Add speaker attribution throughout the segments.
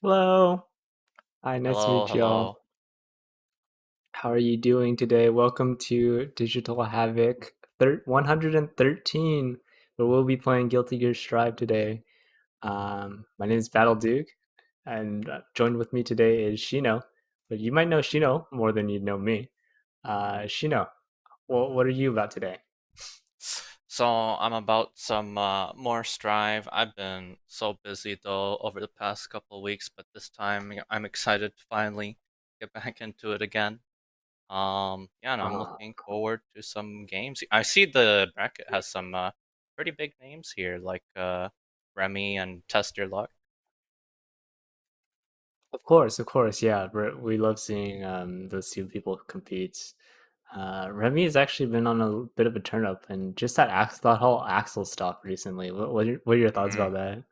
Speaker 1: Hello. Hi, nice to
Speaker 2: Hello,
Speaker 1: meet y'all.
Speaker 2: hello.
Speaker 1: How are you doing today? Welcome to Digital Havoc 113, where we'll be playing Guilty Gear Strive today. My name is Battle Duke, and joined with me today is Shino. But you might know Shino more than you know me. Shino, well, what are you about today?
Speaker 2: So I'm about some more Strive. I've been so busy though over the past couple of weeks, but this time I'm excited to finally get back into it again. Yeah, and I'm
Speaker 1: Uh,
Speaker 2: looking forward to some games. I see the bracket has some pretty big names here, like Remi and Test Your Luck.
Speaker 1: of course, yeah. We love seeing those two people compete. Remy has actually been on a bit of a turn up, and just that whole Axel stuff recently. What are your thoughts
Speaker 2: Mhm.
Speaker 1: about that?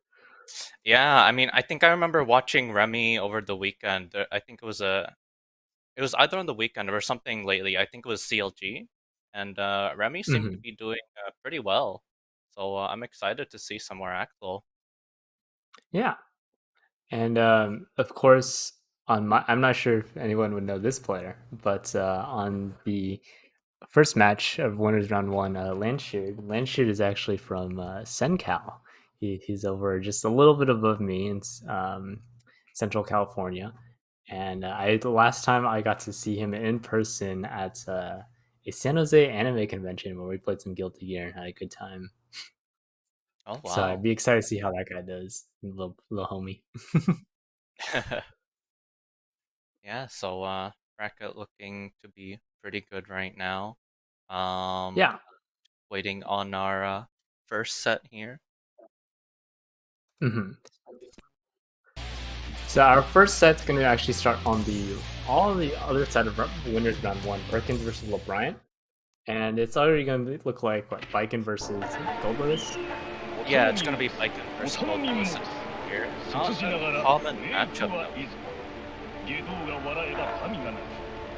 Speaker 2: Yeah, I mean, I think I remember watching Remi over the weekend. I think it was either on the weekend or something lately. I think it was CLG, and Remy seemed to
Speaker 1: Hmm.
Speaker 2: be doing pretty well. So I'm excited to see some more Axel.
Speaker 1: Yeah, and of course, I'm not sure if anyone would know this player, but on the first match of winners round one, Landshard is actually from SenCal. He's over just a little bit above me in Central California, and the last time I got to see him in person at a San Jose anime convention where we played some Guilty Gear and had a good time.
Speaker 2: Oh
Speaker 1: So I'd
Speaker 2: wow.
Speaker 1: be excited to see how that guy does, little homie.
Speaker 2: Yeah, so bracket looking to be pretty good right now. Um,
Speaker 1: Yeah.
Speaker 2: waiting on our first set here.
Speaker 1: Hmm. So our first set's going to actually start on the other side of winners round one, Perkins versus LeBryant, and it's already going to look like what Viking versus Gold Lewis.
Speaker 2: Yeah,
Speaker 3: 音
Speaker 2: it's
Speaker 3: に
Speaker 2: gonna
Speaker 3: 申
Speaker 2: be
Speaker 3: す
Speaker 2: Viking
Speaker 3: 音
Speaker 2: versus
Speaker 3: の
Speaker 2: Gold
Speaker 3: 民
Speaker 2: Lewis
Speaker 3: 申す
Speaker 2: here.
Speaker 3: 切
Speaker 2: Not
Speaker 3: し
Speaker 2: a
Speaker 3: ながら
Speaker 2: common
Speaker 3: 名刀
Speaker 2: matchup
Speaker 3: は
Speaker 2: though.
Speaker 3: いず外道が笑えば神がなる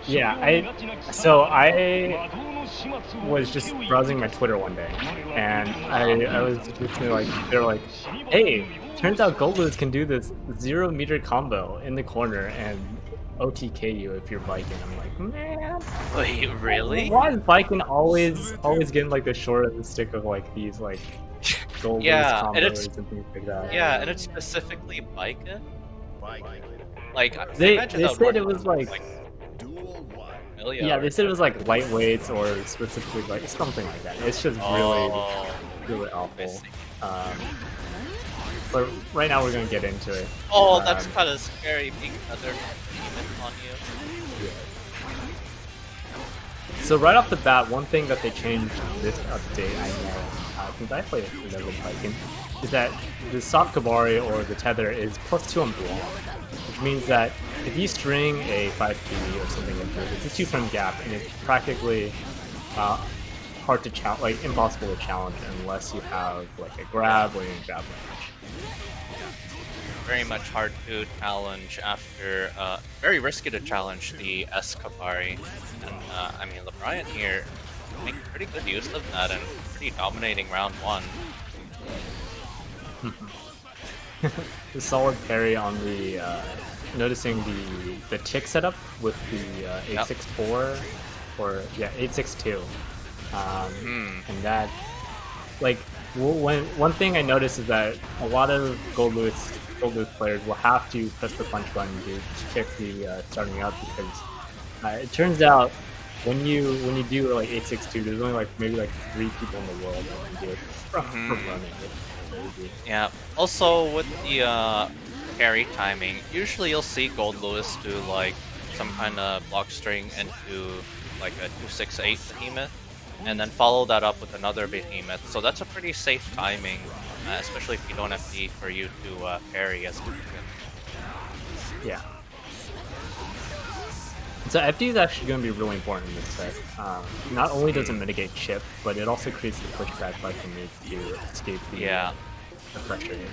Speaker 3: 所
Speaker 1: Yeah,
Speaker 3: 領に
Speaker 1: I
Speaker 3: がちな貴様
Speaker 1: so
Speaker 3: ならば
Speaker 1: I
Speaker 3: 魔道の始末を
Speaker 1: was
Speaker 3: 請
Speaker 1: just
Speaker 3: 負い
Speaker 1: browsing
Speaker 3: 受
Speaker 1: my
Speaker 3: けす
Speaker 1: Twitter one day,
Speaker 3: 己はこ
Speaker 1: and
Speaker 3: この
Speaker 2: Huh?
Speaker 1: I
Speaker 3: 真
Speaker 1: was
Speaker 3: の
Speaker 1: recently like
Speaker 3: そ
Speaker 1: they're
Speaker 3: して
Speaker 1: like,
Speaker 3: 死に場という
Speaker 1: hey,
Speaker 3: 世の
Speaker 1: turns out
Speaker 3: 勝
Speaker 1: Gold
Speaker 3: 利
Speaker 1: Lewis can do this 0 meter combo in the corner and OTK you if you're Viking. I'm like, man,
Speaker 2: Wait, really?
Speaker 1: why is Viking always getting like the short of the stick of like these like Gold Lewis
Speaker 2: Yeah, and it's
Speaker 1: combos and things like that?
Speaker 2: specifically Viking. Like, I imagine
Speaker 1: They
Speaker 2: that would
Speaker 1: said
Speaker 2: work
Speaker 1: it
Speaker 2: on
Speaker 1: was
Speaker 2: something
Speaker 1: like
Speaker 2: like Amelia
Speaker 1: yeah, they
Speaker 2: or
Speaker 1: said it was like lightweights or specifically like something like that. It's just
Speaker 2: oh,
Speaker 1: really
Speaker 2: I
Speaker 1: awful.
Speaker 2: see.
Speaker 1: Um, but right now we're gonna get into it.
Speaker 2: Oh, that's
Speaker 1: Um,
Speaker 2: kind of scary being tethered with a behemoth on you.
Speaker 1: yeah. So right off the bat, one thing that they changed this update, I know, since I play Level Viking, is that the soft Kabari or the tether is +2 on block, which means that if you string a 5P or something into it, it's a 2-turn gap, and it's practically uh, hard to challenge, like impossible to challenge unless you have like a grab or you're in grab range.
Speaker 2: Very much hard to challenge after, very risky to challenge the Escabari. And, I mean, LeBryant here making pretty good use of that and pretty dominating round one.
Speaker 1: The solid parry on the noticing the tick setup with the
Speaker 2: Yep.
Speaker 1: 864 or yeah 862,
Speaker 2: Hmm.
Speaker 1: and that like when one thing I noticed is that a lot of Gold Lewis players will have to press the punch button to kick the starting up because it turns out when you do like 862, there's only like maybe like 3 people in the world that can do it from
Speaker 2: Hmm.
Speaker 1: running, which is crazy.
Speaker 2: Yeah. Also, with the parry timing, usually you'll see Gold Lewis do like some kind of block string into like a 268 behemoth, and then follow that up with another behemoth. So that's a pretty safe timing, especially if you don't have need for you to parry as quickly.
Speaker 1: Yeah. So FD is actually going to be really important in this set. Not only does it
Speaker 2: Hmm.
Speaker 1: mitigate chip, but it also creates the pushback Viking needs to escape
Speaker 2: Yeah.
Speaker 1: the pressure here.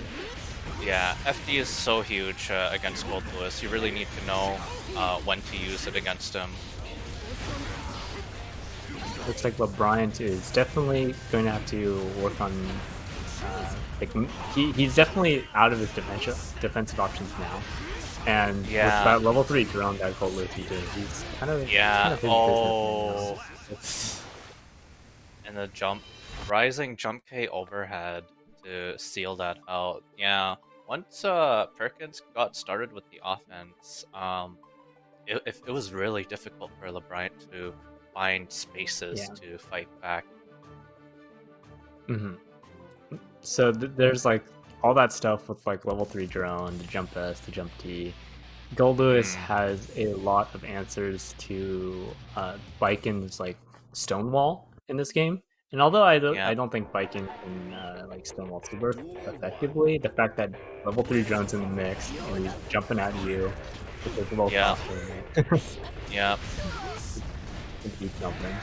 Speaker 2: Yeah, FD is so huge against Gold Lewis. You really need to know when to use it against him.
Speaker 1: Looks like LeBryant is definitely going to have to work on Like he's definitely out of his defensive options now. And with
Speaker 2: Yeah.
Speaker 1: that level 3 drone that Gold Lucy did, he's kind of
Speaker 2: Yeah.
Speaker 1: his business
Speaker 2: Oh.
Speaker 1: now.
Speaker 2: And the rising jump K overhead to seal that out. Yeah. Once Perkins got started with the offense, it was really difficult for LeBryant to find spaces
Speaker 1: Yeah.
Speaker 2: to fight back.
Speaker 1: Hmm. So there's like all that stuff with like level 3 drone, the jump S, the jump T. Gold Lewis
Speaker 2: Mm,
Speaker 1: has a lot of answers to Biken's like Stonewall in this game. And although
Speaker 2: yeah.
Speaker 1: I don't think Biken can like Stonewall super effectively, the fact that level 3 drone's in the mix and he's jumping at you with his little
Speaker 2: Yeah.
Speaker 1: costume,
Speaker 2: Yeah.
Speaker 1: and keep jumping.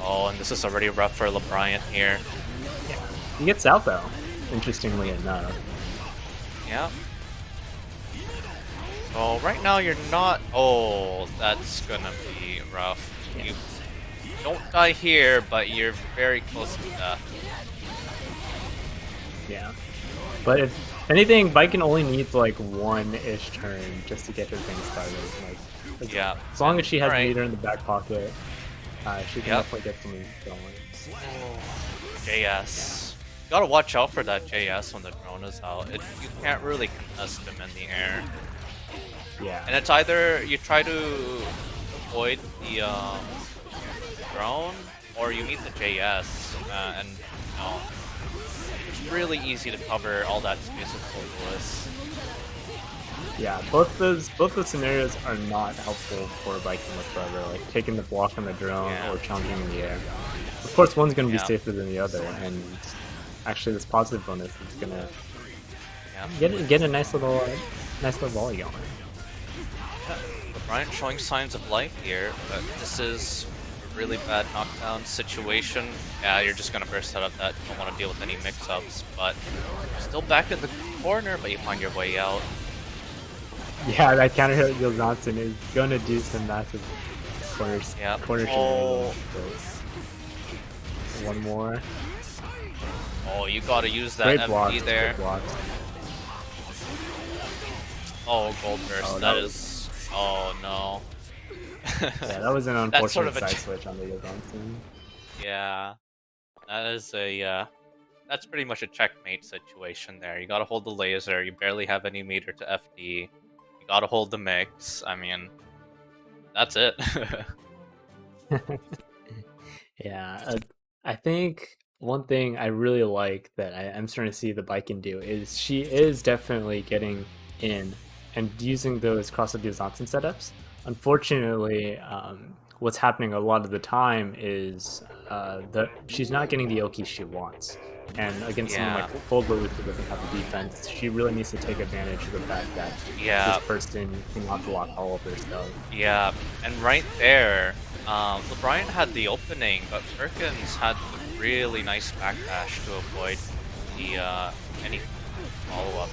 Speaker 2: Oh, and this is already rough for LeBryant here.
Speaker 1: Yeah, he gets out though. Interestingly enough.
Speaker 2: Yeah. Oh, right now you're not. Oh, that's gonna be rough.
Speaker 1: Yeah.
Speaker 2: You don't die here, but you're very close to death.
Speaker 1: Yeah. But if anything, Biken only needs like one-ish turn just to get her thing started. Like,
Speaker 2: Yeah.
Speaker 1: as long as she has the
Speaker 2: Alright.
Speaker 1: meter in the back pocket, she can
Speaker 2: Yep.
Speaker 1: definitely get something going.
Speaker 2: JS. You gotta watch out for that JS when the drone is out. You can't really contest him in the air.
Speaker 1: Yeah.
Speaker 2: And it's either you try to avoid the drone, or you meet the JS, and you know, it's really easy to cover all that space with Gold Lewis.
Speaker 1: Yeah, both those scenarios are not helpful for Biken whatsoever. Like taking the block on the drone
Speaker 2: Yeah.
Speaker 1: or challenging in the air. Of course, one's gonna be
Speaker 2: Yeah.
Speaker 1: safer than the other, and actually, this positive bonus is gonna
Speaker 2: Yeah.
Speaker 1: get a nice little volley going.
Speaker 2: LeBryant showing signs of life here, but this is a really bad knockdown situation. Yeah, you're just gonna burst out of that. Don't want to deal with any mix-ups, but still back in the corner, but you find your way out.
Speaker 1: Yeah, that counter hit Gil Johnson is gonna do some massive
Speaker 2: Yeah.
Speaker 1: corner
Speaker 2: Oh.
Speaker 1: shenanigans. One more.
Speaker 2: Oh, you gotta use that
Speaker 1: Great
Speaker 2: FD
Speaker 1: blocks.
Speaker 2: there.
Speaker 1: Great blocks.
Speaker 2: Oh, Gold Burst.
Speaker 1: Oh,
Speaker 2: that
Speaker 1: that
Speaker 2: is. Oh no.
Speaker 1: Yeah, that was an
Speaker 2: That's sort
Speaker 1: unfortunate
Speaker 2: of a.
Speaker 1: side switch on the Gil Johnson.
Speaker 2: Yeah. That is a. That's pretty much a checkmate situation there. You gotta hold the laser. You barely have any meter to FD. You gotta hold the mix. I mean, that's it.
Speaker 1: Yeah, I think one thing I really like that I'm starting to see the bike can do is she is definitely getting in and using those cross of Johnson setups. Unfortunately, what's happening a lot of the time is that she's not getting the Oki she wants. And against someone
Speaker 2: Yeah.
Speaker 1: like Gold Lewis who doesn't have the defense, she really needs to take advantage of the fact that
Speaker 2: Yeah.
Speaker 1: this person cannot block all of their stuff.
Speaker 2: Yeah. And right there, LeBryant had the opening, but Perkins had the really nice backdash to avoid the any follow-up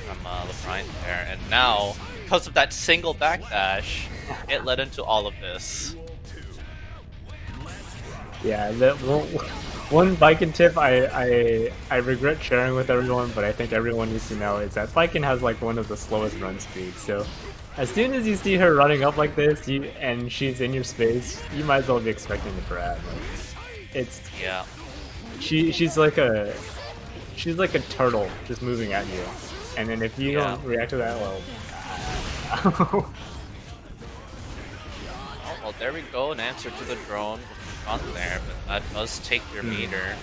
Speaker 2: from LeBryant there. And now, because of that single backdash, it led into all of this.
Speaker 1: Yeah, that one Viking tip I regret sharing with everyone, but I think everyone needs to know is that Viking has like one of the slowest run speeds. So as soon as you see her running up like this, and she's in your space, you might as well be expecting the grab. Like, it's
Speaker 2: Yeah.
Speaker 1: she's like a turtle just moving at you, and then if you
Speaker 2: Yeah.
Speaker 1: don't react to that, well.
Speaker 2: Oh, well, there we go. An answer to the drone on there, but that does take your meter.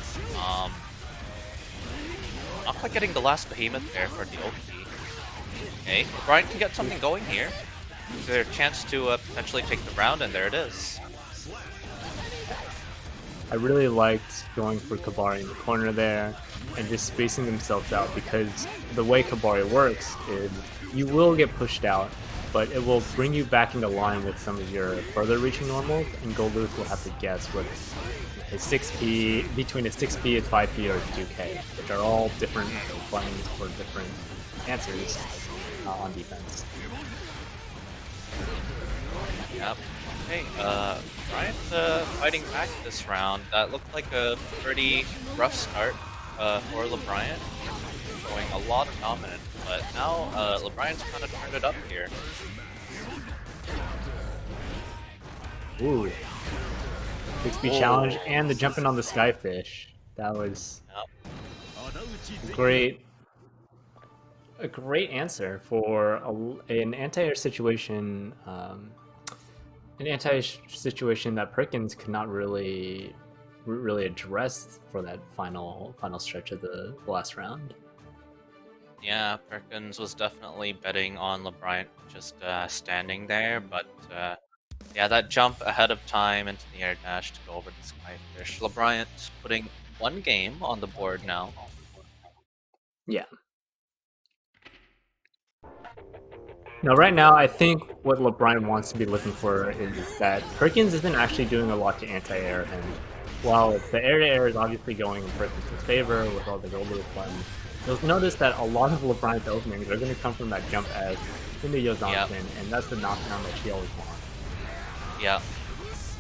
Speaker 2: Not quite getting the last behemoth there for the OP. Okay, Brian can get something going here. Is there a chance to potentially take the round? And there it is.
Speaker 1: I really liked going for Kabari in the corner there and just spacing themselves out, because the way Kabari works is you will get pushed out, but it will bring you back into line with some of your further reaching normals, and Gold Lewis will have to guess what his 6P, between his 6P, his 5P, or his 2K, which are all different buttons for different answers on defense.
Speaker 2: Yep. Okay, Bryant fighting back this round. That looked like a pretty rough start for LeBryant, showing a lot of dominance, but now LeBryant's kind of turned it up here.
Speaker 1: Ooh, 6B challenge
Speaker 2: Oh,
Speaker 1: and the jumping on the Skyfish. That was
Speaker 2: yeah,
Speaker 1: a great answer for an anti-air situation. An anti situation that Perkins could not really address for that final stretch of the last round.
Speaker 2: yeah, Perkins was definitely betting on LeBryant just standing there, but yeah, that jump ahead of time into the air dash to go over the Skyfish. LeBryant putting one game on the board now.
Speaker 1: Yeah. Now, right now, I think what LeBron wants to be looking for is that Perkins isn't actually doing a lot to anti-air, and while the air-to-air is obviously going in Perkins' favor with all the gold buttons, you'll notice that a lot of LeBron's openings are going to come from that jump edge into
Speaker 2: Yep,
Speaker 1: Yozankin, and that's the knockdown that she always wants.
Speaker 2: yep.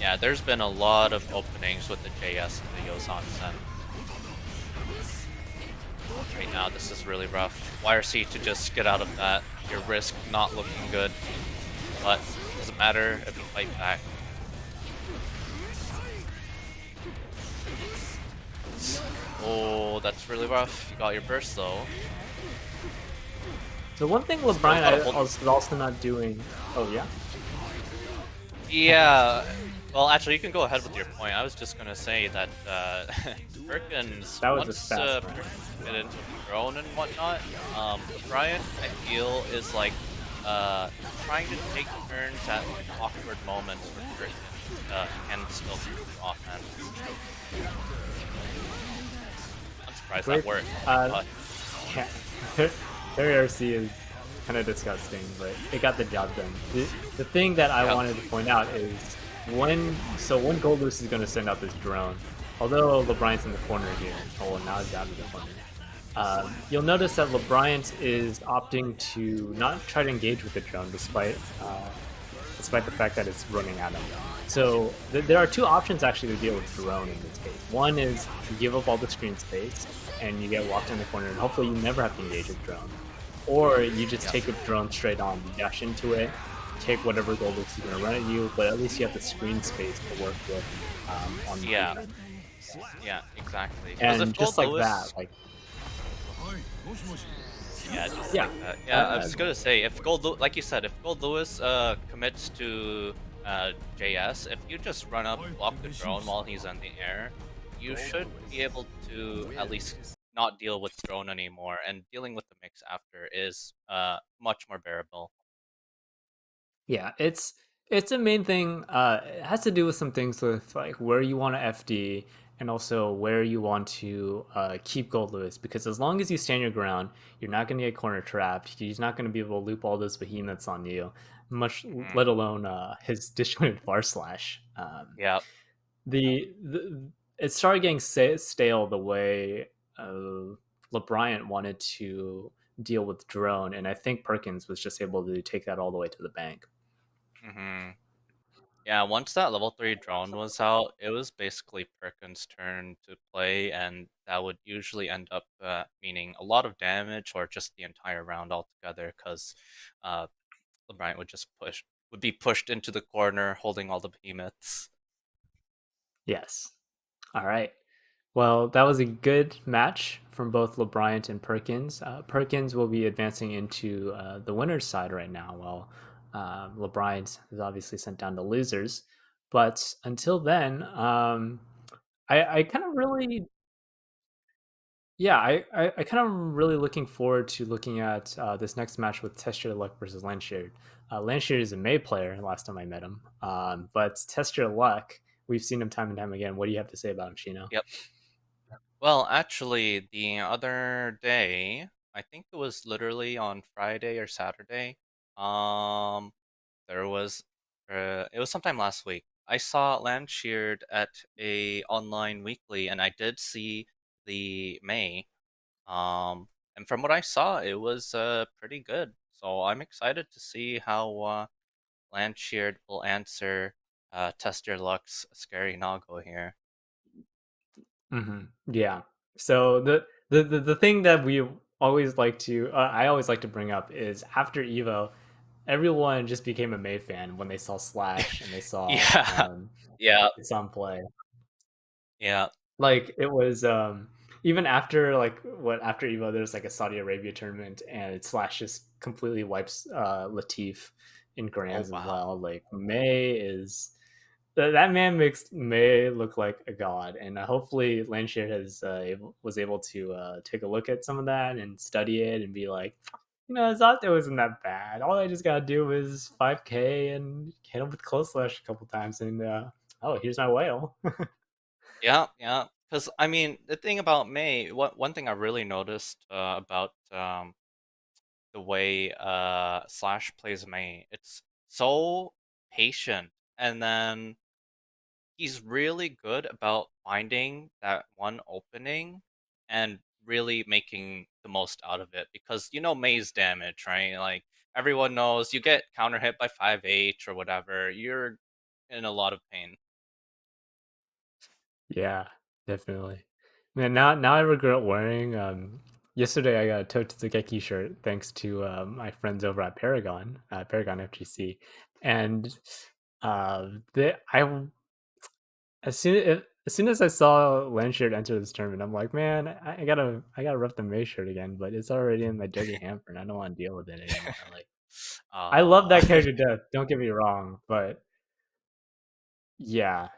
Speaker 2: Yeah, there's been a lot of openings with the JS and the Yozan Sen. Right now, this is really rough. YRC to just get out of that. Your risk not looking good, but doesn't matter if you fight back. Oh, that's really rough. You got your burst though.
Speaker 1: So one thing
Speaker 2: Still
Speaker 1: LeBron
Speaker 2: gotta hold.
Speaker 1: is also not doing. Oh yeah,
Speaker 2: Yeah. Well, actually, you can go ahead with your point. I was just gonna say that Perkins,
Speaker 1: that was a
Speaker 2: once
Speaker 1: fast round.
Speaker 2: Perkins get into the drone and whatnot, Bryant, I feel, is like trying to take turns at awkward moments where Perkins can still do offense. I'm surprised that
Speaker 1: Great.
Speaker 2: worked,
Speaker 1: Uh,
Speaker 2: but
Speaker 1: yeah, their RC is kind of disgusting, but it got the job done. The thing that I
Speaker 2: yeah.
Speaker 1: wanted to point out is when Goldless is going to send out this drone, although LeBryant's in the corner here, oh now he's out of the corner. You'll notice that LeBryant is opting to not try to engage with the drone despite the fact that it's running at him. So there are two options actually to deal with drone in this case. One is you give up all the screen space and you get walked in the corner, and hopefully you never have to engage with drone. Or you just
Speaker 2: Yeah.
Speaker 1: take a drone straight on, you dash into it, take whatever goal looks is going to run at you, but at least you have the screen space to work with on the
Speaker 2: Yeah.
Speaker 1: defense.
Speaker 2: Yeah. Exactly. Because
Speaker 1: And
Speaker 2: if Gold
Speaker 1: just like that,
Speaker 2: Lewis,
Speaker 1: like
Speaker 2: yeah, just
Speaker 1: yeah,
Speaker 2: like that. Yeah, I
Speaker 1: uh,
Speaker 2: was gonna say if like you said, if Gold Lewis commits to JS, if you just run up, block the drone while he's in the air, you should be able to at least not deal with drone anymore, and dealing with the mix after is much more bearable.
Speaker 1: yeah, it's a main thing. It has to do with some things with like where you want to FD and also where you want to keep Gold Lewis. Because as long as you stand your ground, you're not going to get corner trapped. He's not going to be able to loop all those behemoths on you, much
Speaker 2: Hmm.
Speaker 1: let alone his disjointed far slash.
Speaker 2: Yeah.
Speaker 1: The it started getting stale the way LeBryant wanted to deal with drone, and I think Perkins was just able to take that all the way to the bank.
Speaker 2: Hmm. Yeah, once that level 3 drone was out, it was basically Perkins' turn to play, and that would usually end up meaning a lot of damage or just the entire round altogether, because uh, LeBryant would be pushed into the corner holding all the behemoths.
Speaker 1: Yes. All right. Well, that was a good match from both LeBryant and Perkins. Perkins will be advancing into the winner's side right now, while LeBryant is obviously sent down to losers. But until then, I kind of really, yeah, I kind of really looking forward to looking at this next match with TestYourLuck versus Landshared. Landshared is a May player. Last time I met him, but TestYourLuck, we've seen him time and time again. What do you have to say about him, Shino?
Speaker 2: Yep. Well, actually, the other day, I think it was literally on Friday or Saturday, um, there was, it was sometime last week. I saw Landsheared at a online weekly, and I did see the May. And from what I saw, it was pretty good. So I'm excited to see how Landsheared will answer Test your luck's scary Nago here.
Speaker 1: Yeah. So the thing that we always like to I always like to bring up is after Evo, everyone just became a May fan when they saw Slash and
Speaker 2: Yeah, yeah,
Speaker 1: they saw him play.
Speaker 2: yeah.
Speaker 1: Like it was even after like what after Evo there's like a Saudi Arabia tournament and Slash just completely wipes Latif in
Speaker 2: Oh
Speaker 1: grands as
Speaker 2: wow.
Speaker 1: well. Like May is that man makes May look like a god, and hopefully Landshirt was able to take a look at some of that and study it and be like, I thought it wasn't that bad. All I just gotta do is 5K and hit him with close slash a couple times, and oh, here's my whale.
Speaker 2: Yeah, yeah. Because I mean, the thing about May, one thing I really noticed about the way Slash plays May, it's so patient, and then he's really good about finding that one opening and really making the most out of it because May's damage, right? Like everyone knows you get counter hit by 5H or whatever, you're in a lot of pain.
Speaker 1: Yeah, definitely. Man, now I regret wearing. Yesterday I got a Totsugeki shirt thanks to my friends over at Paragon FGC, and they I as soon as I saw Landshirt enter this tournament, I'm like, man, I gotta rep the May shirt again, but it's already in my dirty hamper, and I don't want to deal with it anymore. Like, I love
Speaker 2: uh
Speaker 1: that character to death. Don't get me wrong, but yeah,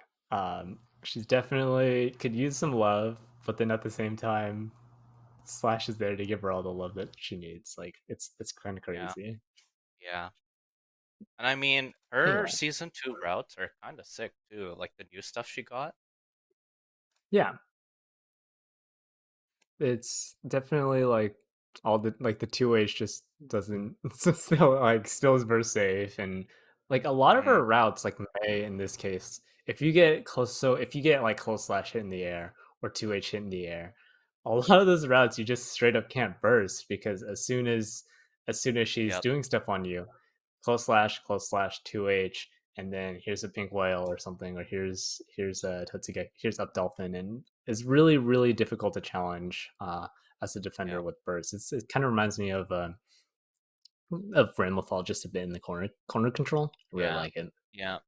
Speaker 1: she's definitely could use some love, but then at the same time, Slash is there to give her all the love that she needs. Like, it's kind of
Speaker 2: yeah,
Speaker 1: crazy.
Speaker 2: yeah. And I mean, her
Speaker 1: Anyway,
Speaker 2: season 2 routes are kind of sick too, like the new stuff she got.
Speaker 1: yeah, it's definitely like all the 2H just doesn't still is very safe and like a lot of
Speaker 2: Mm,
Speaker 1: her routes like May in this case if you get like close slash hit in the air or 2H hit in the air, a lot of those routes you just straight up can't burst because as soon as she's
Speaker 2: yep,
Speaker 1: doing stuff on you, close slash 2H, and then here's a pink whale or something, or here's a Totsuge, here's up dolphin, and it's really really difficult to challenge as a defender
Speaker 2: yep,
Speaker 1: with bursts. It kind of reminds me of Ramlethal just a bit in the corner control. I really
Speaker 2: yeah,
Speaker 1: like it.
Speaker 2: yeah,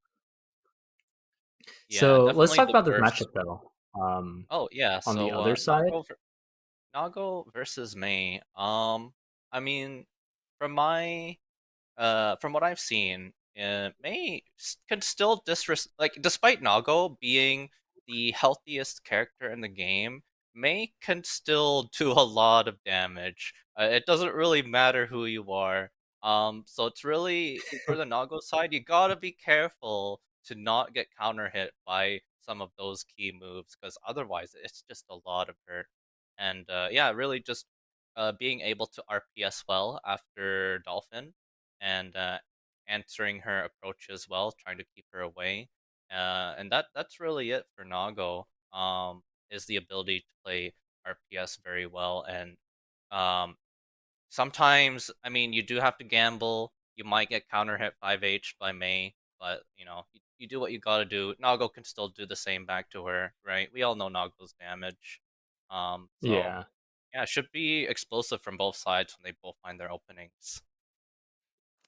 Speaker 2: yeah.
Speaker 1: So let's
Speaker 2: Definitely
Speaker 1: talk
Speaker 2: the
Speaker 1: about this
Speaker 2: burst.
Speaker 1: matchup though.
Speaker 2: Oh yeah,
Speaker 1: On the
Speaker 2: so
Speaker 1: other side,
Speaker 2: Nago versus Mei. I mean, from my from what I've seen, can still like despite Nago being the healthiest character in the game, Mei can still do a lot of damage. It doesn't really matter who you are. So it's really for the Nago side, you gotta be careful to not get counter hit by some of those key moves because otherwise it's just a lot of hurt. And yeah, really just being able to RPS well after Dolphin and answering her approach as well, trying to keep her away. And that's really it for Nago. Is the ability to play RPS very well, and um, sometimes I mean you do have to gamble. You might get counter hit 5H by May, but you do what you gotta do. Nago can still do the same back to her, right? We all know Nago's damage. So
Speaker 1: yeah,
Speaker 2: yeah, it should be explosive from both sides when they both find their openings.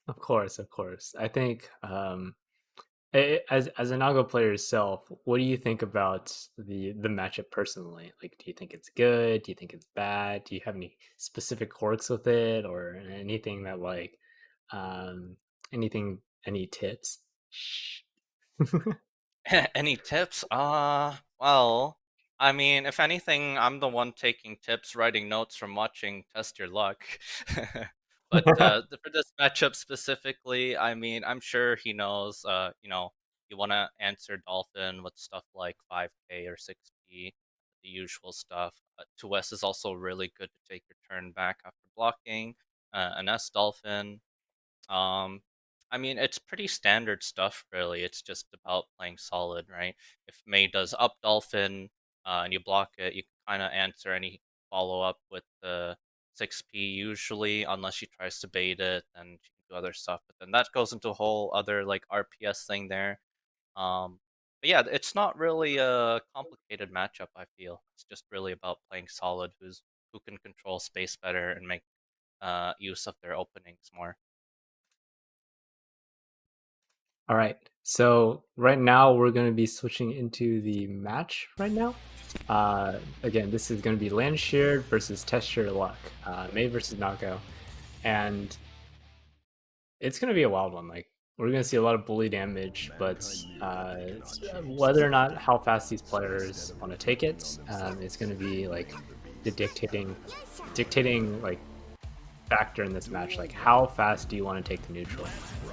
Speaker 1: of course, of course. I think as a Nago player yourself, what do you think about the matchup personally? Like, do you think it's good? Do you think it's bad? Do you have any specific quirks with it, or anything that like, um, any tips? Shh.
Speaker 2: Any tips? Well, I mean, if anything, I'm the one taking tips, writing notes from watching Test Your Luck. But for this matchup specifically, I mean, I'm sure he knows. You want to answer Dolphin with stuff like 5K or 6P, the usual stuff. 2S is also really good to take your turn back after blocking. An S Dolphin. Um, I mean, it's pretty standard stuff, really. It's just about playing solid, right? If Mei does up Dolphin, and you block it, you can kind of answer any follow up with the 6P usually, unless she tries to bait it, and she can do other stuff. But then that goes into a whole other like RPS thing there. But yeah, it's not really a complicated matchup. I feel it's just really about playing solid, who can control space better and make use of their openings more.
Speaker 1: All right. So right now we're going to be switching into the match right now. Again, this is going to be Land Shared versus Test Your Luck, May versus Nago, and it's going to be a wild one. Like we're going to see a lot of bully damage, but whether or not how fast these players want to take it, it's going to be like the dictating like factor in this match. Like how fast do you want to take the neutral?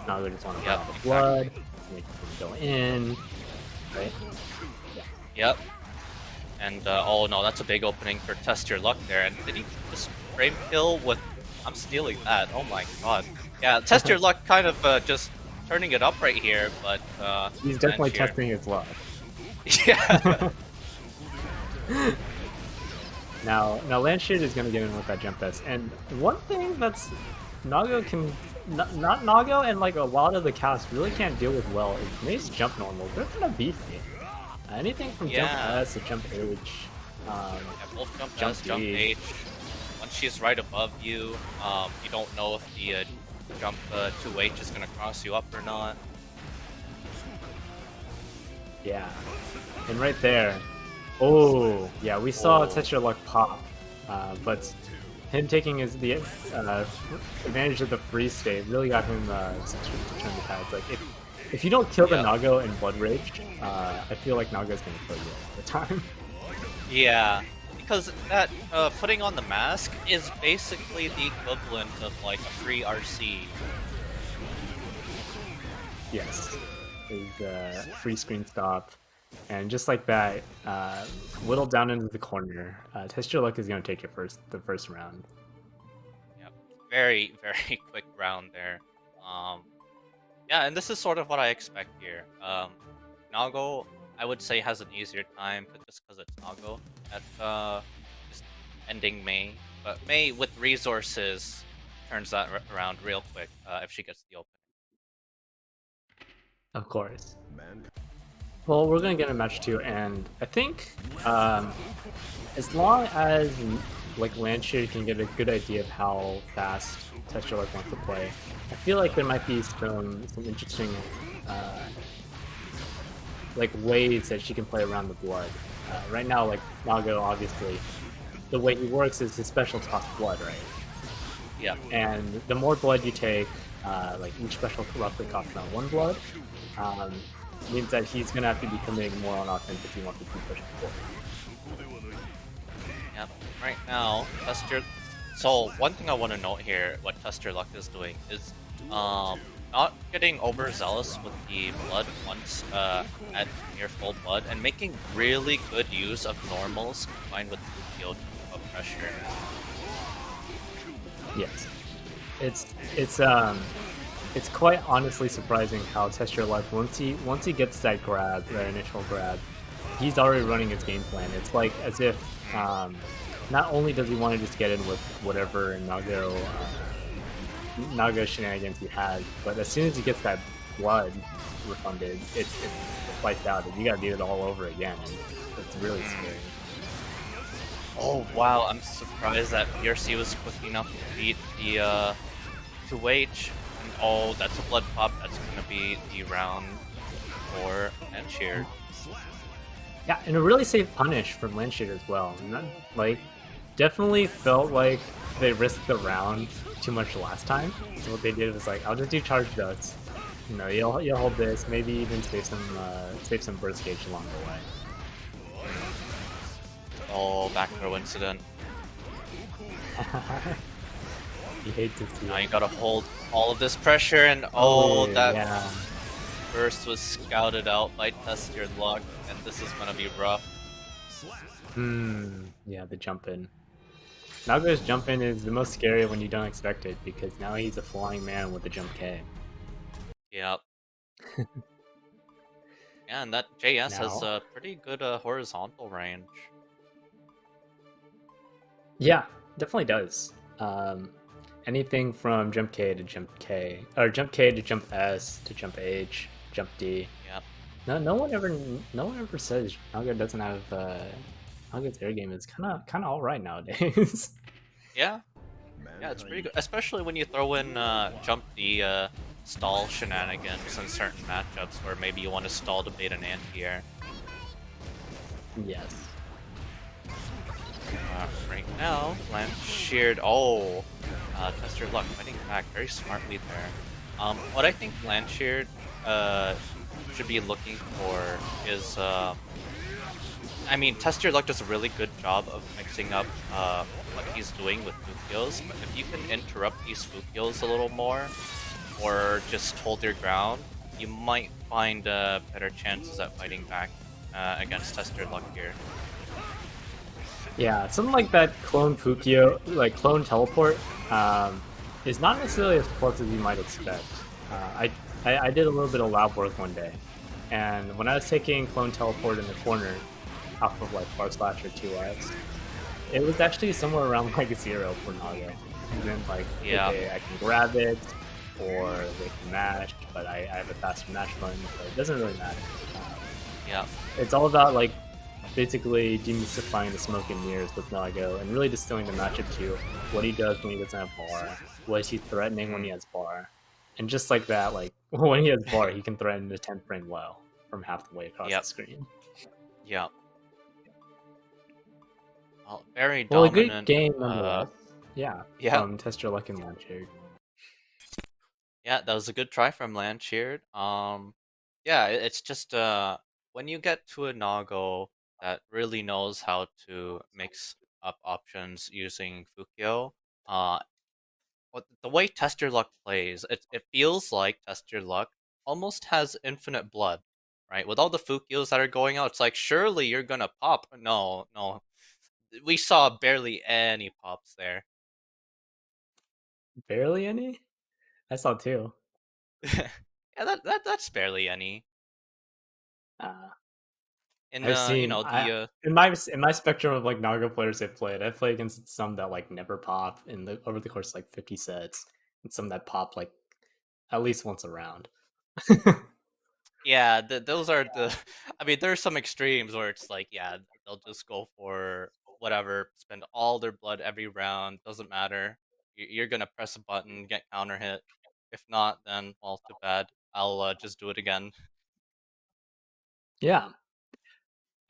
Speaker 1: Nago just want to burn
Speaker 2: Yep,
Speaker 1: all the
Speaker 2: exactly.
Speaker 1: blood, make them go in, right?
Speaker 2: Yep. And oh no, that's a big opening for Test Your Luck there. And did he just frame kill with? I'm stealing that. Oh my god. Yeah, Test Your Luck kind of just turning it up right here, but
Speaker 1: He's
Speaker 2: Land
Speaker 1: definitely
Speaker 2: Shear.
Speaker 1: testing his luck.
Speaker 2: Yeah.
Speaker 1: Now Landshade is going to get in with that jump S. And one thing that's Nago can not Nago and like a lot of the cast really can't deal with well is May's jump normal. They're kind of beefy. Anything from jump
Speaker 2: Yeah.
Speaker 1: S to jump H,
Speaker 2: Yeah, both jump
Speaker 1: jump
Speaker 2: S, jump
Speaker 1: D.
Speaker 2: H. Once she's right above you, you don't know if the jump 2H is gonna cross you up or not.
Speaker 1: Yeah. And right there. Oh, yeah, we saw
Speaker 2: Oh,
Speaker 1: Test Your Luck pop. But him taking the advantage of the free state really got him to turn the tides. Like if you don't kill the
Speaker 2: yep.
Speaker 1: Nago in Blood Rage, I feel like Naga's gonna kill you all the time.
Speaker 2: Yeah, because that putting on the mask is basically the equivalent of like a free RC.
Speaker 1: Yes, is free screen stop, and just like that, whittle down into the corner. Test Your Luck is gonna take the first round.
Speaker 2: Yep. Very, very quick round there. Um, yeah, and this is sort of what I expect here. Nago, I would say, has an easier time just because it's Nago at just ending May. But May with resources turns that around real quick if she gets the opening.
Speaker 1: Of course. Well, we're gonna get a match too, and I think as long as like Landshade can get a good idea of how fast Tester like wants to play, I feel like there might be some interesting like ways that she can play around the blood. Right now, like Nago, obviously, the way he works is his special toss blood, right?
Speaker 2: Yeah.
Speaker 1: And the more blood you take, like each special roughly costs around 1 blood, um, means that he's gonna have to be committing more on offense if he wants to keep pushing forward.
Speaker 2: Yep. Right now, Tester. So one thing I want to note here, what Tester Luck is doing is not getting overzealous with the blood once at near full blood, and making really good use of normals combined with field of pressure.
Speaker 1: Yes, it's quite honestly surprising how Tester Luck once he gets that grab, that initial grab, he's already running his game plan. It's like as if not only does he want to just get in with whatever Nago shenanigans he has, but as soon as he gets that blood refunded, it's wiped out, and you gotta do it all over again. And it's really scary.
Speaker 2: Oh wow, I'm surprised that PRC was quick enough to beat the 2H. And oh, that's a blood pop. That's gonna be the round 4 and cheered.
Speaker 1: Yeah, and a really safe punish from Landshade as well. Not, like, definitely felt like they risked the round too much last time. So what they did was like, I'll just do charge dust. You know, you'll hold this, maybe even save some burst gauge along the way.
Speaker 2: Oh, back throw incident.
Speaker 1: You hate to see
Speaker 2: Now
Speaker 1: it.
Speaker 2: you gotta hold all of this pressure, and oh, that
Speaker 1: yeah.
Speaker 2: burst was scouted out by Test Your Luck, and this is gonna be rough.
Speaker 1: Yeah, the jump in. Nago's jump in is the most scary when you don't expect it, because now he's a flying man with a jump K.
Speaker 2: Yep. Yeah, and that JS has
Speaker 1: Now,
Speaker 2: a pretty good horizontal range.
Speaker 1: yeah, definitely does. Anything from jump K to jump K, or jump K to jump S to jump H, jump D.
Speaker 2: Yep.
Speaker 1: no one ever says Naga doesn't have Naga's air game is kind of all right nowadays.
Speaker 2: Yeah, yeah, it's pretty good, especially when you throw in jump the stall shenanigans in certain matchups where maybe you want to stall to bait an anti-air.
Speaker 1: Yes.
Speaker 2: Right now, Lance sheared. Oh, test your luck, fighting back very smartly there. What I think Lance sheared should be looking for is I mean, Test Your Luck does a really good job of mixing up what he's doing with Fukios, but if you can interrupt these Fukios a little more, or just hold your ground, you might find better chances at fighting back against Test Your Luck here.
Speaker 1: Yeah, something like that clone Fukio, like clone teleport, is not necessarily as close as you might expect. I did a little bit of lab work one day, and when I was taking clone teleport in the corner off of like bar slash or 2x, it was actually somewhere around like 0 for Naga. And then like,
Speaker 2: Yeah,
Speaker 1: okay, I can grab it, or they can mash, but I have a faster mash button, so it doesn't really matter.
Speaker 2: yeah,
Speaker 1: It's all about like basically demystifying the smoke and mirrors with Nago and really distilling the matchup to what he does when he doesn't have bar, what is he threatening when he
Speaker 2: mm.
Speaker 1: has bar, and just like that, like when he has bar, he can threaten the 10th frame well from half the way across the
Speaker 2: Yep,
Speaker 1: screen.
Speaker 2: yep. Well, very
Speaker 1: Well, a good
Speaker 2: dominant.
Speaker 1: game nonetheless. Yeah,
Speaker 2: Yeah,
Speaker 1: from Test Your Luck and Launcher.
Speaker 2: yeah, that was a good try from Lancheard. Yeah, it's just when you get to a Nago that really knows how to mix up options using Fukio, uh, the way Test Your Luck plays, it feels like Test Your Luck almost has infinite blood, right? With all the Fukios that are going out, it's like surely you're gonna pop. No, no, we saw barely any pops there.
Speaker 1: Barely any? I saw two.
Speaker 2: Yeah, that's barely any.
Speaker 1: Uh,
Speaker 2: And
Speaker 1: I've seen I
Speaker 2: the
Speaker 1: in my spectrum of like Naga players I've played against some that like never pop in the over the course of like 50 sets, and some that pop like at least once a round.
Speaker 2: Yeah, those are the. I mean, there's some extremes where it's like, yeah, they'll just go for whatever, spend all their blood every round. Doesn't matter. You're gonna press a button, get counter hit. If not, then well, too bad. I'll just do it again.
Speaker 1: Yeah.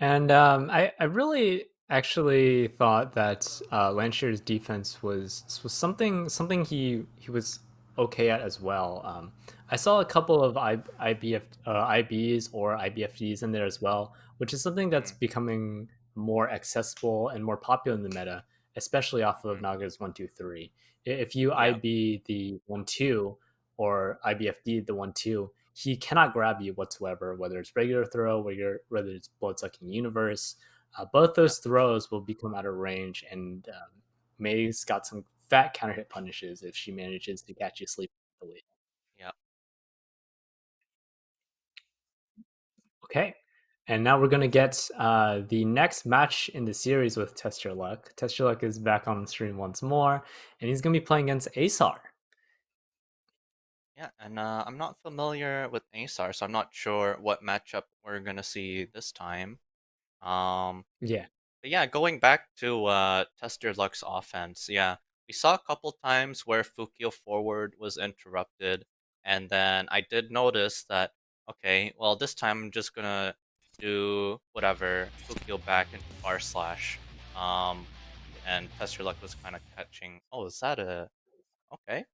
Speaker 1: And I really actually thought that Landshear's defense was something he was okay at as well. I saw a couple of IBs or IBFDs in there as well, which is something that's
Speaker 2: Mm,
Speaker 1: becoming more accessible and more popular in the meta, especially off of
Speaker 2: mm,
Speaker 1: Naga's 1 2 3. If you
Speaker 2: yeah,
Speaker 1: IB the 1 2 or IBFD the 1 2, he cannot grab you whatsoever, whether it's regular throw, whether it's bloodsucking universe. Both
Speaker 2: yeah,
Speaker 1: those throws will become out of range, and May's got some fat counter hit punishes if she manages to catch you sleeping.
Speaker 2: yeah,
Speaker 1: Okay, and now we're gonna get the next match in the series with Test Your Luck. Test Your Luck is back on the stream once more, and he's gonna be playing against Asar.
Speaker 2: yeah. And I'm not familiar with Asar, so I'm not sure what matchup we're gonna see this time. Um,
Speaker 1: Yeah,
Speaker 2: But yeah, going back to Test Your Luck's offense, yeah, we saw a couple times where Fukio forward was interrupted, and then I did notice that, okay, well, this time I'm just gonna do whatever, Fukio back into bar slash. Um, and Test Your Luck was kind of catching. Oh, is that a. Okay,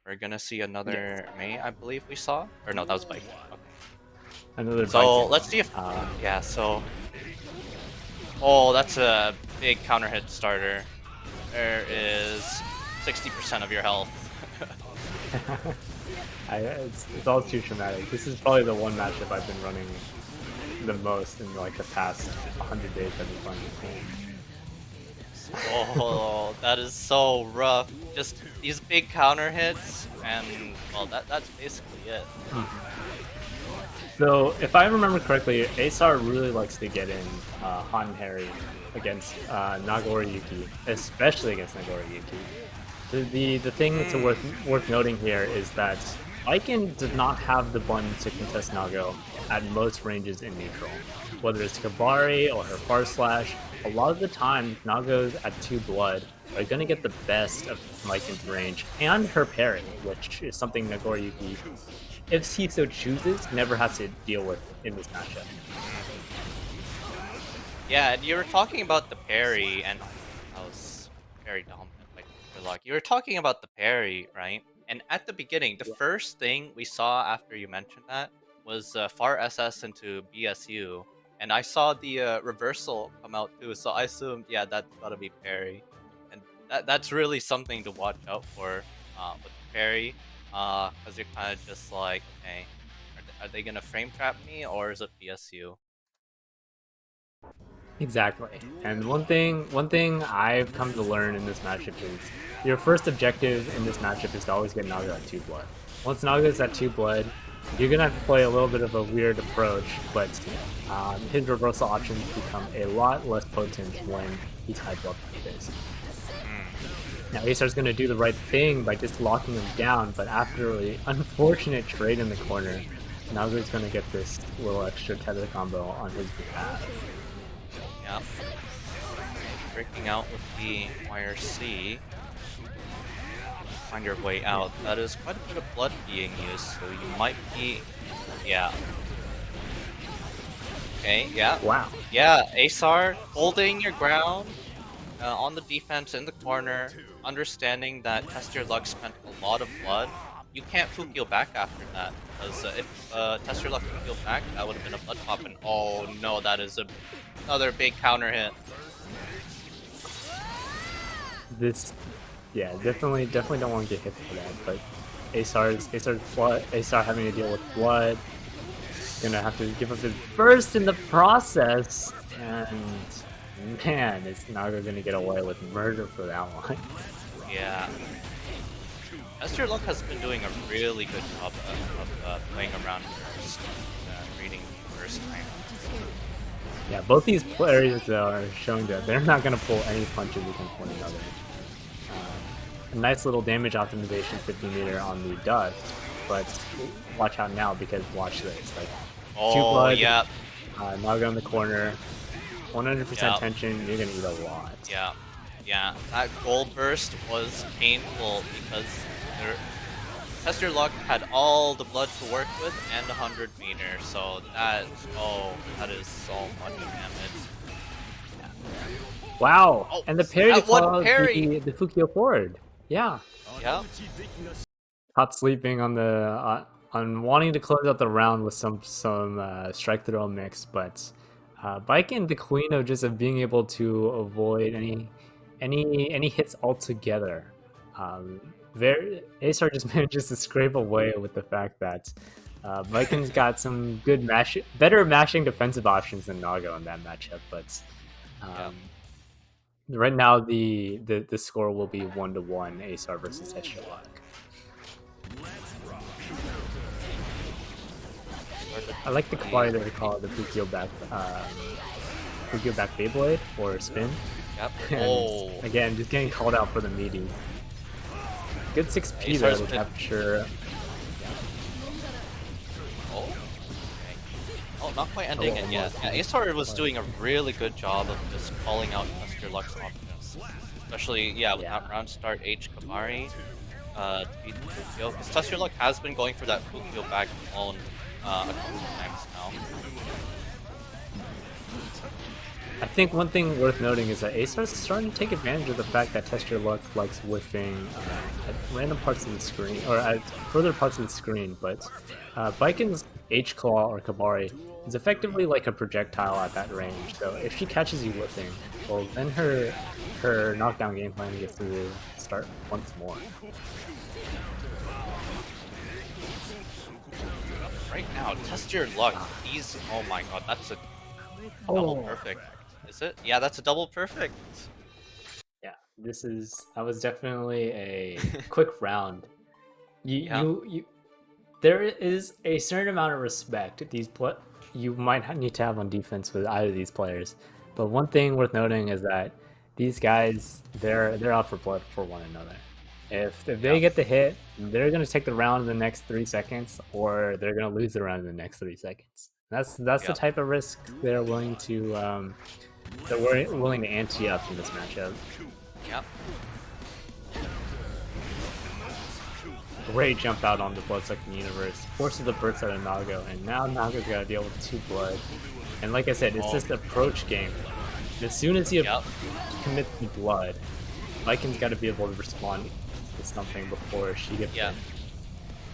Speaker 2: we're gonna see
Speaker 1: yes,
Speaker 2: another May, I believe we saw. Or no, that was Baiken. Okay.
Speaker 1: another
Speaker 2: So
Speaker 1: Viking.
Speaker 2: let's see if.
Speaker 1: Uh,
Speaker 2: Yeah, so. Oh, that's a big counter hit starter. There is 60% of your health.
Speaker 1: it's all too traumatic. This is probably the one matchup I've been running the most in like the past 100 days I've been playing this game.
Speaker 2: Oh, that is so rough. Just these big counter hits, and well, that's basically it.
Speaker 1: So, if I remember correctly, Asar really likes to get in hot and Harry against Nagoriyuki, especially against Nagoriyuki. The thing to
Speaker 2: Mm,
Speaker 1: worth noting here is that Lycan does not have the button to contest Nago at most ranges in neutral. Whether it's Kabari or her Far Slash, a lot of the time Nagos at 2 blood are going to get the best of Lycan's range and her parry, which is something Nagoriyuki, if he so chooses, never has to deal with in this matchup.
Speaker 2: Yeah, and you were talking about the parry, and that was very dominant by TestYourLuck. You were talking about the parry, right? And at the beginning, the first thing we saw after you mentioned that was far SS into BSU, and I saw the reversal come out too, so I assumed, yeah, that's gotta be parry. And that's really something to watch out for with the parry, because you're kind of just like, okay, are they gonna frame trap me, or is it BSU?
Speaker 1: Exactly. And one thing I've come to learn in this matchup is your first objective in this matchup is to always get Naga at 2 blood. Once Naga's at 2 blood, you're gonna have to play a little bit of a weird approach, but his reversal options become a lot less potent when he's high blood like this. Now Aesar's gonna do the right thing by just locking him down, but after an unfortunate trade in the corner, Naga's gonna get this little extra tether combo on his behalf.
Speaker 2: Yep. Breaking out with the YRC. Find your way out. That is quite a bit of blood being used, so you might be... Yeah. Okay, yeah.
Speaker 1: Wow.
Speaker 2: Yeah, Aesar holding your ground on the defense in the corner, understanding that TestYourLuck spent a lot of blood. You can't Fukio back after that, because if TestYourLuck Fukio back, that would have been a blood pop, and oh no, that is another big counter hit.
Speaker 1: This, yeah, definitely don't want to get hit for that. But Aesar having to deal with blood, gonna have to give up his burst in the process, and man, is Naga gonna get away with murder for that one.
Speaker 2: Yeah. TestYourLuck has been doing a really good job of playing around first, reading first time.
Speaker 1: Yeah, both these players are showing that they're not gonna pull any punches against one another. A nice little damage optimization 50 meter on the dust, but watch out now because watch this. Like,
Speaker 2: Oh,
Speaker 1: 2 blood,
Speaker 2: yeah.
Speaker 1: Naga in the corner, 100%
Speaker 2: Yep.
Speaker 1: tension, you're gonna eat a lot.
Speaker 2: Yeah. Yeah, that gold burst was painful because TestYourLuck had all the blood to work with and 100 meters, so that is so much damage.
Speaker 1: Wow!
Speaker 2: Oh,
Speaker 1: And the parry to
Speaker 2: that one
Speaker 1: call
Speaker 2: parry!
Speaker 1: the Fukio forward. Yeah.
Speaker 2: Yeah.
Speaker 1: Caught sleeping on the on wanting to close out the round with some strike throw mix, but Bike and the Queen of being able to avoid any hits altogether. Aesar just manages to scrape away with the fact that Vikings got some good better mashing defensive options than Naga in that matchup, but right now the score will be 1-1 Aesar versus TestYourLuck. I like the Kabari that we call it the Fukio back Beyblade or spin.
Speaker 2: Yep.
Speaker 1: And again, just getting called out for the meaty. Good 6P there to capture.
Speaker 2: Oh, not quite ending it yet. Yeah, Aesar was doing a really good job of just calling out TestYourLuck's options. Especially, with that round start H Kabari to beat the Fukio. Because TestYourLuck has been going for that Fukio back alone a couple of times now.
Speaker 1: I think one thing worth noting is that Aesar's starting to take advantage of the fact that TestYourLuck likes whiffing at random parts of the screen, or at further parts of the screen, but Biken's H-Claw or Kabari is effectively like a projectile at that range, so if she catches you whiffing, well then her knockdown game plan gets to start once more.
Speaker 2: Right now, TestYourLuck, he's... Oh my god, that's a double perfect. Is it? Yeah, that's a double perfect.
Speaker 1: Yeah, that was definitely a quick round. There is a certain amount of respect you might need to have on defense with either of these players, but one thing worth noting is that these guys they're out for blood for one another, If they
Speaker 2: Yeah,
Speaker 1: get the hit, they're gonna take the round in the next 3 seconds, or they're gonna lose the round in the next 3 seconds. That's the
Speaker 2: yeah,
Speaker 1: type of risk they're willing to willing to ante up in this matchup.
Speaker 2: yeah.
Speaker 1: Great jump out on the Bloodsucking Universe, forces the burst out of Nago, and now Nago's gotta deal with 2 blood. And like I said, it's
Speaker 2: Oh,
Speaker 1: this approach game. As soon as he
Speaker 2: yep,
Speaker 1: commits the blood, Viking's gotta be able to respond to something before she gets
Speaker 2: yeah,
Speaker 1: in.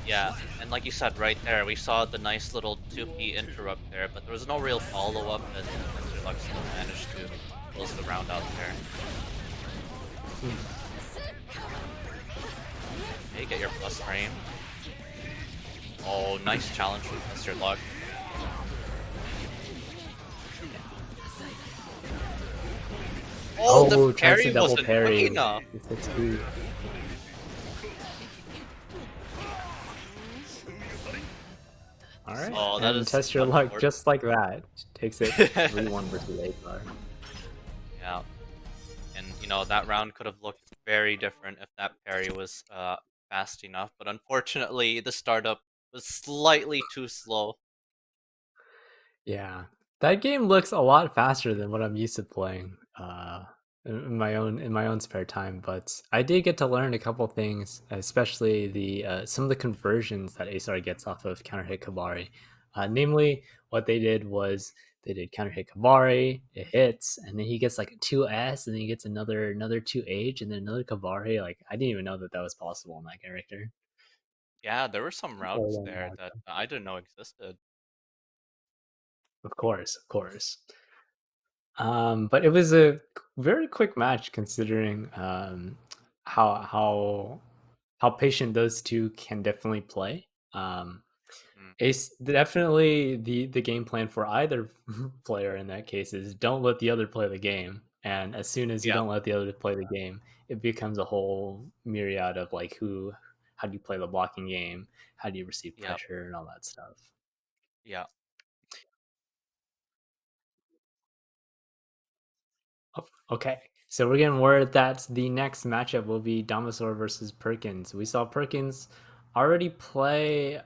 Speaker 2: yeah. And like you said right there, we saw the nice little 2P interrupt there, but there was no real follow-up, and TestYourLuck still managed to close the round out there. Okay, get your plus frame. Oh, nice challenge from TestYourLuck. Oh, the
Speaker 1: Oh, tries to
Speaker 2: parry
Speaker 1: double
Speaker 2: wasn't quick
Speaker 1: parry.
Speaker 2: enough.
Speaker 1: It's 6-2. Alright,
Speaker 2: Oh, that
Speaker 1: and
Speaker 2: is
Speaker 1: test your luck
Speaker 2: unfortunate.
Speaker 1: just like that. Takes it 3-1 versus A-Star.
Speaker 2: Yeah, and that round could have looked very different if that parry was fast enough, but unfortunately the startup was slightly too slow.
Speaker 1: Yeah, that game looks a lot faster than what I'm used to playing in my own spare time. But I did get to learn a couple things, especially the some of the conversions that Aesar gets off of counter hit Kabari. Namely, what they did was they did counter hit Kabari, it hits, and then he gets like a 2S, and then he gets another 2H, and then another Kabari. Like I didn't even know that that was possible in that character.
Speaker 2: Yeah, there were some routes
Speaker 1: Oh,
Speaker 2: there that I didn't know existed.
Speaker 1: of course, of course. But it was a very quick match considering how how how patient those two can definitely play. Um,
Speaker 2: Mm,
Speaker 1: Ace definitely the game plan for either player in that case is don't let the other play the game, and as soon as you
Speaker 2: yeah,
Speaker 1: don't let the other play the game, it becomes a whole myriad of like how do you play the blocking game, how do you receive
Speaker 2: yeah,
Speaker 1: pressure, and all that stuff.
Speaker 2: yeah.
Speaker 1: Oh, okay. So we're getting word that the next matchup will be Damasaur versus Perkins. We saw Perkins already play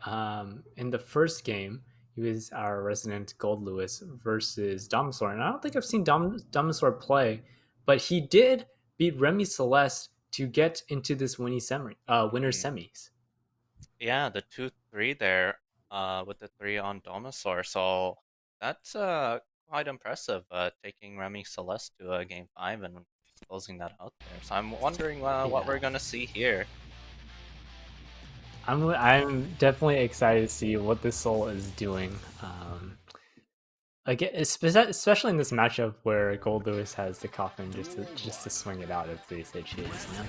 Speaker 1: in the first game. He was our resident Gold Lewis versus Damasaur. And I don't think I've seen Damasaur play, but he did beat Remi Celeste to get into this winner
Speaker 2: Mm.
Speaker 1: semis.
Speaker 2: Yeah, the 2-3 there, with the 3 on Domasaur. So that's quite impressive, taking Remi Celeste to game 5 and closing that out there. So I'm wondering what
Speaker 1: Yeah.
Speaker 2: we're gonna see here.
Speaker 1: I'm definitely excited to see what this soul is doing. Like especially in this matchup where Gold Lewis has the coffin just to swing it out if they say cheese, you know?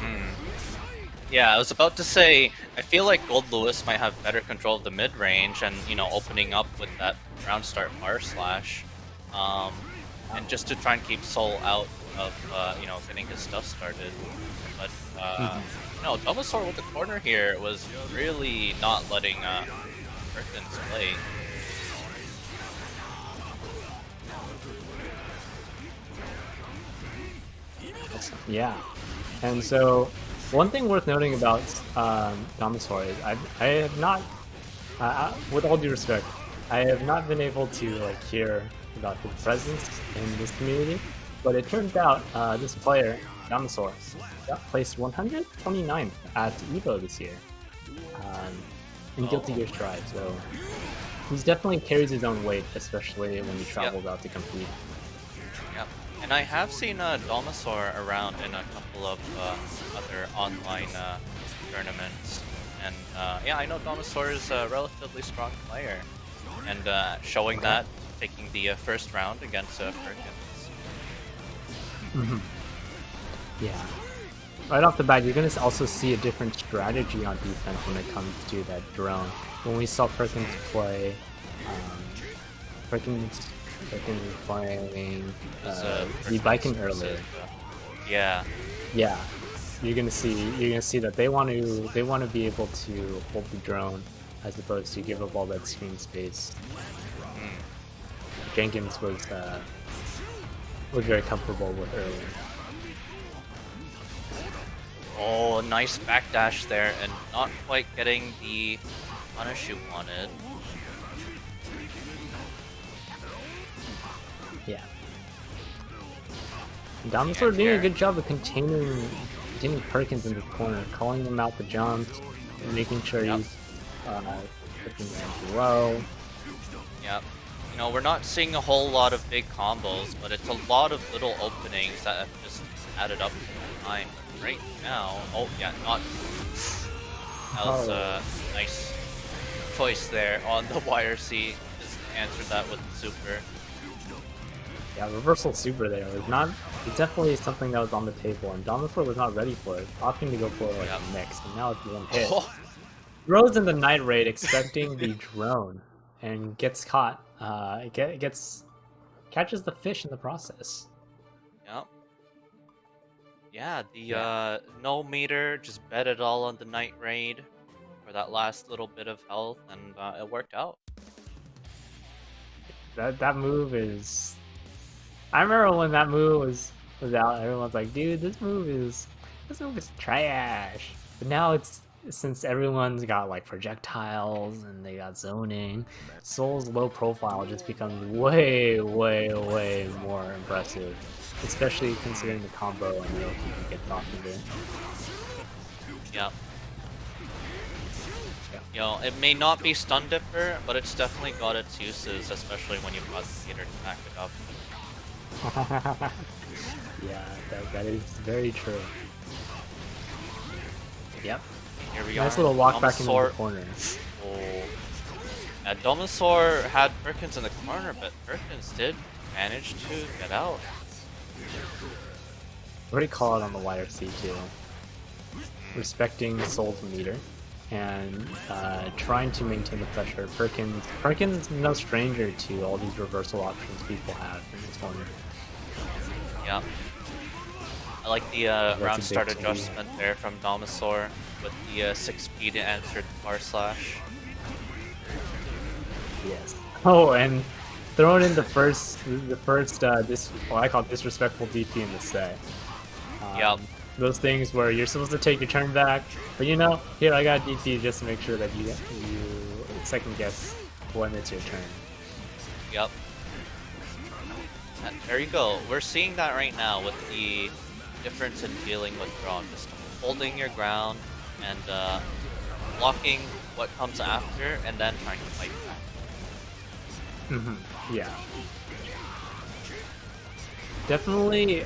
Speaker 2: Hmm. Yeah, I was about to say, I feel like Gold Lewis might have better control of the mid range and, opening up with that round start bar slash. And just to try and keep Soul out of, getting his stuff started. But,
Speaker 1: Mhm.
Speaker 2: Dumblesaur with the corner here was really not letting Perkins play.
Speaker 1: Yeah, and so one thing worth noting about Dinosaur is I have not, with all due respect, I have not been able to like hear about his presence in this community, but it turns out this player Dinosaur got placed 129th at Evo this year in Guilty
Speaker 2: Oh,
Speaker 1: Gear Strive, so he's definitely carries his own weight, especially when he
Speaker 2: yep.
Speaker 1: travels out to compete.
Speaker 2: Yep. And I have seen Domasaur around in a couple of other online tournaments. And yeah, I know Domasaur is a relatively strong player. And showing
Speaker 1: Okay.
Speaker 2: that, taking the first round against Perkins.
Speaker 1: Mhm. Yeah. Right off the bat, you're going to also see a different strategy on defense when it comes to that drone. When we saw Perkins play, um, Perkins, Perkins was playing
Speaker 2: Was
Speaker 1: the
Speaker 2: Perkins
Speaker 1: Viking
Speaker 2: versus,
Speaker 1: earlier.
Speaker 2: yeah,
Speaker 1: Yeah, you're gonna see that they want to be able to hold the drone as opposed to give up all that screen space.
Speaker 2: mm,
Speaker 1: Jenkins was very comfortable with earlier.
Speaker 2: Oh, nice backdash there, and not quite getting the punish you wanted.
Speaker 1: Yeah. Dominator doing a good job of containing Perkins in the corner, calling him out the jumps, making sure he's pushing him low.
Speaker 2: Yep. You know, we're not seeing a whole lot of big combos, but it's a lot of little openings that have just added up over time. Right now, oh yeah, not. That was a nice choice there on the YRC. Just answered that with the super.
Speaker 1: Yeah, reversal super there was not. It's definitely something that was on the table, and Dominator was not ready for it, opting to go for like a mix, and now it's one hit.
Speaker 2: Oh.
Speaker 1: Throws in the Night Raid, expecting the drone, and gets caught. Catches the fish in the process.
Speaker 2: Yep. Yeah, the no meter just bet it all on the Night Raid for that last little bit of health, and it worked out.
Speaker 1: That move is. I remember when that move was out, everyone's like, "Dude, this move is trash." But now it's since everyone's got like projectiles and they got zoning, Soul's low profile just becomes way more impressive, especially considering the combo and the OP gets off of it.
Speaker 2: Yep. You know, it may not be Stun Dipper, but it's definitely got its uses, especially when you've got the meter to back it up.
Speaker 1: Yeah, that is very true. Yep.
Speaker 2: Here we
Speaker 1: Nice
Speaker 2: are.
Speaker 1: little walk back into the corner.
Speaker 2: Oh. Dominator had Perkins in the corner, but Perkins did manage to get out.
Speaker 1: Already call it on the YRC too. Respecting Soul's meter and trying to maintain the pressure. Perkins no stranger to all these reversal options people have in this corner.
Speaker 2: Yeah. I like the round start adjustment there from Dominator with the 6 speed to answer the bar slash.
Speaker 1: Yes. Oh, and throwing in the first what I call disrespectful DP in the set.
Speaker 2: Yep.
Speaker 1: Those things where you're supposed to take your turn back, but you know, here I got DP just to make sure that you second guess when it's your turn.
Speaker 2: Yep. And there you go. We're seeing that right now with the difference in dealing with draw. Just holding your ground and blocking what comes after, and then trying to fight back.
Speaker 1: Yeah. Definitely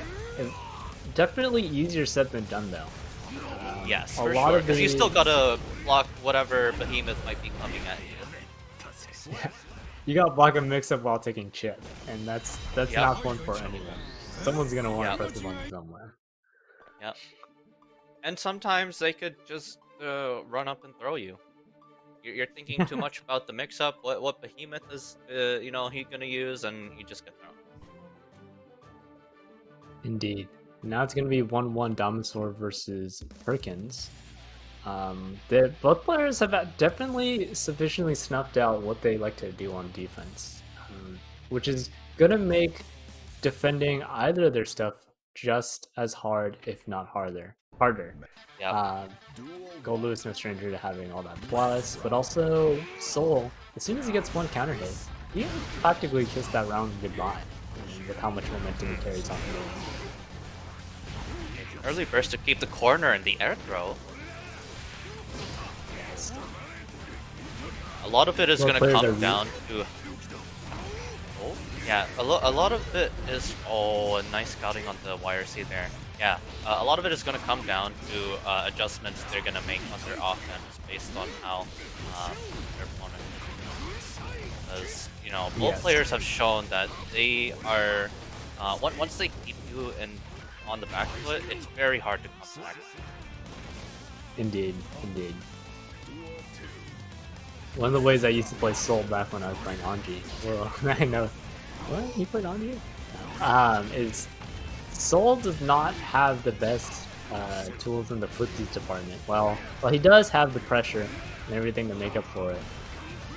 Speaker 1: easier said than done though.
Speaker 2: Yes, for sure. Because you still gotta block whatever behemoth might be coming at you.
Speaker 1: Yeah. You gotta block a mix-up while taking chip, and that's not fun for anyone. Someone's gonna want to press the button somewhere.
Speaker 2: Yep. And sometimes they could just run up and throw you. You're thinking too much about the mix-up, what behemoth is he gonna use, and you just get thrown.
Speaker 1: Indeed. Now it's gonna be 1-1 Dominator versus Perkins. Both players have definitely sufficiently snuffed out what they like to do on defense, which is gonna make defending either of their stuff just as hard, if not harder.
Speaker 2: Yeah.
Speaker 1: Gold Lewis no stranger to having all that plus, but also Soul. As soon as he gets one counter hit, he can practically kiss that round goodbye with how much momentum he carries off the game.
Speaker 2: Early burst to keep the corner and the air throw.
Speaker 1: Yes.
Speaker 2: A lot of it is going to come down to... Oh, yeah. A lot of it is... Oh, a nice scouting on the YRC there. Yeah. A lot of it is going to come down to adjustments they're going to make on their offense based on how their opponent... Because, you know, both players have shown that they are... once they keep you on the back foot, it's very hard to come back.
Speaker 1: Indeed. One of the ways I used to play Soul back when I was playing Anji, well, I know, what? You played Anji? Is Soul does not have the best tools in the footsies department. Well, he does have the pressure and everything to make up for it.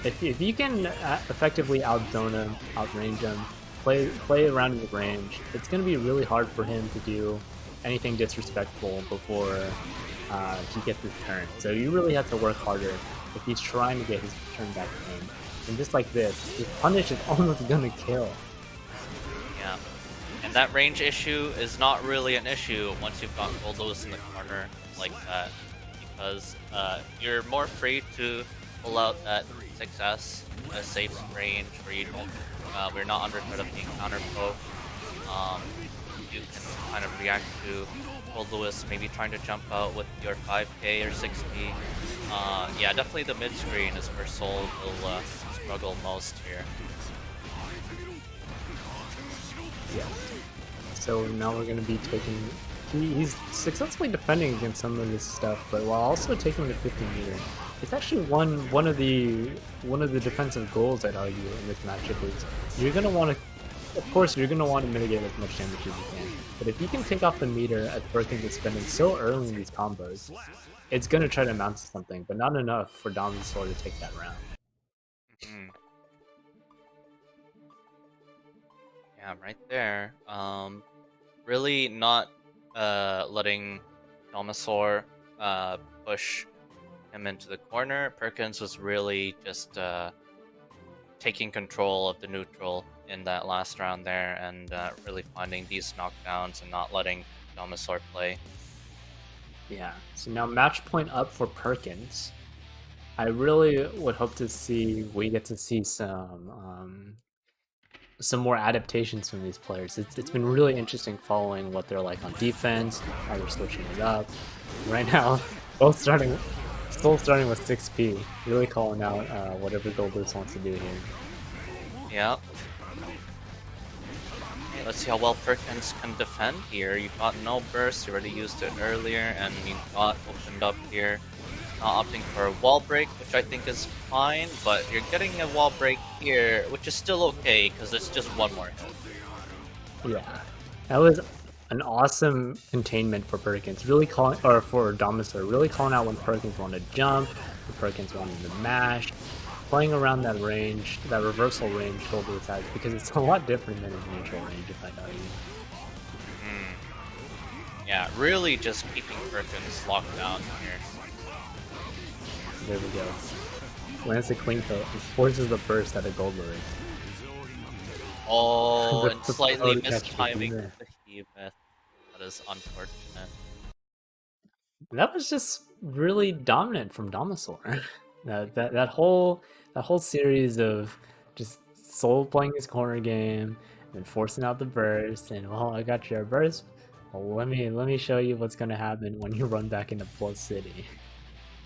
Speaker 1: If you can effectively outzone him, outrange him, play around in the range, it's going to be really hard for him to do anything disrespectful before he gets his turn. So you really have to work harder if he's trying to get his turn back in. And just like this, his punish is almost gonna kill.
Speaker 2: Yeah. And that range issue is not really an issue once you've got Gold Lewis in the corner like that. Because you're more free to pull out that 6S, a safe range where you don't, we're not under threat of being counter-poked. You can kind of react to Gold Lewis maybe trying to jump out with your 5k or 6p. Yeah, definitely the mid screen is where Soul will struggle most here.
Speaker 1: Yeah. So now we're going to be taking... He's successfully defending against some of this stuff, but while also taking the 50 meter. It's actually one of the defensive goals, I'd argue, in this matchup is you're going to want to... Of course, you're going to want to mitigate as much damage as you can. But if you can take off the meter as Perkins is spending so early in these combos, it's going to try to amount to something, but not enough for Dinosaur to take that round.
Speaker 2: Yeah, right there. Really not letting Dinosaur push him into the corner. Perkins was really just taking control of the neutral in that last round there and really finding these knockdowns and not letting Dinosaur play.
Speaker 1: Yeah, so now match point up for Perkins. I really would hope to see we get to see some more adaptations from these players. It's been really interesting following what they're like on defense, how they're switching it up. Right now, Soul starting with 6p, really calling out whatever Goldberg wants to do here.
Speaker 2: Yeah. Okay, let's see how well Perkins can defend here. You got no burst, you already used it earlier, and you got opened up here. Opting for a wall break, which I think is fine, but you're getting a wall break here, which is still okay, because it's just one more hit.
Speaker 1: Yeah, that was an awesome containment for Perkins, really calling, or for Domisaur, really calling out when Perkins wanted to jump, when Perkins wanted to mash, playing around that range, that reversal range Goldberg has, because it's a lot different than his neutral range, if I tell you.
Speaker 2: Yeah, really just keeping Perkins locked down here.
Speaker 1: There we go. Lands a clean kill and forces the burst out of Goldberg.
Speaker 2: Oh, and slightly mistiming the Hebeath. That is unfortunate.
Speaker 1: That was just really dominant from Domisaur. that whole series of just Soul playing his corner game and forcing out the burst, and well, I got your burst. Well, let me show you what's gonna happen when you run back into Plus City.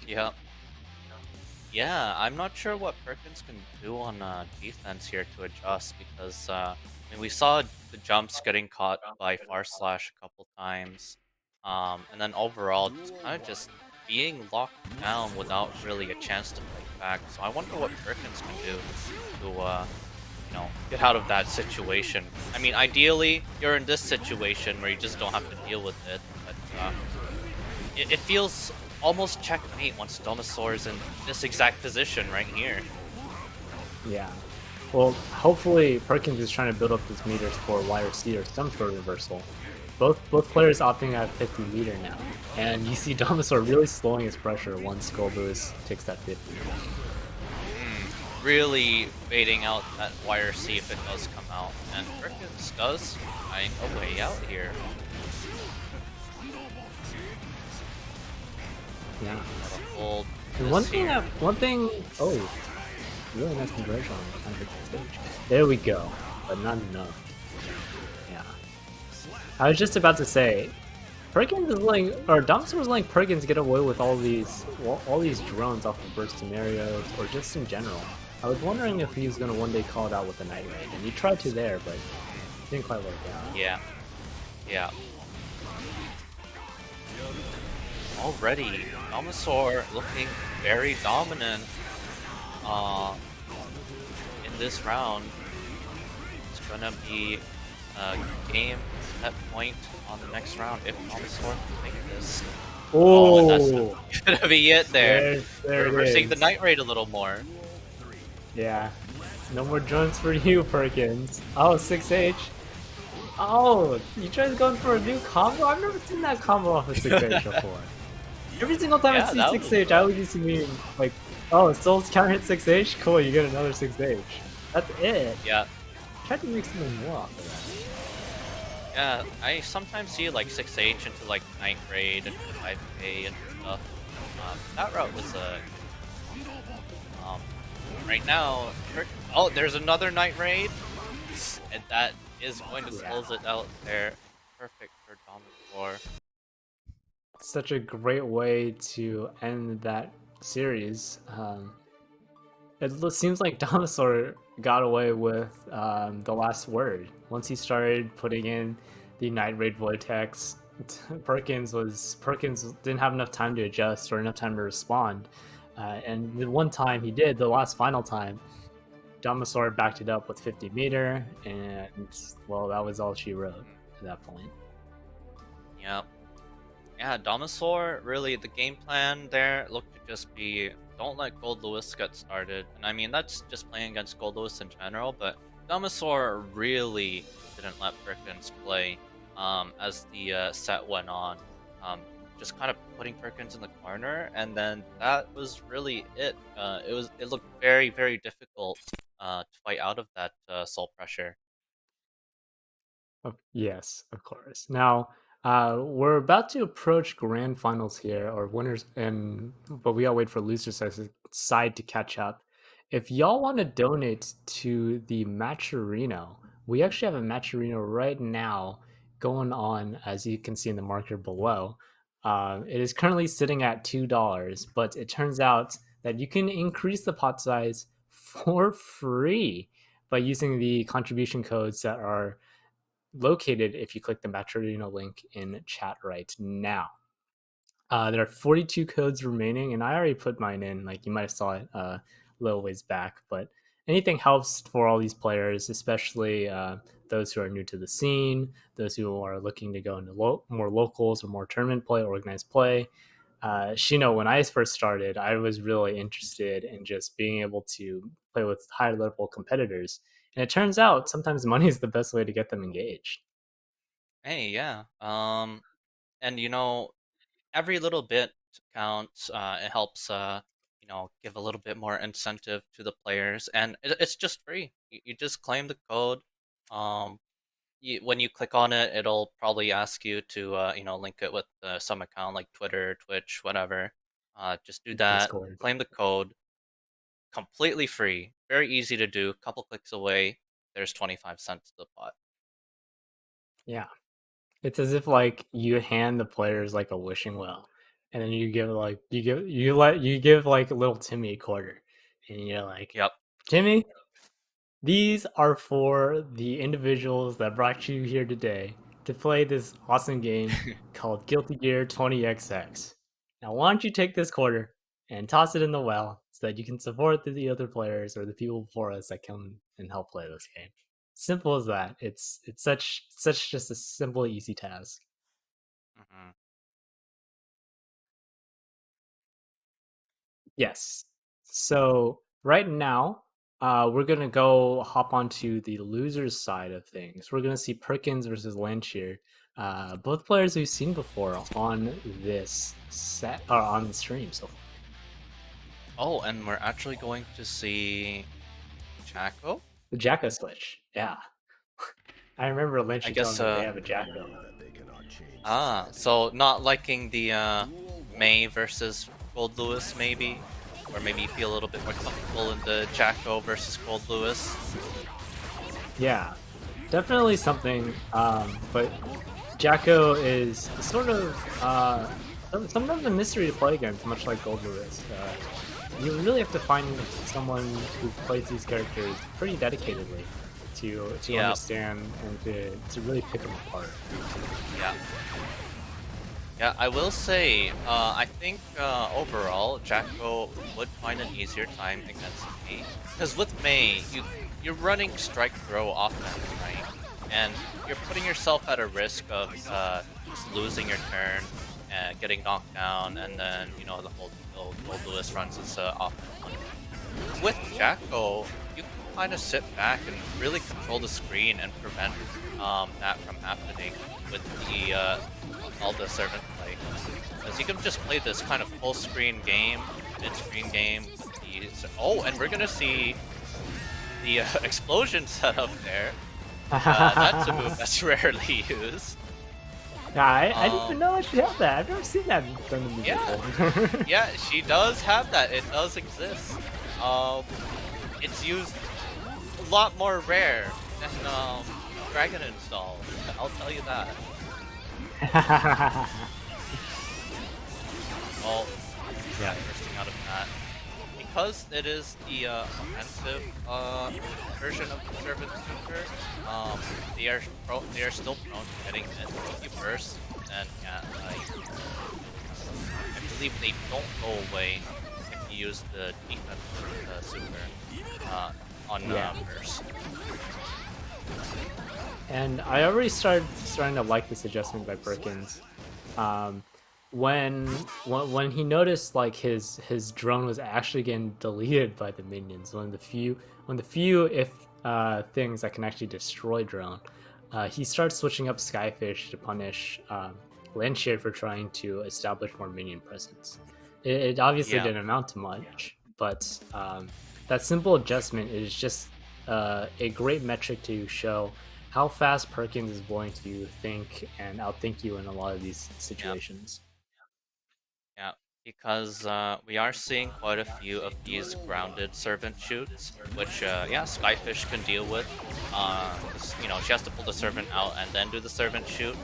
Speaker 2: Yep. Yeah, I'm not sure what Perkins can do on defense here to adjust because I mean, we saw the jumps getting caught by Farslash a couple times, and then overall just being locked down without really a chance to fight back. So I wonder what Perkins can do to get out of that situation. I mean, ideally you're in this situation where you just don't have to deal with it, but it feels almost checkmate once Domisaur is in this exact position right here.
Speaker 1: Yeah. Well, hopefully Perkins is trying to build up his meters for YRC or some sort of reversal. Both players opting at 50 meter now, and you see Domisaur really slowing his pressure once Goldberg takes that 50.
Speaker 2: Really baiting out that YRC if it does come out, and Perkins does find a way out here.
Speaker 1: Yeah.
Speaker 2: Hold
Speaker 1: One thing. Oh, really nice conversion on the stage. There we go, but not enough. Yeah. I was just about to say, Perkins is letting, or Domisaur was letting Perkins get away with all these drones off of burst scenarios, or just in general. I was wondering if he was gonna one day call it out with the Night Raid, and he tried to there, but didn't quite work out.
Speaker 2: Yeah. Yeah. Already, Domisaur looking very dominant in this round. It's gonna be a game set point on the next round if Domisaur can make this.
Speaker 1: Oh,
Speaker 2: and that's gonna be it there. We're seeing the Night Raid a little more.
Speaker 1: Yeah. No more drones for you, Perkins. Oh, 6H. Oh, you guys going for a new combo? I've never seen that combo off of 6H before. Every single time I
Speaker 2: Yeah,
Speaker 1: see
Speaker 2: that was
Speaker 1: 6H, I always used to mean like, oh, Soul's counter hit 6H? Cool, you get another 6H. That's it.
Speaker 2: yeah.
Speaker 1: Try to make something more off of that.
Speaker 2: Yeah, I sometimes see like 6H into like Night Raid and 5K and stuff. That route was um right now. Oh, there's another Night Raid, and that is going to
Speaker 1: Yeah.
Speaker 2: close it out there. Perfect for Dominator.
Speaker 1: Such a great way to end that series. Seems like Dinosaur got away with the last word. Once he started putting in the Night Raid Vortex, Perkins didn't have enough time to adjust or enough time to respond. And the one time he did, the last final time, Dinosaur backed it up with 50-meter, and well, that was all she wrote
Speaker 2: Mhm.
Speaker 1: at that point.
Speaker 2: Yeah. Yeah, Domasaur, really, the game plan there looked to just be don't let Gold Lewis get started. And I mean, that's just playing against Gold Lewis in general, but Domasaur really didn't let Perkins play as the set went on. Just kind of putting Perkins in the corner, and then that was really it. It looked very, very difficult to fight out of that soul pressure.
Speaker 1: Yes, of course. Now, we're about to approach grand finals here, or winners, and but we gotta wait for loser side to catch up. If y'all want to donate to the Matcherino, we actually have a Matcherino right now going on, as you can see in the marker below. It is currently sitting at $2, but it turns out that you can increase the pot size for free by using the contribution codes that are located if you click the Matcherino link in chat right now. There are 42 codes remaining, and I already put mine in. Like you might have saw it a little ways back, but anything helps for all these players, especially those who are new to the scene, those who are looking to go into more locals or more tournament play, organized play. Shino, when I first started, I was really interested in just being able to play with higher level competitors. And it turns out sometimes money is the best way to get them engaged.
Speaker 2: Hey, yeah. And every little bit counts. It helps, give a little bit more incentive to the players, and it's just free. You just claim the code. Um, when you click on it, it'll probably ask you to, link it with some account like Twitter, Twitch, whatever. Just do that.
Speaker 1: Discord.
Speaker 2: Claim the code. Completely free. Very easy to do. Couple clicks away. There's 25 cents to the pot.
Speaker 1: Yeah. It's as if like you hand the players like a wishing well, and then you give like little Timmy a quarter, and you're like,
Speaker 2: Yep.
Speaker 1: Timmy, these are for the individuals that brought you here today to play this awesome game called Guilty Gear 20XX. Now, why don't you take this quarter and toss it in the well so that you can support the other players or the people before us that come and help play this game? Simple as that. It's such just a simple, easy task.
Speaker 2: Hmm.
Speaker 1: Yes. So right now, we're gonna go hop onto the losers side of things. We're gonna see Perkins versus Lanchier, both players we've seen before on this set or on the stream. So
Speaker 2: Oh, and we're actually going to see Chaco.
Speaker 1: the Jacko switch, yeah. I remember
Speaker 2: I
Speaker 1: Lanchier telling
Speaker 2: guess
Speaker 1: me they have a Jacko.
Speaker 2: so not liking the May versus Gold Lewis maybe, or maybe you feel a little bit more comfortable in the Jacko versus Gold Lewis.
Speaker 1: Yeah, definitely something. But Jacko is sort of sometimes a mystery to play against, much like Gold Lewis. You really have to find someone who plays these characters pretty dedicatedly to
Speaker 2: Yeah,
Speaker 1: understand and to really pick them apart.
Speaker 2: yeah. Yeah, I will say, I think overall, Jacko would find an easier time against May. Because with May, you're running strike throw offense, right? And you're putting yourself at a risk of just losing your turn, getting knocked down, and then, the whole Lewis runs his offense. With Jacko, you can kind of sit back and really control the screen and prevent that from happening with the all the servant play. Because you can just play this kind of full screen game, mid screen game. With these. Oh, and we're gonna see the explosion setup there. That's a move that's rarely used.
Speaker 1: Yeah, I didn't even know she had that. I've never seen that done in the
Speaker 2: Yeah.
Speaker 1: before.
Speaker 2: Yeah, she does have that. It does exist. It's used a lot more rare than Dragon Install. I'll tell you that. Well, yeah, bursting out of that. Because it is the offensive version of the Servant Super, they are still prone to getting hit. If you burst, then yeah, I believe they don't go away if you use the defensive super on burst.
Speaker 1: And I already starting to like this adjustment by Perkins. When he noticed like his drone was actually getting deleted by the minions, one of the few if things that can actually destroy drone, he starts switching up Skyfish to punish Landshield for trying to establish more minion presence. It obviously didn't amount to much, but that simple adjustment is just a great metric to show how fast Perkins is willing to think and outthink you in a lot of these situations.
Speaker 2: Yeah, because we are seeing quite a few of these grounded servant shoots, which Skyfish can deal with. You know, she has to pull the servant out and then do the servant shoot.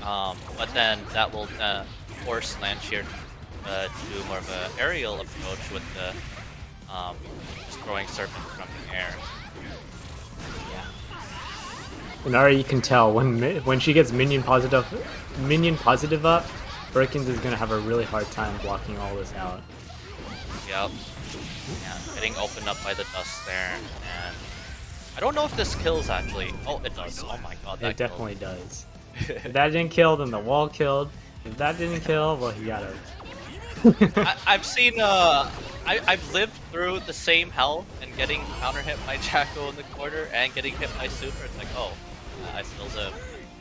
Speaker 2: But then that will force Landshield to do more of an aerial approach with the destroying serpent from the air.
Speaker 1: And already you can tell when she gets minion positive up, Perkins is gonna have a really hard time blocking all this out.
Speaker 2: Yep. Yeah, getting opened up by the dust there, and I don't know if this kills actually. Oh, it does. Oh my god, that
Speaker 1: it definitely does. If that didn't kill, then the wall killed. If that didn't kill, well, he got it.
Speaker 2: I've seen I've lived through the same hell and getting counter hit by Jacko in the corner and getting hit by super. It's like, oh, I still live.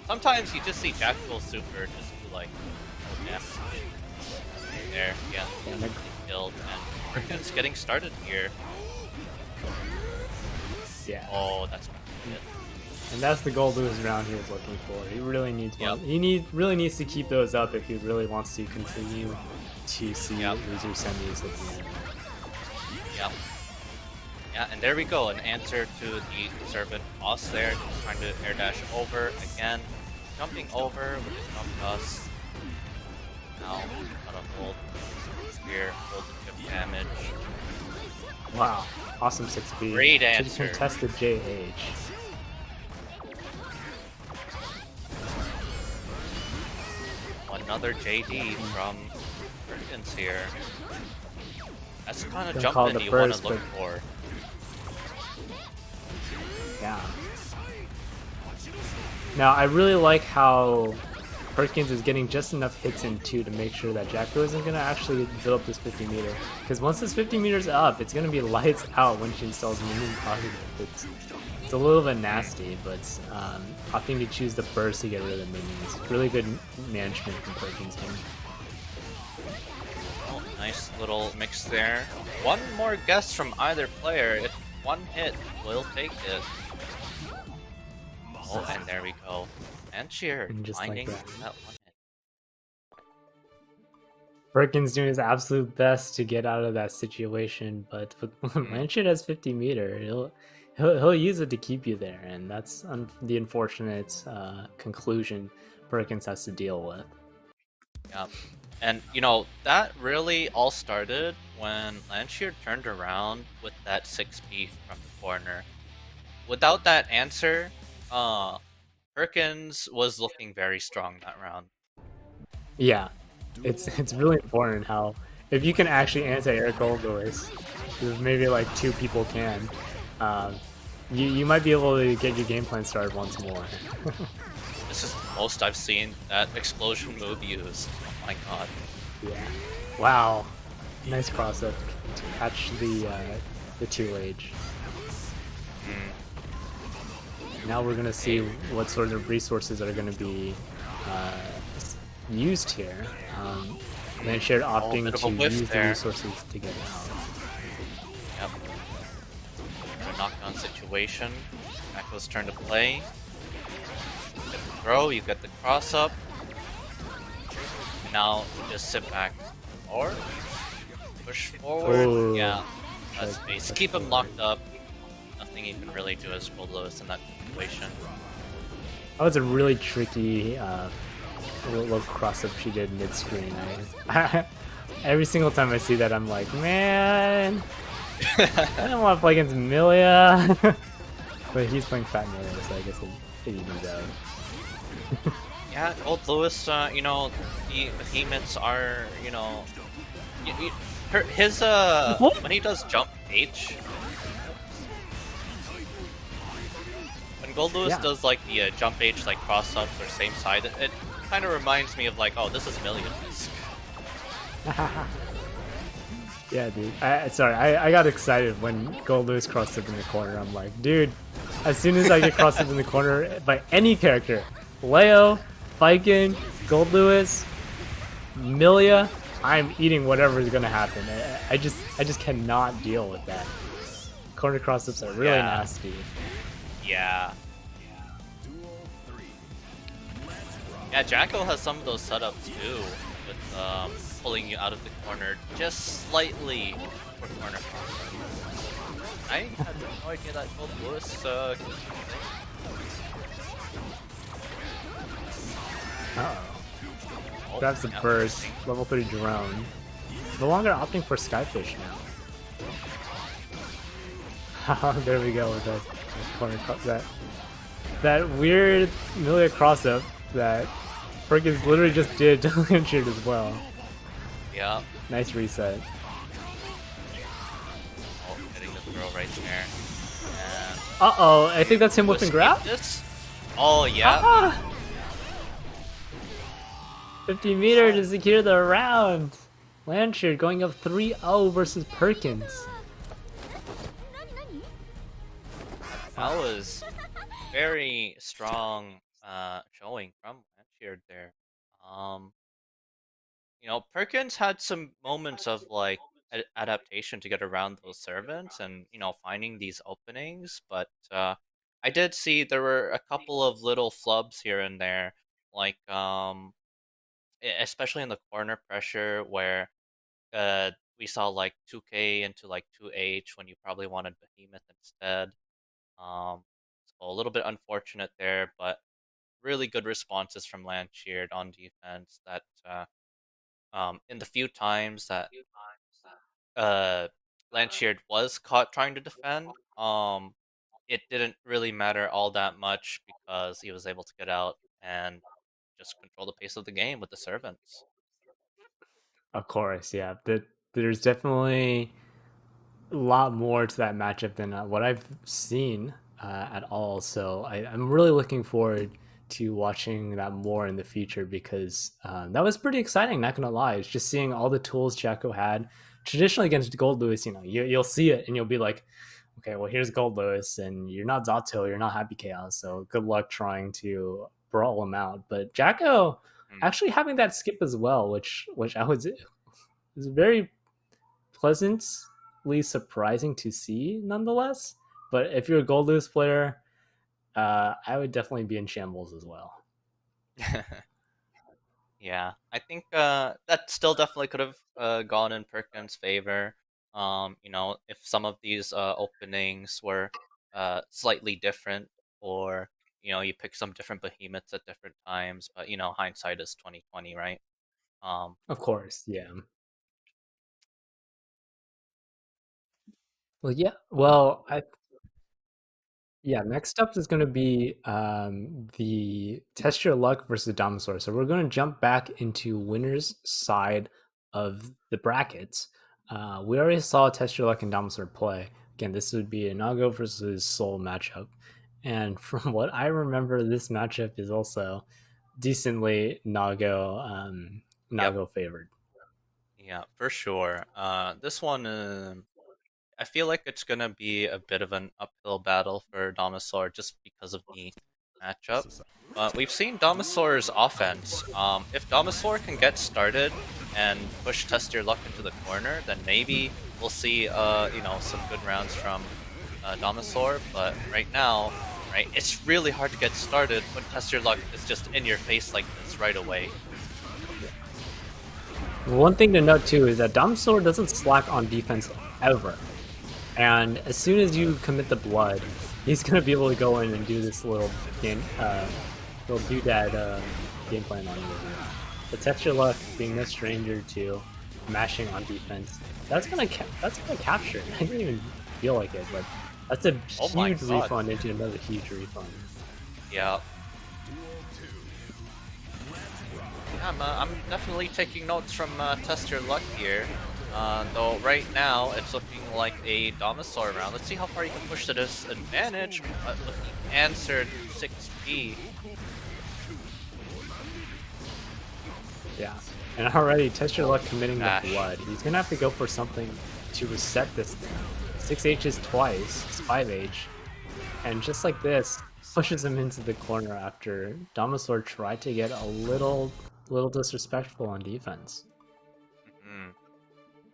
Speaker 2: Sometimes you just see Jacko super just do like damage. There, yeah, killed, and Perkins getting started here.
Speaker 1: Yeah.
Speaker 2: Oh, that's good.
Speaker 1: And that's the gold Lewis round he was looking for. He really needs one. He really needs to keep those up if he really wants to continue to see loser semis at the end.
Speaker 2: Yep. Yeah, and there we go. An answer to the servant boss there. Just trying to air dash over again. Jumping over with the jump dust. Now, gotta hold spear, hold the chip damage.
Speaker 1: Wow. Awesome 6B.
Speaker 2: Great answer.
Speaker 1: Contested JH.
Speaker 2: Another JD from Perkins here. That's the kind of
Speaker 1: Don't
Speaker 2: jump
Speaker 1: call
Speaker 2: in
Speaker 1: it
Speaker 2: you
Speaker 1: burst,
Speaker 2: want to look for.
Speaker 1: Yeah. Now, I really like how Perkins is getting just enough hits in 2 to make sure that Jacko isn't going to actually build up this 50 meter. Because once this 50 meters up, it's going to be lights out when she installs minion positive. It's a little bit nasty, but opting to choose the burst to get rid of the minions. Really good management from Perkins here.
Speaker 2: Oh, nice little mix there. One more guess from either player. If one hit, we'll take it. Oh, and there we go. And cheer, finding
Speaker 1: like
Speaker 2: that one hit.
Speaker 1: Perkins doing his absolute best to get out of that situation, but with Landshield has 50 meter, he'll use it to keep you there, and that's the unfortunate conclusion Perkins has to deal with.
Speaker 2: Yeah, and you know that really all started when Landshield turned around with that 6B from the corner. Without that answer, Perkins was looking very strong that round.
Speaker 1: Yeah, it's really important how if you can actually anti-air gold Lewis, because maybe like 2 people can, you might be able to get your game plan started once more.
Speaker 2: This is the most I've seen that explosion move used. Oh my god.
Speaker 1: Yeah. Wow. Nice cross up to catch the 2 age.
Speaker 2: Mm,
Speaker 1: Now we're gonna see
Speaker 2: okay.
Speaker 1: what sort of resources are gonna be used here.
Speaker 2: Mm.
Speaker 1: Landshared
Speaker 2: Oh, a
Speaker 1: opting
Speaker 2: bit of
Speaker 1: to
Speaker 2: a whiff
Speaker 1: use the
Speaker 2: there.
Speaker 1: resources to get out.
Speaker 2: Yep. Got a knockdown situation. Jacko's turn to play. Get the throw, you get the cross up, and now just sit back. Or push forward.
Speaker 1: Oh,
Speaker 2: Yeah, that
Speaker 1: try to
Speaker 2: space.
Speaker 1: push
Speaker 2: Keep him
Speaker 1: forward.
Speaker 2: locked up. Nothing you can really do as Gold Lewis in that situation.
Speaker 1: That was a really tricky little cross up she did mid screen. Every single time I see that, I'm like, man, I don't want to play against Milia. But he's playing Fat Milia, so I guess it evens out.
Speaker 2: Yeah, Gold Lewis, the behemoths are, his, when he does jump H, when Gold Lewis
Speaker 1: Yeah.
Speaker 2: does, like, the jump H, like, cross-ups or same side, it kind of reminds me of, like, oh, this is Million Disc.
Speaker 1: Yeah, dude. Sorry, I got excited when Gold Lewis crossed up in the corner. I'm like, dude, as soon as I get crossed up in the corner by any character, Leo, Viking, Gold Lewis, Milia, I'm eating whatever is gonna happen. I just cannot deal with that. Corner cross ups are really
Speaker 2: Yeah,
Speaker 1: nasty.
Speaker 2: yeah. Yeah, Jacko has some of those setups, too, with, pulling you out of the corner just slightly for corner cross-ups. I had no idea that Gold Lewis, could do such a thing.
Speaker 1: Uh-oh.
Speaker 2: Oh,
Speaker 1: Grabs the
Speaker 2: yeah,
Speaker 1: burst.
Speaker 2: interesting.
Speaker 1: Level 3 drone. No longer opting for Skyfish now. There we go with that corner cross. That weird Milia cross up that Perkins literally just did to Lynchard as well.
Speaker 2: Yeah.
Speaker 1: Nice reset.
Speaker 2: Oh, getting the throw right there. And
Speaker 1: Uh-oh, I think
Speaker 2: able
Speaker 1: that's him
Speaker 2: to
Speaker 1: whipping
Speaker 2: escape
Speaker 1: grab?
Speaker 2: this. Oh, yeah.
Speaker 1: Ah! 50-meter to secure the round. Blanchard going up 3-0 versus Perkins.
Speaker 2: That was very strong showing from Blanchard there. Um, Perkins had some moments of like adaptation to get around those servants and finding these openings, but I did see there were a couple of little flubs here and there, like especially in the corner pressure where we saw like 2K into like 2H when you probably wanted Behemoth instead. Um, so a little bit unfortunate there, but really good responses from Landsheard on defense. That in the few times that uh Landsheard was caught trying to defend, it didn't really matter all that much because he was able to get out and just control the pace of the game with the servants.
Speaker 1: Of course, yeah. There's definitely a lot more to that matchup than what I've seen at all. So I'm really looking forward to watching that more in the future because that was pretty exciting. Not gonna lie, it's just seeing all the tools Jacko had. Traditionally against Gold Lewis, you'll see it and you'll be like, okay, well here's Gold Lewis, and you're not Zato, you're not Happy Chaos, so good luck trying to brawl him out. But Jacko
Speaker 2: Mm.
Speaker 1: actually having that skip as well, which I was very pleasantly surprising to see nonetheless. But if you're a Gold Lewis player, I would definitely be in shambles as well.
Speaker 2: Yeah, I think that still definitely could have gone in Perkins' favor. If some of these openings were slightly different, or you pick some different behemoths at different times. But hindsight is 2020, right? Um,
Speaker 1: Of course, yeah. Well, yeah. Well, next up is going to be the Test Your Luck versus Dinosaur. So we're going to jump back into winner's side of the brackets. We already saw Test Your Luck and Dinosaur play. Again, this would be a Nago versus Soul matchup. And from what I remember, this matchup is also decently
Speaker 2: yep,
Speaker 1: Nago favored.
Speaker 2: yeah, for sure. This one. I feel like it's gonna be a bit of an uphill battle for Domosaur just because of the matchup. But we've seen Domosaur's offense. If Domosaur can get started and push Test Your Luck into the corner, then maybe we'll see some good rounds from Domosaur. But right now, right, it's really hard to get started when Test Your Luck is just in your face like this right away.
Speaker 1: One thing to note too is that Dinosaur doesn't slack on defense ever. And as soon as you commit the blood, he's gonna be able to go in and do this little little doodad game plan on you. The Test Your Luck being no stranger to mashing on defense, that's gonna capture. I didn't even feel like it, but that's a
Speaker 2: Oh my
Speaker 1: huge
Speaker 2: God.
Speaker 1: refund into another huge refund.
Speaker 2: Yeah. Yeah, I'm definitely taking notes from Test Your Luck here. Though right now it's looking like a Domosaur round. Let's see how far you can push to this advantage. But with the answered 6P.
Speaker 1: Yeah, and already Test Your Luck committing the
Speaker 2: Gosh.
Speaker 1: blood. He's gonna have to go for something to reset this thing. 6H's twice, 5H, and just like this, pushes him into the corner after Domosaur tried to get a little disrespectful on defense.
Speaker 2: Mhm.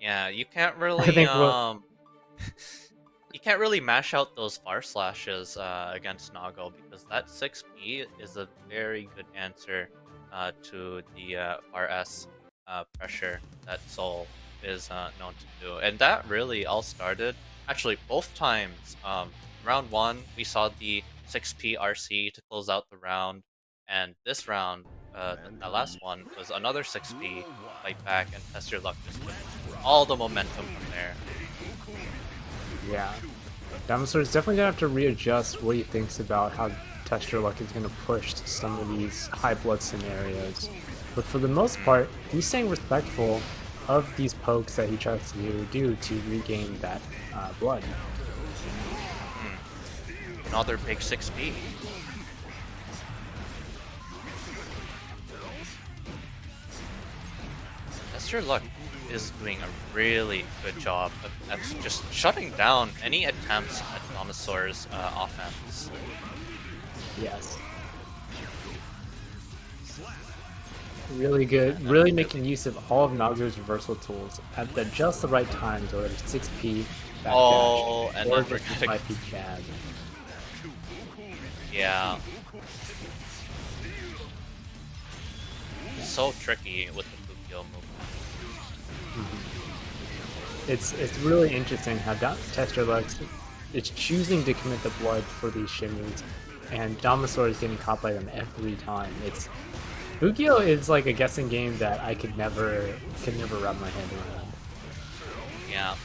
Speaker 2: Yeah, you can't
Speaker 1: I
Speaker 2: really
Speaker 1: think what
Speaker 2: you can't really mash out those far slashes against Nago because that 6P is a very good answer to the far S pressure that Soul is known to do. And that really all started, actually both times. Round 1, we saw the 6P RC to close out the round, and this round, the last one, was another 6P fight back, and Test Your Luck just took all the momentum from there.
Speaker 1: Yeah, Domosaur is definitely gonna have to readjust what he thinks about how Test Your Luck is gonna push to some of these high blood scenarios. But for the most part, he's staying respectful of these pokes that he tries to do to regain that blood.
Speaker 2: Another big 6P. Test Your Luck is doing a really good job of just shutting down any attempts at Domosaur's offense.
Speaker 1: Yes. Really good, really making use of all of Nago's reversal tools at just the right times, whether it's 6P,
Speaker 2: Oh,
Speaker 1: backdash,
Speaker 2: and
Speaker 1: or
Speaker 2: then we're
Speaker 1: just a
Speaker 2: gonna
Speaker 1: 5P jab.
Speaker 2: yeah. So tricky with the Fukio movement.
Speaker 1: It's really interesting how Test Your Luck is choosing to commit the blood for these shimmies, and Domosaur is getting caught by them every time. Fukio is like a guessing game that I could never wrap my head around.
Speaker 2: Yeah.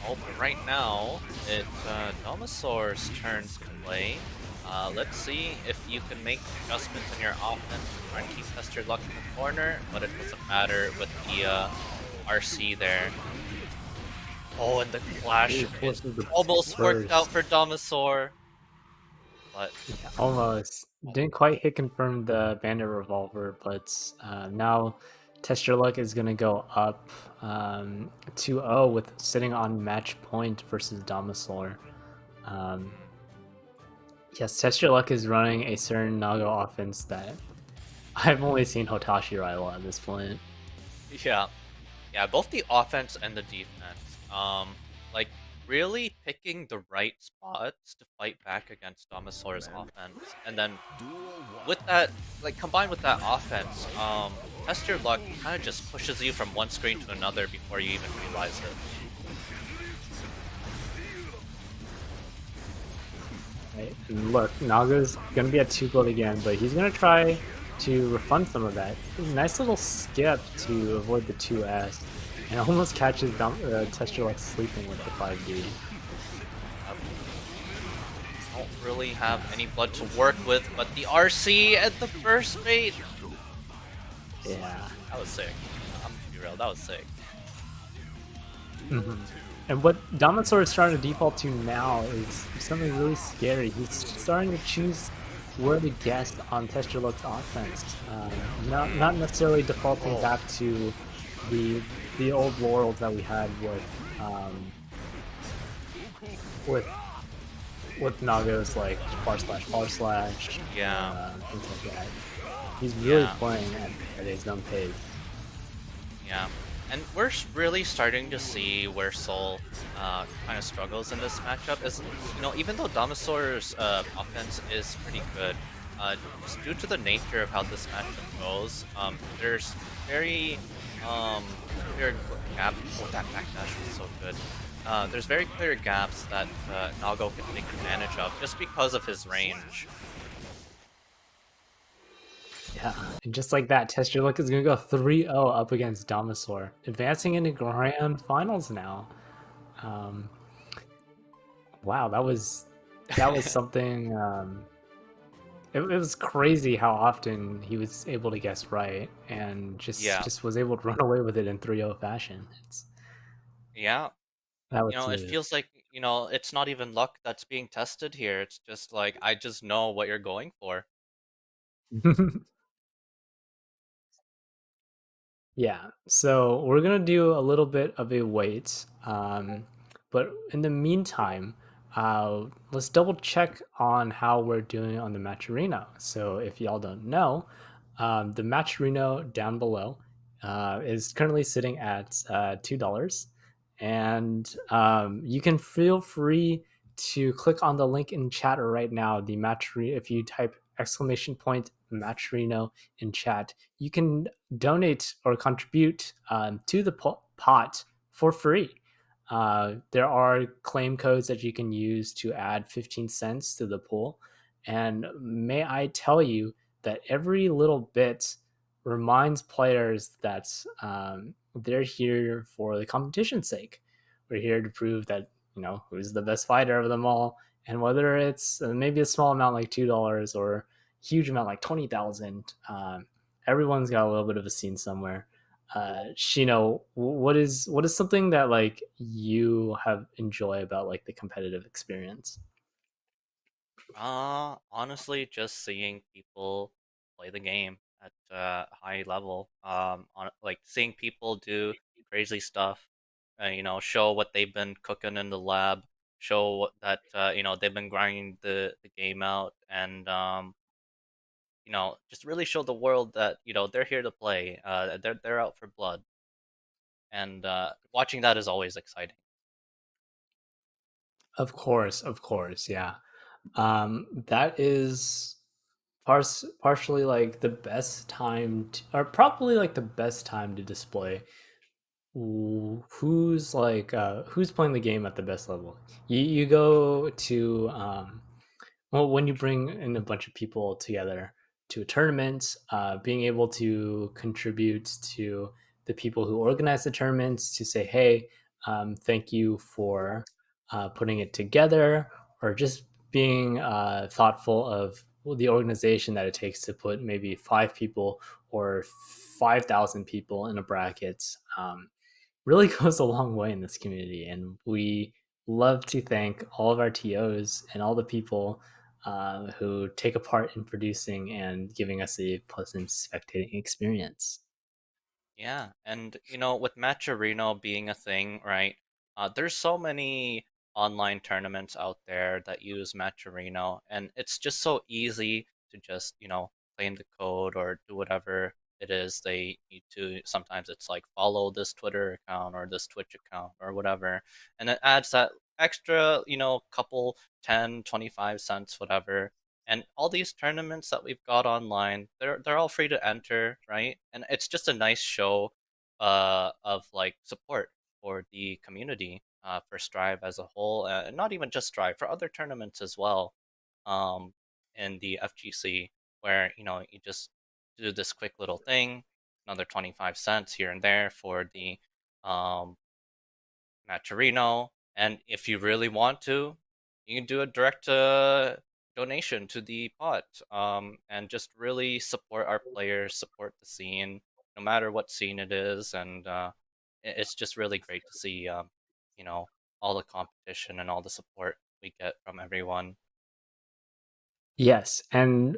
Speaker 2: Oh, but right now, it's Domosaur's turn to play. Let's see if you can make adjustments in your offense to try and keep Test Your Luck in the corner, but it doesn't matter with the RC there. Oh, and the clash almost worked out for Domosaur, but
Speaker 1: Yeah, almost. Didn't quite hit confirm the Bandit Revolver, but now Test Your Luck is going to go up 2-0 with sitting on match point versus Domosaur. Yes, Test Your Luck is running a certain Nago offense that I've only seen Hotashi rival at this point.
Speaker 2: yeah. Yeah, both the offense and the defense. Like really picking the right spots to fight back against Domosaur's offense. And then with that, like combined with that offense, Test Your Luck kind of just pushes you from one screen to another before you even realize it.
Speaker 1: Right? And look, Naga's going to be at 2 gold again, but he's going to try to refund some of that. Nice little skip to avoid the 2S, and almost catches Test Your Luck sleeping with the 5D.
Speaker 2: Don't really have any blood to work with, but the RC at the first bait.
Speaker 1: Yeah.
Speaker 2: That was sick. I'm gonna be real, that was sick.
Speaker 1: And what Domosaur is trying to default to now is something really scary. He's starting to choose where to guess on Test Your Luck's offense. Not necessarily defaulting back to the old laurels that we had with um, with Naga's like bar slash or
Speaker 2: Yeah,
Speaker 1: things like that. He's really
Speaker 2: yeah,
Speaker 1: playing at his own pace.
Speaker 2: yeah. And we're really starting to see where Soul kind of struggles in this matchup. Is even though Damasor's offense is pretty good, just due to the nature of how this matchup goes, there's very clear gap. Oh, that backdash was so good. There's very clear gaps that Nago can take advantage of just because of his range.
Speaker 1: Yeah, and just like that, Test Your Luck is gonna go 3-0 up against Damasaur, advancing into grand finals now. Um, wow, that was something. It was crazy how often he was able to guess right and
Speaker 2: Yeah,
Speaker 1: just was able to run away with it in 3-0 fashion.
Speaker 2: yeah.
Speaker 1: That was
Speaker 2: It
Speaker 1: smooth.
Speaker 2: feels like, it's not even luck that's being tested here. It's just like, I just know what you're going for.
Speaker 1: Yeah, so we're gonna do a little bit of a wait, but in the meantime, let's double check on how we're doing on the Matcherino. So if y'all don't know, the Matcherino down below is currently sitting at $2, and you can feel free to click on the link in chat right now. The Matcherino, if you type exclamation point Matcherino in chat, you can donate or contribute to the pot for free. There are claim codes that you can use to add 15 cents to the pool. And may I tell you that every little bit reminds players that they're here for the competition's sake. We're here to prove that, who's the best fighter of them all. And whether it's maybe a small amount like $2 or huge amount like 20,000, everyone's got a little bit of a scene somewhere. Shino, what is something that like you have enjoy about like the competitive experience?
Speaker 2: Honestly, just seeing people play the game at a high level. Like seeing people do crazy stuff. Show what they've been cooking in the lab. Show that they've been grinding the game out, and just really show the world that they're here to play. They're out for blood, and watching that is always exciting.
Speaker 1: Of course, yeah. That is partially like the best time or probably like the best time to display who's playing the game at the best level. You go to well, when you bring in a bunch of people together to a tournament, being able to contribute to the people who organize the tournaments to say, hey, thank you for putting it together, or just being thoughtful of the organization that it takes to put maybe 5 people or 5,000 people in a bracket, really goes a long way in this community. And we love to thank all of our TOs and all the people who take a part in producing and giving us a pleasant spectating experience.
Speaker 2: Yeah, and with Matcherino being a thing, right? There's so many online tournaments out there that use Matcherino, and it's just so easy to just claim the code or do whatever it is they need to. Sometimes it's like follow this Twitter account or this Twitch account or whatever, and it adds that extra, couple 10, 25 cents, whatever, and all these tournaments that we've got online, they're all free to enter, right? And it's just a nice show of like support for the community, for Strive as a whole, and not even just Strive, for other tournaments as well, um in the FGC, where you just do this quick little thing, another 25 cents here and there for the um Matcherino. And if you really want to, you can do a direct donation to the pot, and just really support our players, support the scene, no matter what scene it is. And it's just really great to see, you know, all the competition and all the support we get from everyone.
Speaker 1: Yes, and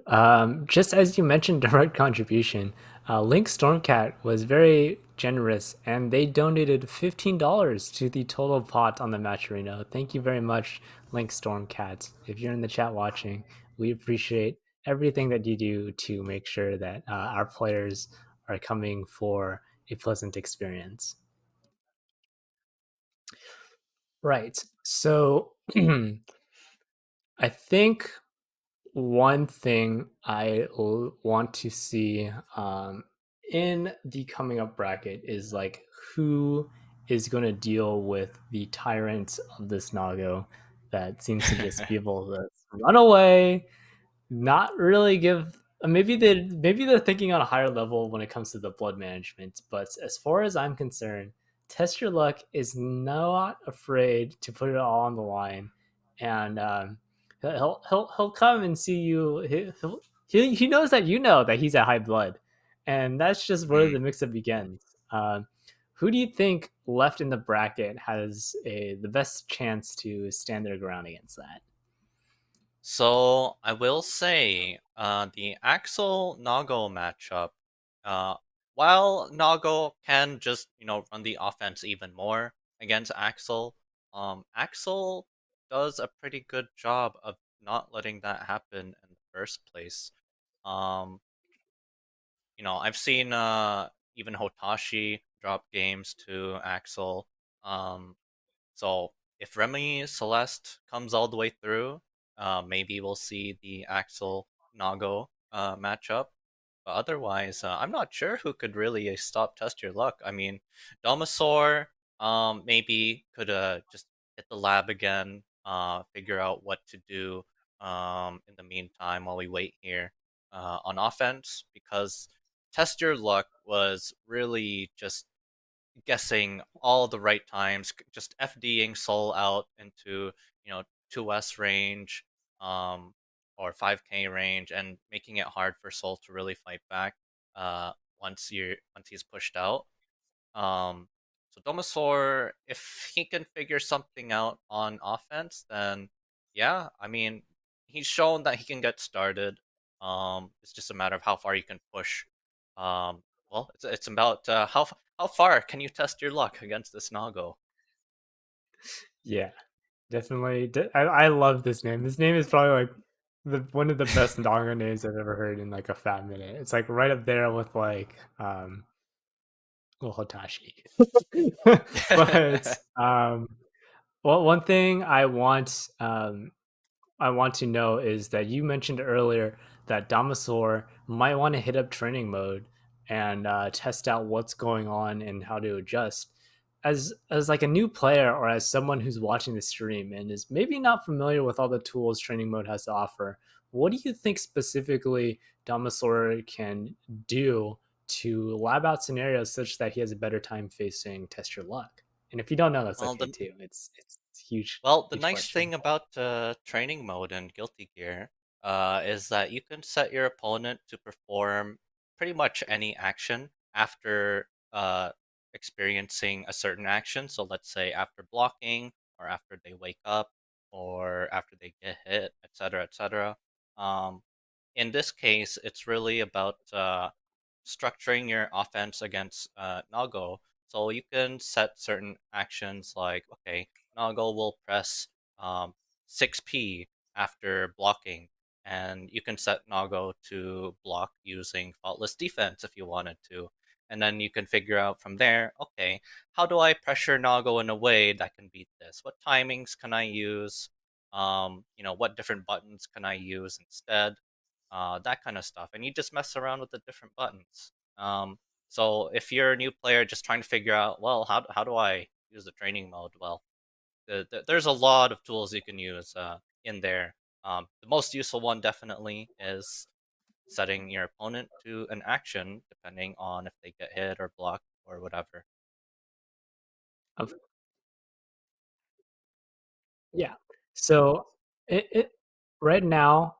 Speaker 1: just as you mentioned, direct contribution, Link Stormcat was very generous, and they donated $15 to the total pot on the Matcherino. Thank you very much, Link Stormcat. If you're in the chat watching, we appreciate everything that you do to make sure that our players are coming for a pleasant experience. Right. So I think one thing want to see in the coming up bracket is like who is going to deal with the tyrant of this Nago that seems to just be able to run away, not really give. Maybe they're thinking on a higher level when it comes to the blood management. But as far as I'm concerned, Test Your Luck is not afraid to put it all on the line, and he'll come and see you. He knows that you know that he's at high blood, and that's just where
Speaker 2: Hmm.
Speaker 1: the mix-up begins. Who do you think left in the bracket has the best chance to stand their ground against that?
Speaker 2: So I will say, the Axel Nago matchup, uh, while Nago can just run the offense even more against Axel, Axel does a pretty good job of not letting that happen in the first place. Um, I've seen even Hotashi drop games to Axel. Um, so if Remi Celeste comes all the way through, maybe we'll see the Axel Nago matchup. But otherwise, I'm not sure who could really stop Test Your Luck. I mean, Domasaur maybe could just hit the lab again, figure out what to do in the meantime while we wait here on offense, because Test Your Luck was really just guessing all the right times, just FDing Soul out into, 2S range, um, or 5K range, and making it hard for Soul to really fight back uh, once he's pushed out. Um, so Domasaur, if he can figure something out on offense, then yeah, I mean, he's shown that he can get started. It's just a matter of how far you can push. Well, it's about how far can you test your luck against this Nago?
Speaker 1: Yeah, definitely. I love this name. This name is probably like one of the best Ndongo names I've ever heard in like a fat minute. It's like right up there with like well Hotashi. But well, one thing I want to know is that you mentioned earlier that Damasaur might want to hit up training mode and test out what's going on and how to adjust. As like a new player or as someone who's watching the stream and is maybe not familiar with all the tools training mode has to offer, what do you think specifically Damasaur can do to lab out scenarios such that he has a better time facing Test Your Luck? And if you don't know, that's
Speaker 2: well,
Speaker 1: okay
Speaker 2: the
Speaker 1: too. It's huge,
Speaker 2: Well, the
Speaker 1: huge
Speaker 2: nice
Speaker 1: question.
Speaker 2: thing about training mode in Guilty Gear is that you can set your opponent to perform pretty much any action after experiencing a certain action. So let's say after blocking, or after they wake up, or after they get hit, etc., etc. Um, in this case, it's really about structuring your offense against Nago. So you can set certain actions like, okay, Nago will press um, 6P after blocking, and you can set Nago to block using faultless defense if you wanted to. And then you can figure out from there, okay, how do I pressure Nago in a way that can beat this? What timings can I use? What different buttons can I use instead? That kind of stuff. And you just mess around with the different buttons. So if you're a new player just trying to figure out, well, how do I use the training mode? Well, there's a lot of tools you can use in there. The most useful one definitely is setting your opponent to an action, depending on if they get hit or blocked or whatever.
Speaker 1: Of Yeah. So it right now,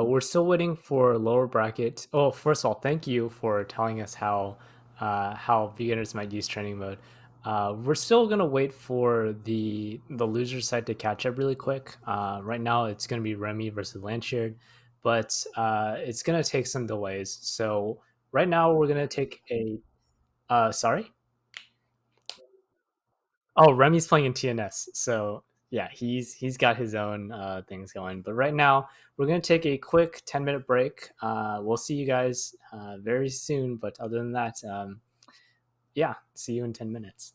Speaker 1: we're still waiting for lower bracket. Oh, first of all, thank you for telling us how beginners might use training mode. We're still gonna wait for the loser side to catch up really quick. Right now, it's gonna be Remy versus Landshared, but it's gonna take some delays. So right now, we're gonna take a sorry. Oh, Remi's playing in TNS, so yeah, he's got his own things going. But right now, we're gonna take a quick 10-minute break. We'll see you guys very soon. But other than that, yeah, see you in 10 minutes.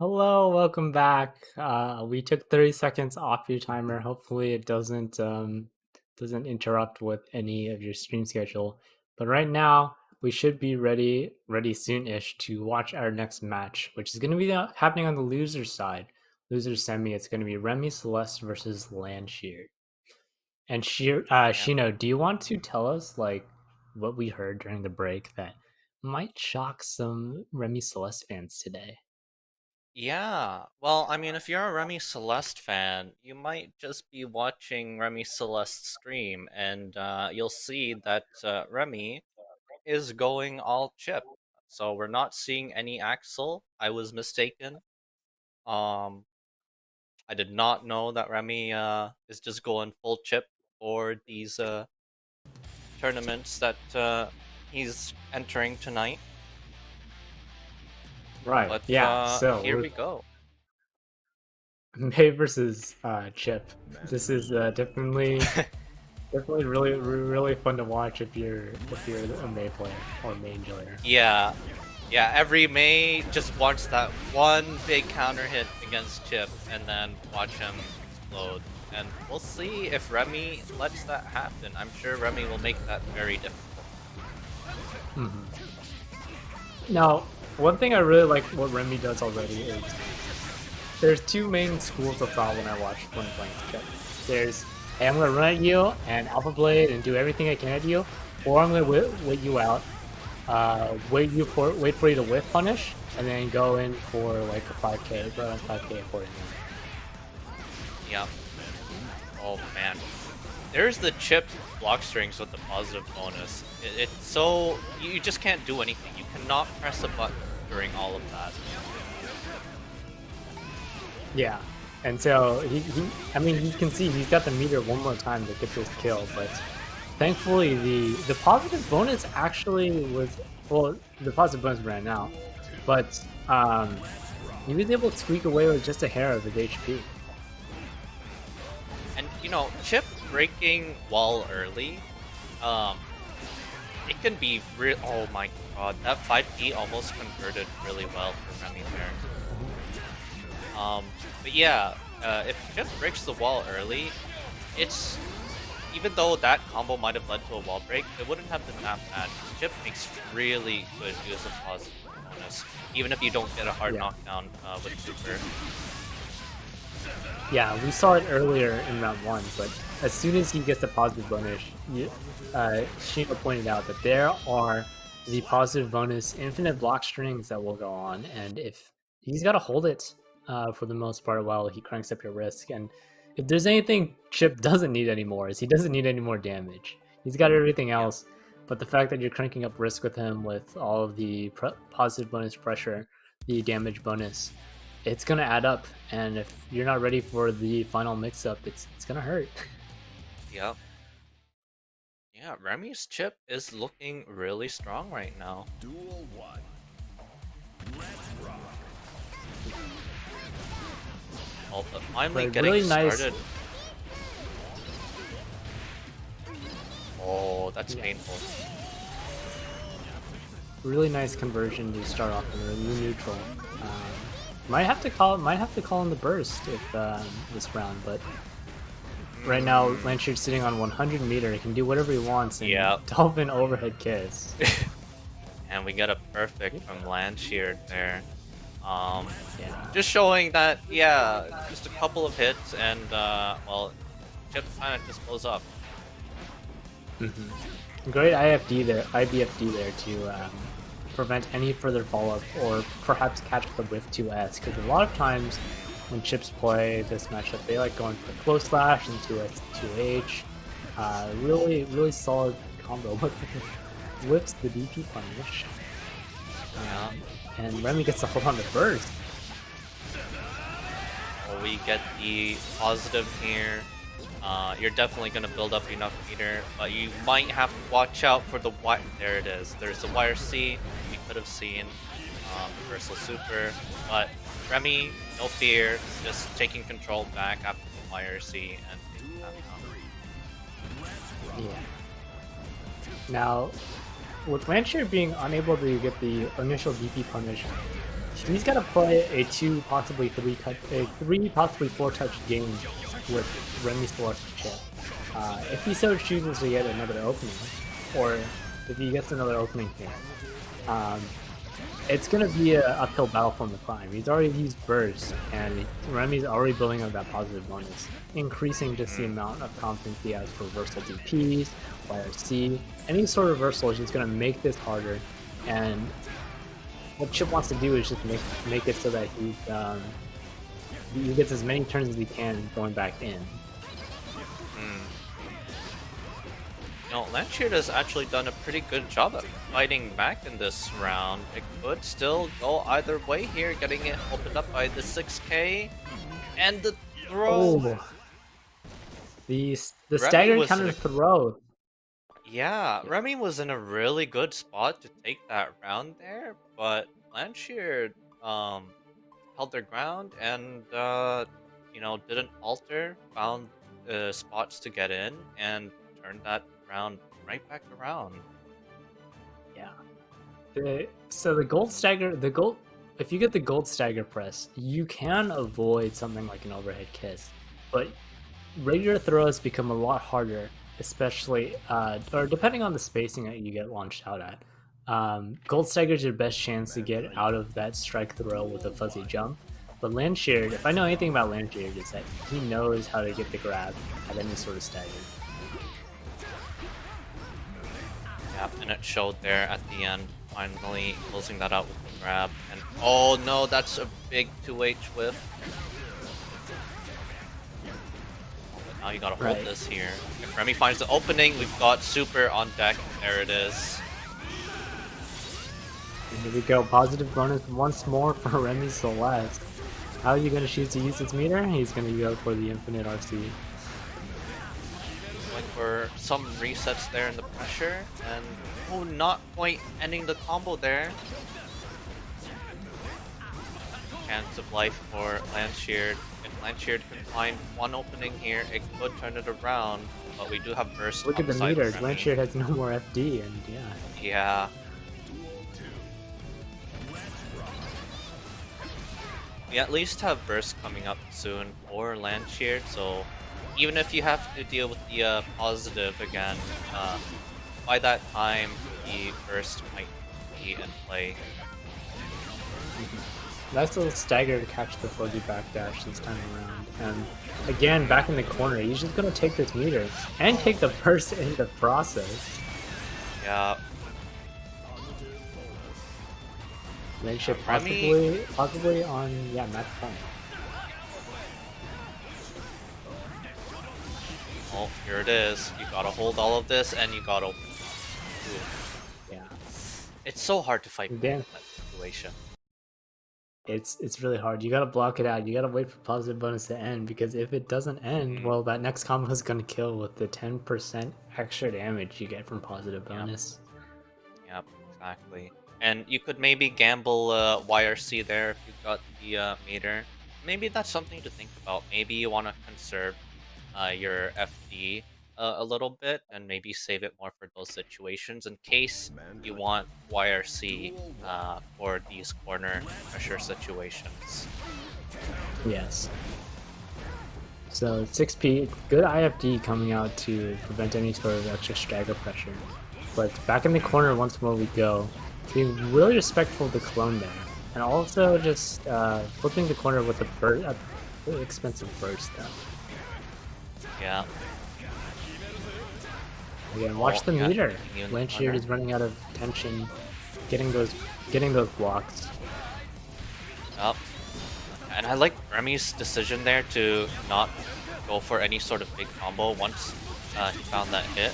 Speaker 1: Hello, welcome back. We took 30 seconds off your timer. Hopefully, it doesn't interrupt with any of your stream schedule. But right now, we should be ready soon-ish to watch our next match, which is going to be happening on the loser side, loser semi. It's going to be Remi Celeste versus Landshear. And
Speaker 2: Yeah.
Speaker 1: Shino, do you want to tell us like what we heard during the break that might shock some Remi Celeste fans today?
Speaker 2: Yeah. Well, I mean, if you're a Remi Celeste fan, you might just be watching Remi Celeste stream, and you'll see that Remi is going all chip. So we're not seeing any Axel. I was mistaken. Um, I did not know that Remi is just going full chip for these tournaments that he's entering tonight.
Speaker 1: Right.
Speaker 2: But
Speaker 1: Yeah. So
Speaker 2: here
Speaker 1: with
Speaker 2: we go.
Speaker 1: May versus Chip, this is definitely really fun to watch if you're a May player or main player.
Speaker 2: Yeah, yeah. Every May just wants that one big counter hit against Chip, and then watch him explode. And we'll see if Remi lets that happen. I'm sure Remi will make that very difficult.
Speaker 1: Mhm. Now, one thing I really like what Remy does already is there's two main schools of thought when I watch when playing Chip. There's, hey, I'm gonna run at you and Alpha Blade and do everything I can at you, or I'm gonna wait you out, wait for you to whiff punish, and then go in for like a 5k, run 5k accordingly.
Speaker 2: Yeah. Oh man. There's the Chip block strings with the positive bonus. It's so you just can't do anything. You cannot press a button during all of that.
Speaker 1: Yeah, and so I mean, you can see he's got the meter one more time to get this kill, but thankfully the positive bonus actually was, well, the positive bonus ran out, but he was able to squeak away with just a hair of his HP.
Speaker 2: And you know, Chip breaking wall early, um, it can be real. Oh my god, that 5P almost converted really well for Remi there. But yeah, if Chip breaks the wall early, it's even though that combo might have led to a wall break, it wouldn't have been that bad. Chip makes really good use of positive bonus, even if you don't get a hard knockdown with super.
Speaker 1: Yeah, we saw it earlier in round one, but as soon as he gets the positive bonus, Shino pointed out that there are the positive bonus infinite block strings that will go on, and if he's got to hold it for the most part while he cranks up your risk, and if there's anything Chip doesn't need anymore, is he doesn't need any more damage. He's got everything else, but the fact that you're cranking up risk with him with all of the positive bonus pressure, the damage bonus, it's gonna add up, and if you're not ready for the final mix-up, it's gonna hurt.
Speaker 2: Yep. Yeah, Remi's Chip is looking really strong right now.
Speaker 3: Duel 1. Let's rock.
Speaker 2: Oh, but finally
Speaker 1: But
Speaker 2: getting
Speaker 1: really nice.
Speaker 2: started. Oh, that's painful.
Speaker 1: Really nice conversion to start off in the neutral. Might have to call in the burst if this round, but right now Landshear's sitting on 100 meter. He can do whatever he wants. And Dolphin overhead kiss.
Speaker 2: And we get a perfect from Landshear there.
Speaker 1: Yeah.
Speaker 2: Just showing that, yeah, just a couple of hits and, well, Chip kind of just blows up.
Speaker 1: Great IBFD there to prevent any further follow-up or perhaps catch the whiff 2S, because a lot of times when Chips play this matchup, they like going for close slash and 2S 2H. Really solid combo. Whips the DP punish. And Remi gets a hold on the burst.
Speaker 2: Well, we get the positive here. You're definitely going to build up enough meter, but you might have to watch out for the wire. There it is. There's the wire C. We could have seen Reversal Super, but Remi, no fear, just taking control back after the wire C and taking that down.
Speaker 1: Yeah. Now, with Landshear being unable to get the initial DP punish, he's got to play a 2, possibly 3 touch, a 3, possibly 4 touch game with Remi Celeste chip. If he so chooses to get another opening, or if he gets another opening here, it's going to be an uphill battle from the climb. He's already used burst, and Remi's already building up that positive bonus, increasing just the amount of confidence he has for reversal DPs, YRC. Any sort of reversal is just going to make this harder, and what Chip wants to do is just make it so that he gets as many turns as he can going back in.
Speaker 2: No, Landshield has actually done a pretty good job at fighting back in this round. It could still go either way here, getting it opened up by the 6k and the throw.
Speaker 1: Oh, the staggered counter throw.
Speaker 2: Yeah, Remi was in a really good spot to take that round there, but Landshield held their ground and you know, didn't falter, found spots to get in and turned that round right back around.
Speaker 1: Yeah. So the gold stagger, if you get the gold stagger press, you can avoid something like an overhead kiss, but regular throws become a lot harder, especially or depending on the spacing that you get launched out at. Gold stagger is your best chance to get out of that strike throw with a fuzzy jump. But Landshield, if I know anything about Landshield, is that he knows how to get the grab at any sort of stagger.
Speaker 2: Yeah, and it showed there at the end, finally closing that out with the grab. And oh no, that's a big 2H whiff. But now you gotta hold this here. If Remi finds the opening, we've got super on deck. There it is.
Speaker 1: And here we go, positive bonus once more for Remi Celeste. How are you going to choose to use his meter? He's going to go for the infinite RC.
Speaker 2: Going for some resets there in the pressure, and oh, not quite ending the combo there. Chance of life for Landshield. If Landshield can find one opening here, it could turn it around, but we do have burst.
Speaker 1: Look at the meters, Landshield has no more FD, and yeah.
Speaker 2: Yeah. We at least have burst coming up soon for Landshield, so even if you have to deal with the positive again, by that time the burst might be in play.
Speaker 1: Nice little stagger to catch the fuzzy backdash this time around. And again, back in the corner, he's just going to take this meter and take the burst in the process.
Speaker 2: Yeah.
Speaker 1: Landshield possibly on, yeah, match point.
Speaker 2: Oh, here it is. You gotta hold all of this, and you gotta. Ooh.
Speaker 1: Yeah.
Speaker 2: It's so hard to fight in that situation.
Speaker 1: It's really hard. You gotta block it out. You gotta wait for positive bonus to end, because if it doesn't end, well, that next combo is gonna kill with the 10% extra damage you get from positive bonus.
Speaker 2: Yep, exactly. And you could maybe gamble YRC there if you've got the meter. Maybe that's something to think about. Maybe you want to conserve your FD a little bit and maybe save it more for those situations in case you want YRC for these corner pressure situations.
Speaker 1: Yes. So 6P, good IFD coming out to prevent any sort of extra stagger pressure. But back in the corner once more we go. Being really respectful of the clone there. And also just flipping the corner with a really expensive burst though.
Speaker 2: Yeah.
Speaker 1: Again, watch the meter. Landshield is running out of tension, getting those blocks.
Speaker 2: Yep. And I like Remi's decision there to not go for any sort of big combo once he found that hit.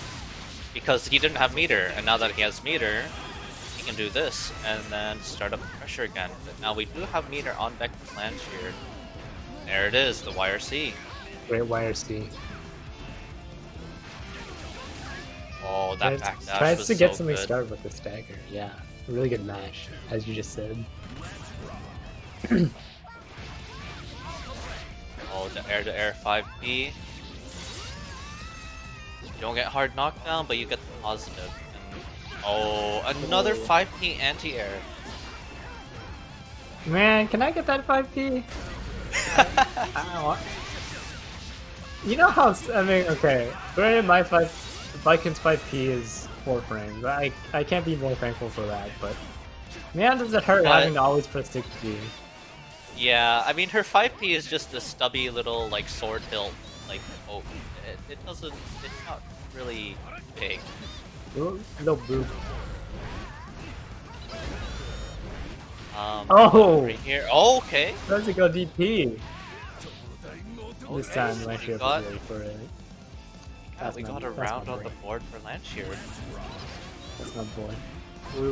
Speaker 2: Because he didn't have meter, and now that he has meter, he can do this and then start up the pressure again. But now we do have meter on deck with Landshield. There it is, the YRC.
Speaker 1: Great YRC.
Speaker 2: Oh, that backdash
Speaker 1: tries
Speaker 2: was
Speaker 1: to get
Speaker 2: so
Speaker 1: something
Speaker 2: good.
Speaker 1: started with the stagger. Yeah, a really good match, as you just said.
Speaker 2: Oh, the air-to-air 5B. You don't get hard knockdown, but you get the positive. And, oh, another 5P anti-air.
Speaker 1: Man, can I get that 5P? I don't want... You know how I mean, okay. Granted, my Vikings 5P is 4 frames. I can't be more thankful for that. But man, does it hurt
Speaker 2: But
Speaker 1: having to always press 6P?
Speaker 2: yeah, I mean her 5P is just a stubby little like sword hilt, like oh, it doesn't, it's not really big.
Speaker 1: Little boop.
Speaker 2: Oh,
Speaker 1: Oh,
Speaker 2: right here. Oh, okay.
Speaker 1: does it go DP? This
Speaker 2: Okay,
Speaker 1: time,
Speaker 2: so
Speaker 1: Lancashire
Speaker 2: we
Speaker 1: was
Speaker 2: got,
Speaker 1: ready for it.
Speaker 2: yeah, we got a round on the board for Lancashire.
Speaker 1: That's my boy.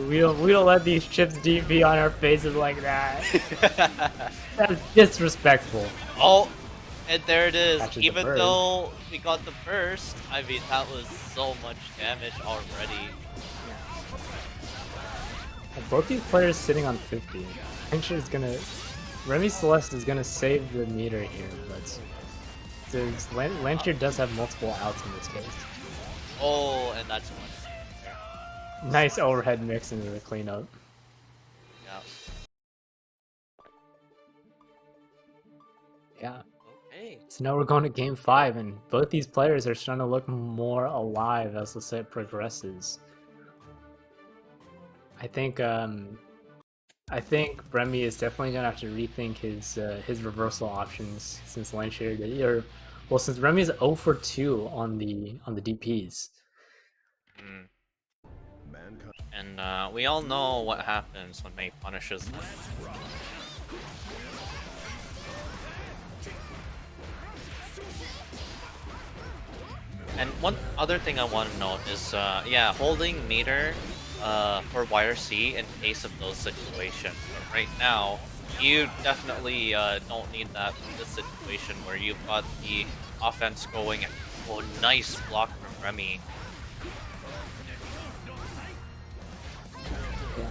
Speaker 1: We don't let these chips DP on our faces like that. That's disrespectful.
Speaker 2: Oh, and there it is.
Speaker 1: Catches the
Speaker 2: Even
Speaker 1: bird.
Speaker 2: though we got the burst, I mean that was so much damage already.
Speaker 1: And both these players sitting on 50. Lance's gonna... Remi Celeste is gonna save the meter here, but... Lancashire does have multiple outs in this case.
Speaker 2: Oh, and that's one.
Speaker 1: Nice overhead mix into the cleanup.
Speaker 2: Yeah.
Speaker 1: Yeah.
Speaker 2: Okay.
Speaker 1: So now we're going to game 5, and both these players are starting to look more alive as the set progresses. I think Remi is definitely gonna have to rethink his reversal options since Lancashire since Remi is 0 for 2 on the DPs.
Speaker 2: Mm. And we all know what happens when Mei punishes them. And one other thing I want to note is, yeah, holding meter for YRC in case of those situations. But right now, you definitely don't need that in this situation where you've got the offense going. And, oh, nice block from Remi.
Speaker 1: Yeah.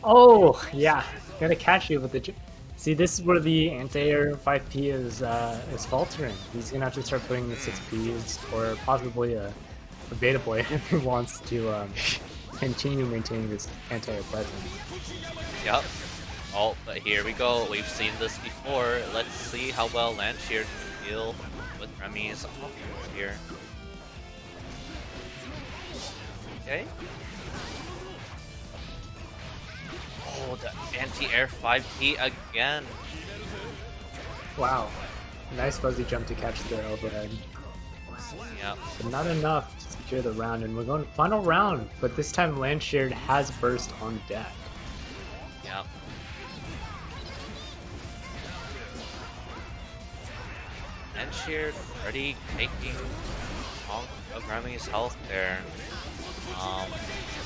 Speaker 1: Oh yeah, gonna catch you with the. See, this is where the anti-air 5P is faltering. He's gonna have to start putting the 6Ps or possibly a beta boy if he wants to continue maintaining this anti-air presence.
Speaker 2: Yep. Oh, but here we go. We've seen this before. Let's see how well Lancashire can deal with Remi's offense here. Okay. Oh, the anti-air 5P again.
Speaker 1: Wow, nice fuzzy jump to catch the overhead.
Speaker 2: Yeah.
Speaker 1: But not enough to secure the round, and we're going to final round. But this time, Lancashire has burst on deck.
Speaker 2: Yeah. Lancashire already taking chunk of Remi's health there.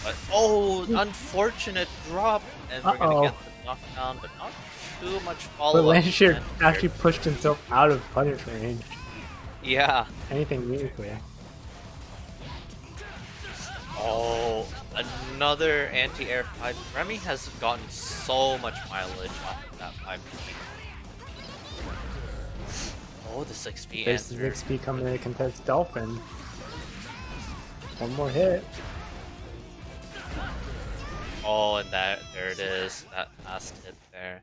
Speaker 2: But oh, unfortunate drop, and we're gonna get the knockdown, but not too much follow-up.
Speaker 1: But Lancashire actually pushed himself out of punish range.
Speaker 2: Yeah.
Speaker 1: Anything meaningful.
Speaker 2: Oh, another anti-air 5. Remi has gotten so much mileage off of that 5. Oh, the 6P
Speaker 1: There's the
Speaker 2: answer.
Speaker 1: 6P coming in to contest Dolphin. One more hit.
Speaker 2: Oh, and there it is. That last hit there.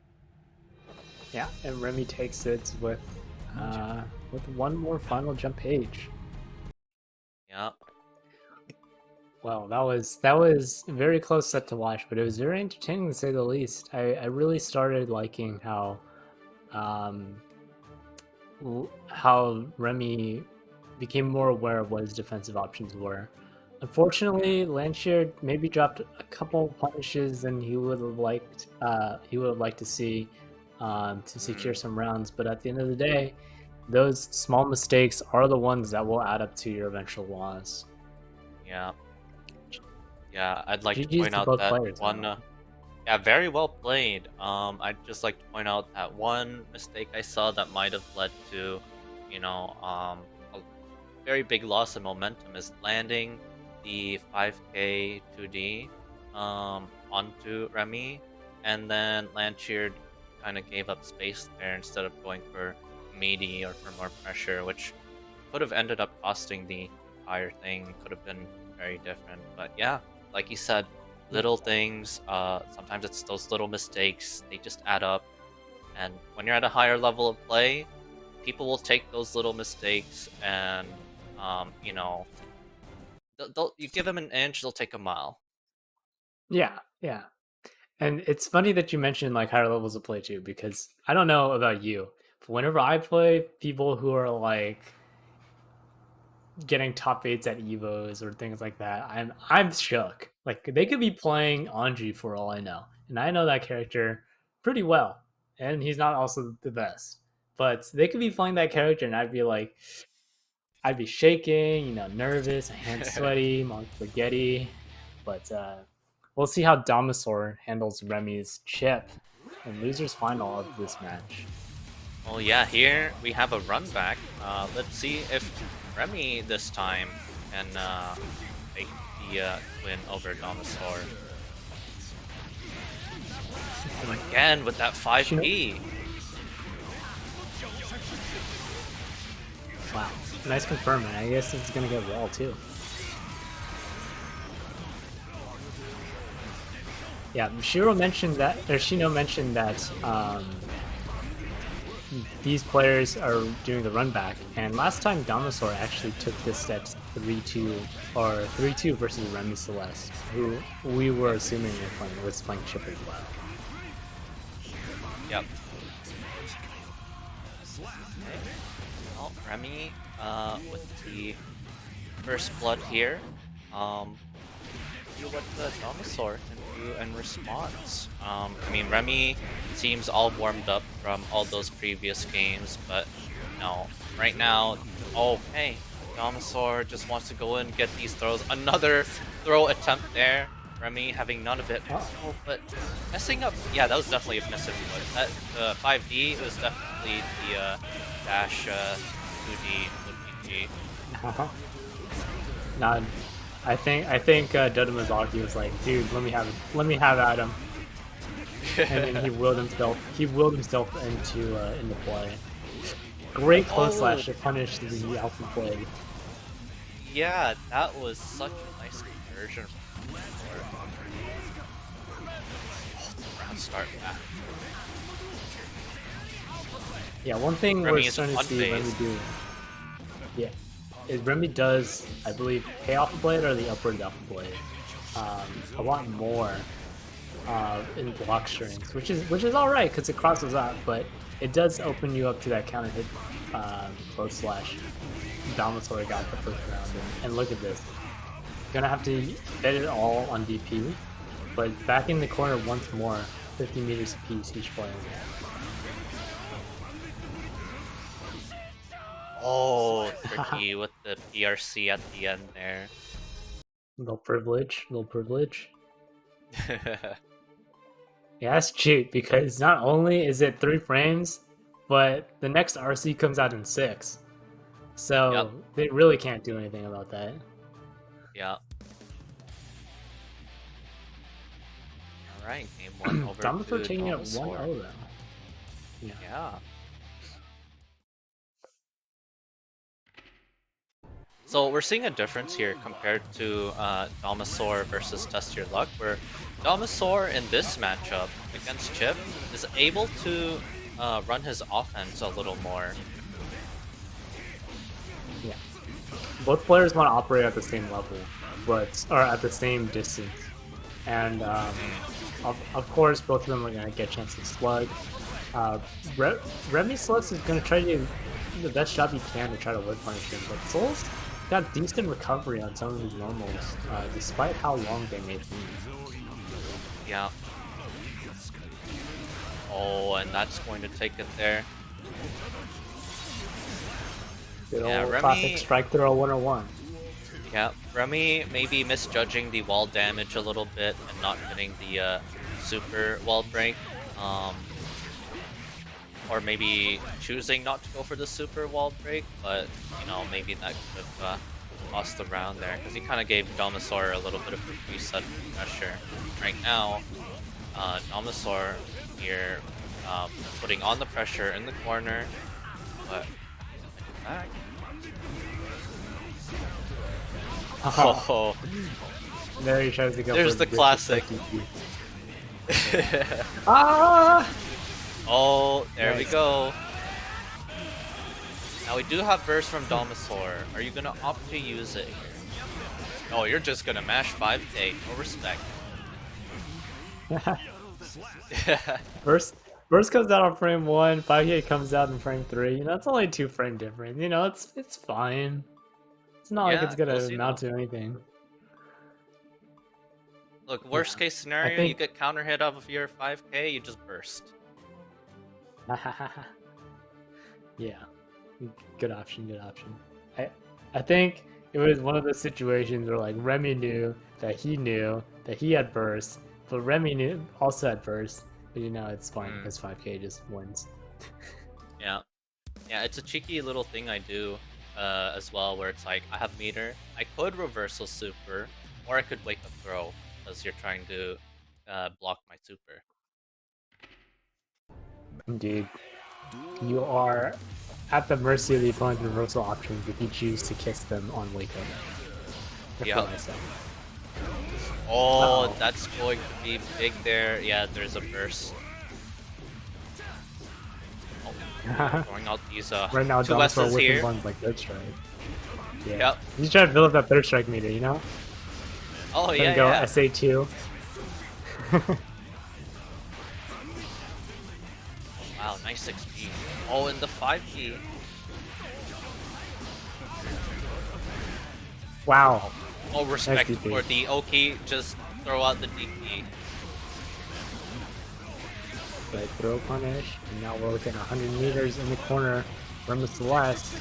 Speaker 1: Yeah, and Remi takes it with one more final jump page.
Speaker 2: Yeah.
Speaker 1: Well, that was a very close set to watch, but it was very entertaining to say the least. I really started liking how Remi became more aware of what his defensive options were. Unfortunately, Lancashire maybe dropped a couple punishes than he would have liked. He would have liked to see to secure some rounds. But at the end of the day, those small mistakes are the ones that will add up to your eventual loss.
Speaker 2: Yeah. Yeah, I'd like to
Speaker 1: GG's
Speaker 2: point
Speaker 1: to
Speaker 2: out
Speaker 1: both
Speaker 2: that
Speaker 1: players,
Speaker 2: one. Yeah, very well played. I'd just like to point out that one mistake I saw that might have led to, a very big loss of momentum is landing the 5K 2D onto Remi, and then Lancashire kind of gave up space there instead of going for meaty or for more pressure, which could have ended up costing the entire thing. Could have been very different, but yeah, like you said, little things. Sometimes it's those little mistakes. They just add up. And when you're at a higher level of play, people will take those little mistakes and, you know, you give them an inch, they'll take a mile.
Speaker 1: Yeah, yeah. And it's funny that you mentioned like higher levels of play too, because I don't know about you, but whenever I play people who are like getting top eights at Evos or things like that, I'm shook. Like they could be playing Anji for all I know, and I know that character pretty well, and he's not also the best. But they could be playing that character, and I'd be shaking, nervous, hands sweaty, mom spaghetti. But we'll see how Domasaur handles Remi's chip in losers final of this match.
Speaker 2: Well, yeah, here we have a run back. Let's see if Remi this time can make the win over Domasaur. Again with that 5P.
Speaker 1: Wow, nice confirming. I guess it's gonna get wall too. Yeah, Shiro mentioned that, or Shino mentioned that these players are doing the run back, and last time Dinosaur actually took this at 3-2 or 3-2 versus Remi Celeste, who we were assuming was playing chip as well.
Speaker 2: Yep. Well, Remi with the first blood here. See what the Dinosaur can do in response. I mean, Remi seems all warmed up from all those previous games, but no, right now, hey, Dinosaur just wants to go in and get these throws. Another throw attempt there. Remi having none of it. Oh, but messing up. Yeah, that was definitely a miss. That 5D was definitely the dash 2D would be G.
Speaker 1: Nah, I think Dodo Mizaki was like, dude, let me have at him, and then he willed himself into play. Great close slash to punish the alpha play.
Speaker 2: Yeah, that was such a nice conversion. Round start back.
Speaker 1: Yeah, one thing
Speaker 2: Remi
Speaker 1: we're starting to see Remi do. Yeah. Is Remi does, I believe, pay off the blade or the upward alpha blade a lot more in block strings, which is all right because it crosses up, but it does open you up to that counter hit close slash. Domasaur got the first round, and look at this. Gonna have to bet it all on DP, but back in the corner once more, 50 meters apiece each player.
Speaker 2: Oh, tricky with the PRC at the end there.
Speaker 1: Little privilege. Yeah, that's cheap because not only is it 3 frames, but the next RC comes out in 6. So they really can't do anything about that.
Speaker 2: Yeah. Alright, game 1 over
Speaker 1: Domasaur
Speaker 2: to
Speaker 1: taking it
Speaker 2: Domasaur.
Speaker 1: 1-0 though.
Speaker 2: Yeah. So we're seeing a difference here compared to Domasaur versus TestYourLuck, where Domasaur in this matchup against Chip is able to run his offense a little more.
Speaker 1: Yeah. Both players want to operate at the same level, or at the same distance. And of course, both of them are going to get a chance to slug. Remi Celeste is going to try to do the best job he can to try to whip punish him, but Souls got decent recovery on some of his normals, despite how long they may be.
Speaker 2: Yeah. Oh, and that's going to take it there.
Speaker 1: Good old classic strike throw 101.
Speaker 2: Yeah, Remi maybe misjudging the wall damage a little bit and not getting the super wall break. Or maybe choosing not to go for the super wall break, but maybe that could have lost the round there because he kind of gave Domasaur a little bit of a reset pressure. Right now, Domasaur here putting on the pressure in the corner, but back. Oh,
Speaker 1: There he tries to go
Speaker 2: There's
Speaker 1: for
Speaker 2: the classic.
Speaker 1: DP. Ah!
Speaker 2: Oh, there we
Speaker 1: Nice.
Speaker 2: go. Now we do have burst from Domasaur. Are you gonna opt to use it here? Oh, you're just gonna mash 5k. No respect.
Speaker 1: Burst comes out on frame 1, 5K comes out in frame 3. You know, it's only 2 frame difference. You know, it's fine. It's not like
Speaker 2: Yeah,
Speaker 1: it's gonna
Speaker 2: close
Speaker 1: amount
Speaker 2: enough.
Speaker 1: to anything.
Speaker 2: Look, worst case
Speaker 1: I
Speaker 2: scenario, you
Speaker 1: think.
Speaker 2: get counter hit off of your 5k, you just burst.
Speaker 1: Yeah, good option. Good option. I think it was one of those situations where like Remi knew that he had burst, but Remi knew also had burst. But you know, it's fine because 5K just wins.
Speaker 2: Yeah. Yeah, it's a cheeky little thing I do as well, where it's like, I have meter, I could reversal super, or I could wake up throw, because you're trying to block my super.
Speaker 1: Indeed, you are at the mercy of the opponent's reversal options if you choose to kiss them on wake up.
Speaker 2: Yeah. Oh, that's going to be big there. Yeah, there's a burst. Oh, throwing out these
Speaker 1: right now,
Speaker 2: two
Speaker 1: Domasaur
Speaker 2: S's
Speaker 1: whipping
Speaker 2: here.
Speaker 1: buns like third strike. Yeah.
Speaker 2: Yep.
Speaker 1: He's trying to build up that third strike meter, you know?
Speaker 2: Oh,
Speaker 1: Then
Speaker 2: yeah,
Speaker 1: go
Speaker 2: yeah.
Speaker 1: SA2.
Speaker 2: Wow, nice XP. Oh, and the 5P.
Speaker 1: Wow.
Speaker 2: Oh, respect
Speaker 1: Nice DP.
Speaker 2: for the Oki. Just throw out the DP.
Speaker 1: But throw punish, and now we're looking 100 meters in the corner from the Celeste.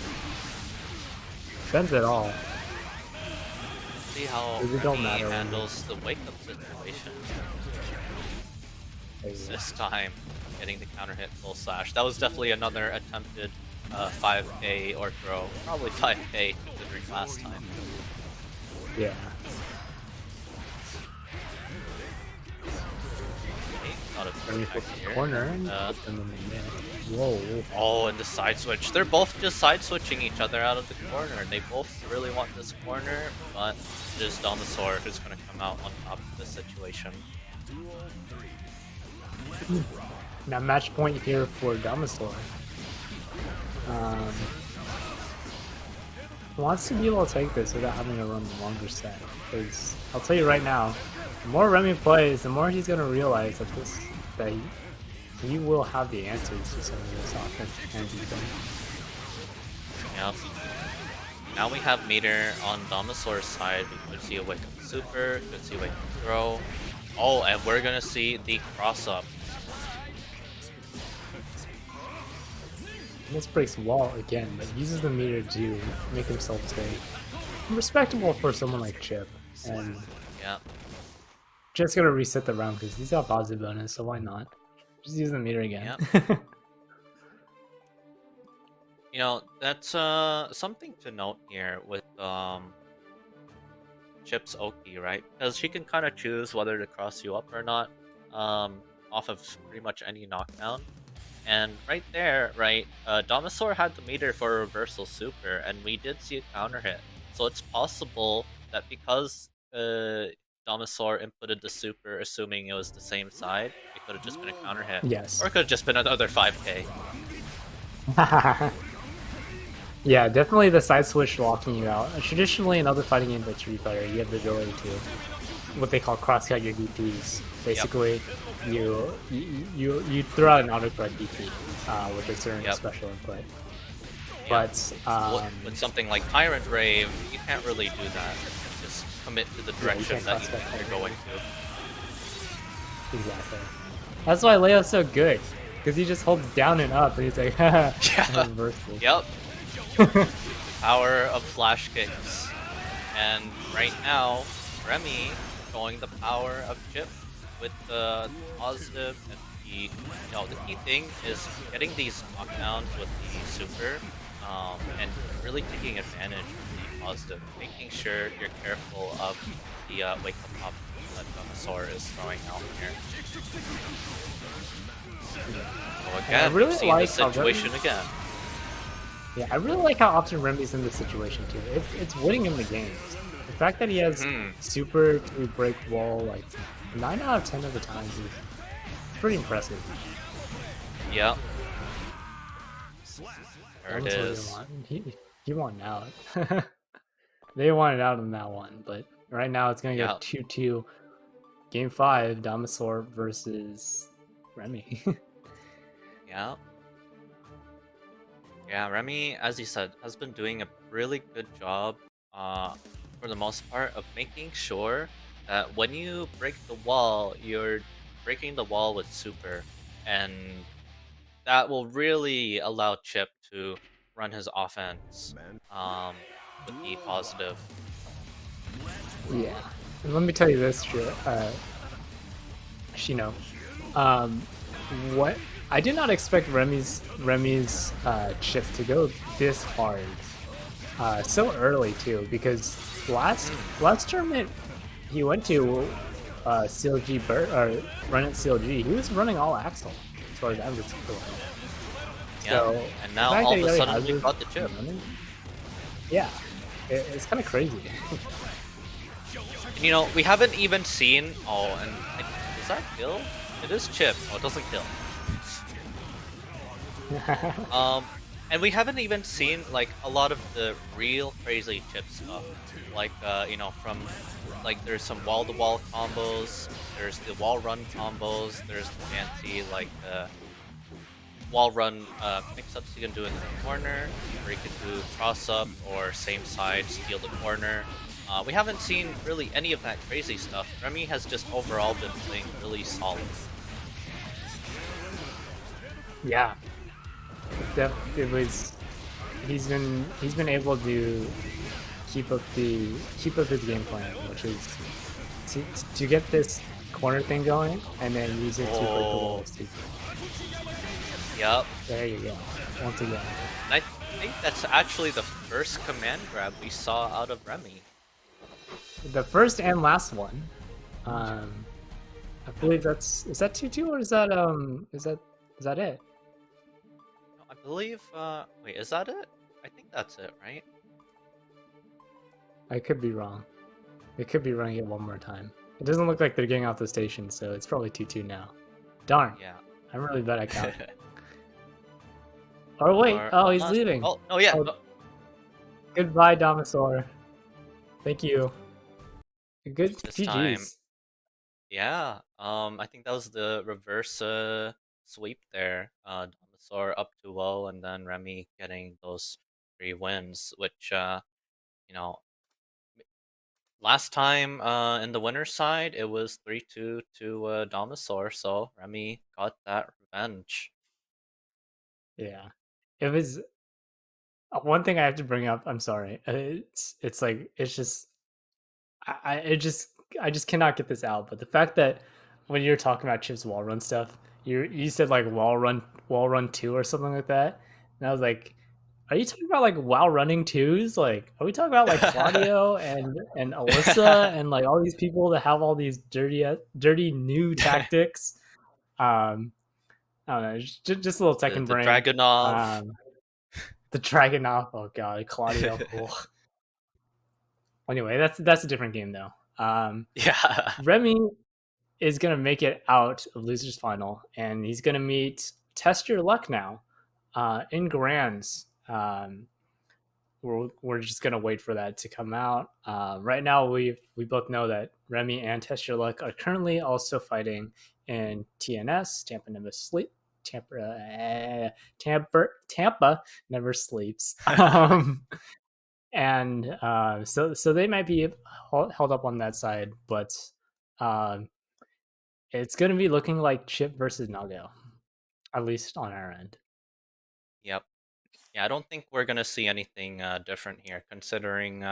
Speaker 1: Defends it all.
Speaker 2: See how
Speaker 1: It don't
Speaker 2: Remi
Speaker 1: matter
Speaker 2: handles the wake up situation. This time, getting the counter hit full slash. That was definitely another attempted 5k or throw. Probably 5k considering last time.
Speaker 1: Yeah. Remi flips the corner and puts them in the mid. Whoa.
Speaker 2: Oh, and the side switch. They're both just side switching each other out of the corner. They both really want this corner, but it is Domasaur who's going to come out on top of this situation.
Speaker 1: Now match point here for Domasaur. Wants to be able to take this without having to run the longer set. Because I'll tell you right now, the more Remi plays, the more he's gonna realize that he will have the answers to some of this offense and defense.
Speaker 2: Yep. Now we have meter on Domasaur's side. We could see a wake up super, could see a wake up throw. Oh, and we're gonna see the cross up.
Speaker 1: This breaks wall again, but uses the meter to make himself stay respectable for someone like Chip. And
Speaker 2: yeah,
Speaker 1: just gonna reset the round because he's got positive bonus, so why not? Just use the meter again.
Speaker 2: Yep. You know, that's something to note here with Chip's Oki, right? Because she can kind of choose whether to cross you up or not off of pretty much any knockdown. And right there, right, Domasaur had the meter for a reversal super, and we did see a counter hit. So it's possible that because Domasaur inputted the super assuming it was the same side, it could have just been a counter hit.
Speaker 1: Yes.
Speaker 2: Or it could have just been another 5k.
Speaker 1: Yeah, definitely the side switch locking you out. Traditionally, in other fighting games like Street Fighter, you have the ability to what they call cross-cut your DPs. Basically, yep. you throw out an auto-correct DP with a certain special input. Yep. But
Speaker 2: with something like Tyrant Rave, you can't really do that. Just commit to the direction that you're going to.
Speaker 1: Exactly. That's why Leo's so good, because he just holds down and up, and he's like,
Speaker 2: yeah. Yep. Power of flash kicks. And right now, Remi showing the power of Chip with the positive and the key thing is getting these knockdowns with the super and really taking advantage of the positive, making sure you're careful of the wake up options that Domasaur is throwing out here. So again,
Speaker 1: really
Speaker 2: we've seen this situation again.
Speaker 1: Yeah, I really like how often Remy's in this situation too. It's winning him the games. The fact that he has
Speaker 2: Hmm.
Speaker 1: super to break wall like 9 out of 10 of the times is pretty impressive.
Speaker 2: Yep. There it
Speaker 1: Damator didn't
Speaker 2: is.
Speaker 1: want he wanted out. They wanted out on that one, but right now it's gonna go
Speaker 2: Yep.
Speaker 1: 2-2. Game 5, Damasaur versus Remy.
Speaker 2: Yep. Yeah, Remy, as you said, has been doing a really good job, uh, for the most part, of making sure that when you break the wall, you're breaking the wall with super, and that will really allow Chip to run his offense, with the positive.
Speaker 1: Yeah. And let me tell you this, Shino. Um, what I did not expect Remy's chip to go this hard so early too, because last
Speaker 2: Mm,
Speaker 1: last tournament he went to CLG or run at CLG, he was running all Axel as far as I'm concerned.
Speaker 2: yep.
Speaker 1: So
Speaker 2: And
Speaker 1: the
Speaker 2: now
Speaker 1: fact
Speaker 2: all
Speaker 1: that
Speaker 2: of
Speaker 1: he
Speaker 2: a
Speaker 1: already
Speaker 2: sudden
Speaker 1: has
Speaker 2: we've
Speaker 1: this
Speaker 2: got the chip.
Speaker 1: running, yeah, it's kind of crazy.
Speaker 2: And we haven't even seen. Oh, and does that kill? It is chip. Oh, it doesn't kill. Um, and we haven't even seen like a lot of the real crazy chip stuff. Like from like there's some wall to wall combos, there's the wall run combos, there's the fancy like wall run mix ups you can do in the corner, or you can do cross up or same side steal the corner. We haven't seen really any of that crazy stuff. Remy has just overall been playing really solid.
Speaker 1: Yeah, it was. He's been able to keep up his game plan, which is to, to get this corner thing going and then use it to break the
Speaker 2: Oh,
Speaker 1: walls too.
Speaker 2: yep.
Speaker 1: There you go. Once again,
Speaker 2: And I think that's actually the first command grab we saw out of Remy.
Speaker 1: the first and last one. Um, I believe that's is that 2-2 or is that it?
Speaker 2: No, I believe. Wait, is that it? I think that's it, right?
Speaker 1: I could be wrong. They could be running it one more time. It doesn't look like they're getting off the station, so it's probably 2-2 now. Darn,
Speaker 2: Yeah.
Speaker 1: I'm really bad at counting. Oh wait,
Speaker 2: Or
Speaker 1: oh he's
Speaker 2: unless.
Speaker 1: leaving.
Speaker 2: Oh, oh yeah.
Speaker 1: Oh, goodbye, Dinosaur. Thank you. Good
Speaker 2: This time,
Speaker 1: GG's.
Speaker 2: yeah. I think that was the reverse sweep there. Dinosaur up 2-0, and then Remy getting those 3 wins, which you know, last time in the winner's side it was 3-2 to Dinosaur, so Remy got that revenge.
Speaker 1: Yeah, it was one thing I have to bring up. I'm sorry. It's like it's just it just I just cannot get this out. But the fact that when you're talking about Chip's wall run stuff, you said like wall run two or something like that, and I was like, are you talking about like wall running twos? Like, are we talking about like Claudio and Alyssa and like all these people that have all these dirty new tactics? Um, I don't know, just a little
Speaker 2: the
Speaker 1: second
Speaker 2: the
Speaker 1: brain.
Speaker 2: Dragunov.
Speaker 1: Um, the Dragonov, oh god, Claudio. Ugh. Anyway, that's a different game though.
Speaker 2: Yeah.
Speaker 1: Remy is gonna make it out of losers final, and he's gonna meet Test Your Luck now in Grands. We're just gonna wait for that to come out. Right now, we both know that Remy and Test Your Luck are currently also fighting in TNS. Tampa never sleeps. And so they might be held up on that side, but um, it's going to be looking like Chip versus Nago, at least on our end.
Speaker 2: Yep. Yeah, I don't think we're gonna see anything different here, considering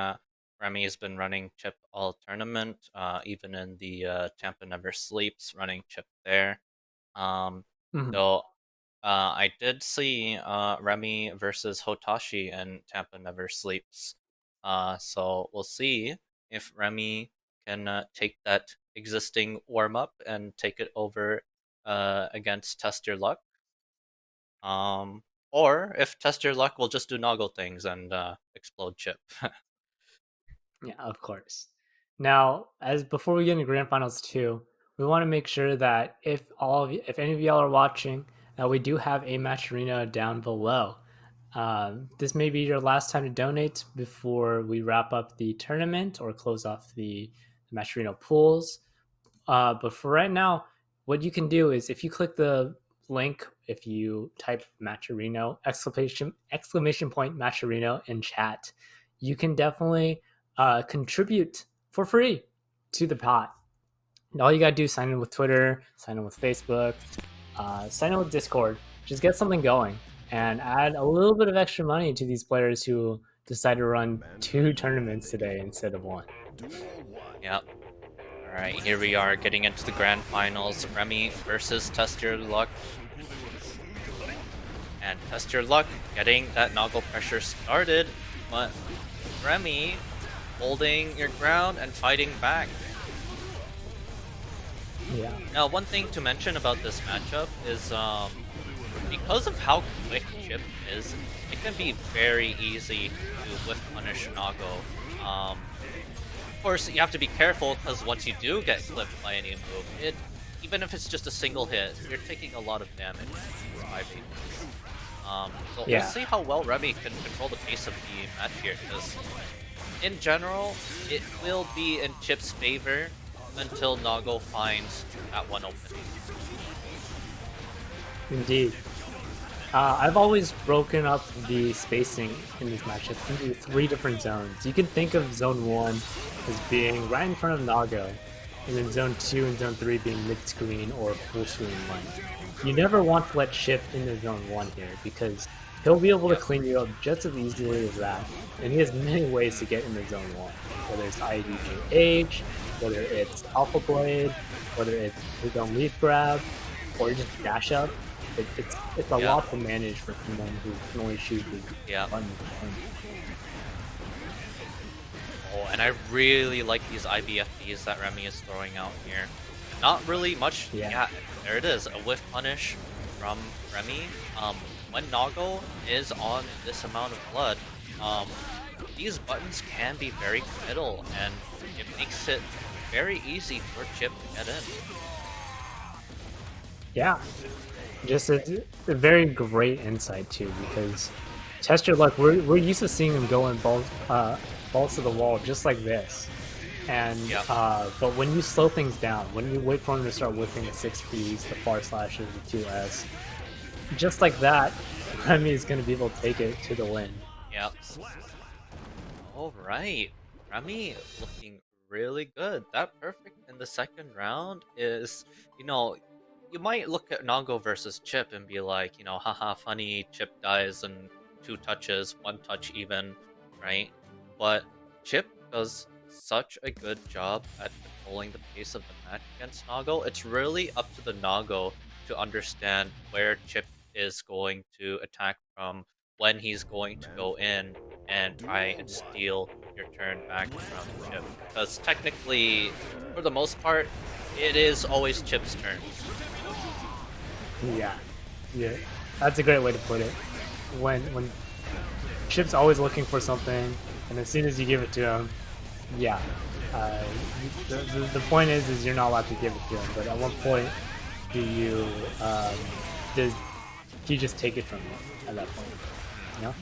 Speaker 2: Remy has been running Chip all tournament, even in the Tampa Never Sleeps, running Chip there. Um,
Speaker 1: Mhm.
Speaker 2: though I did see Remy versus Hotashi in Tampa Never Sleeps. So we'll see if Remy can take that existing warm up and take it over against Test Your Luck. Um, Or if Test Your Luck, we'll just do Noggle things and explode Chip.
Speaker 1: Yeah, of course. Now, as before we get into grand finals two, we want to make sure that if any of y'all are watching, that we do have a match arena down below. This may be your last time to donate before we wrap up the tournament or close off the match arena pools. But for right now, what you can do is if you click the link, if you type Matcherino exclamation point Matcherino in chat, you can definitely contribute for free to the pot. And all you gotta do is sign in with Twitter, sign in with Facebook, sign in with Discord. Just get something going and add a little bit of extra money to these players who decide to run 2 tournaments today instead of 1.
Speaker 2: Yep. Alright, here we are getting into the grand finals. Remi versus Test Your Luck. And Test Your Luck getting that Noggle pressure started, but Remi holding your ground and fighting back.
Speaker 1: Yeah.
Speaker 2: Now, one thing to mention about this matchup is because of how quick Chip is, it can be very easy to whiff punish Noggo. Of course, you have to be careful because once you do get clipped by any move, even if it's just a single hit, you're taking a lot of damage. So we'll see how well Remi can control the pace of the match here, because in general, it will be in Chip's favor until Noggo finds that one opening.
Speaker 1: Indeed. I've always broken up the spacing in this matchup into 3 different zones. You can think of Zone 1 as being right in front of Noggo, and then Zone 2 and Zone 3 being mid-screen or full-screen lane. You never want to let Chip into Zone 1 here, because he'll be able to clean you up just as easily as that, and he has many ways to get into Zone 1, whether it's IEDH, whether it's Alpha Blade, whether it's his own lead grab, or just dash up. It's a lot to manage for someone who can only shoot the button.
Speaker 2: Oh, and I really like these IBFDs that Remi is throwing out here. Not really much. Yeah, there it is. A whiff punish from Remi. When Noggo is on this amount of blood, these buttons can be very committal, and it makes it very easy for Chip to get in.
Speaker 1: Yeah. Just a very great insight too, because Test Your Luck, we're used to seeing him go in balls to the wall just like this, and but when you slow things down, when you wait for him to start whipping the 6Ps, the far slashes, the 2S, just like that, Remi is going to be able to take it to the win.
Speaker 2: Yep. All right, Remi looking really good. That perfect in the second round is, you might look at Noggo versus Chip and be like, haha, funny, Chip dies in 2 touches, 1 touch even, right? But Chip does such a good job at controlling the pace of the match against Noggo. It's really up to the Noggo to understand where Chip is going to attack from, when he's going to go in and try and steal your turn back from Chip. Because technically, for the most part, it is always Chip's turn.
Speaker 1: Yeah, that's a great way to put it. When Chip's always looking for something, and as soon as you give it to him, the point is you're not allowed to give it to him. But at what point do you just take it from him at that point?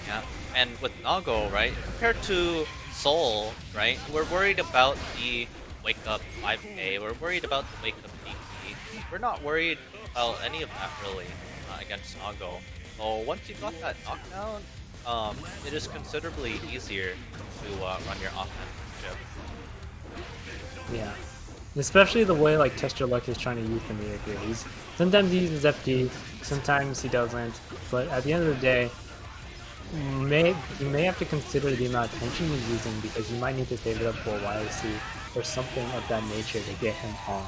Speaker 2: Yeah, and with Noggo, right, compared to Soul, right, we're worried about the wake up 5k, we're worried about the wake up DP. We're not worried about any of that really against Noggo. So once you got that knockdown, it is considerably easier to run your offensive Chip.
Speaker 1: Yeah, especially the way like Test Your Luck is trying to use the meter here. Sometimes he uses FD, sometimes he doesn't, but at the end of the day, you may have to consider the amount of tension he's using, because you might need to save it up for a YOC or something of that nature to get him on.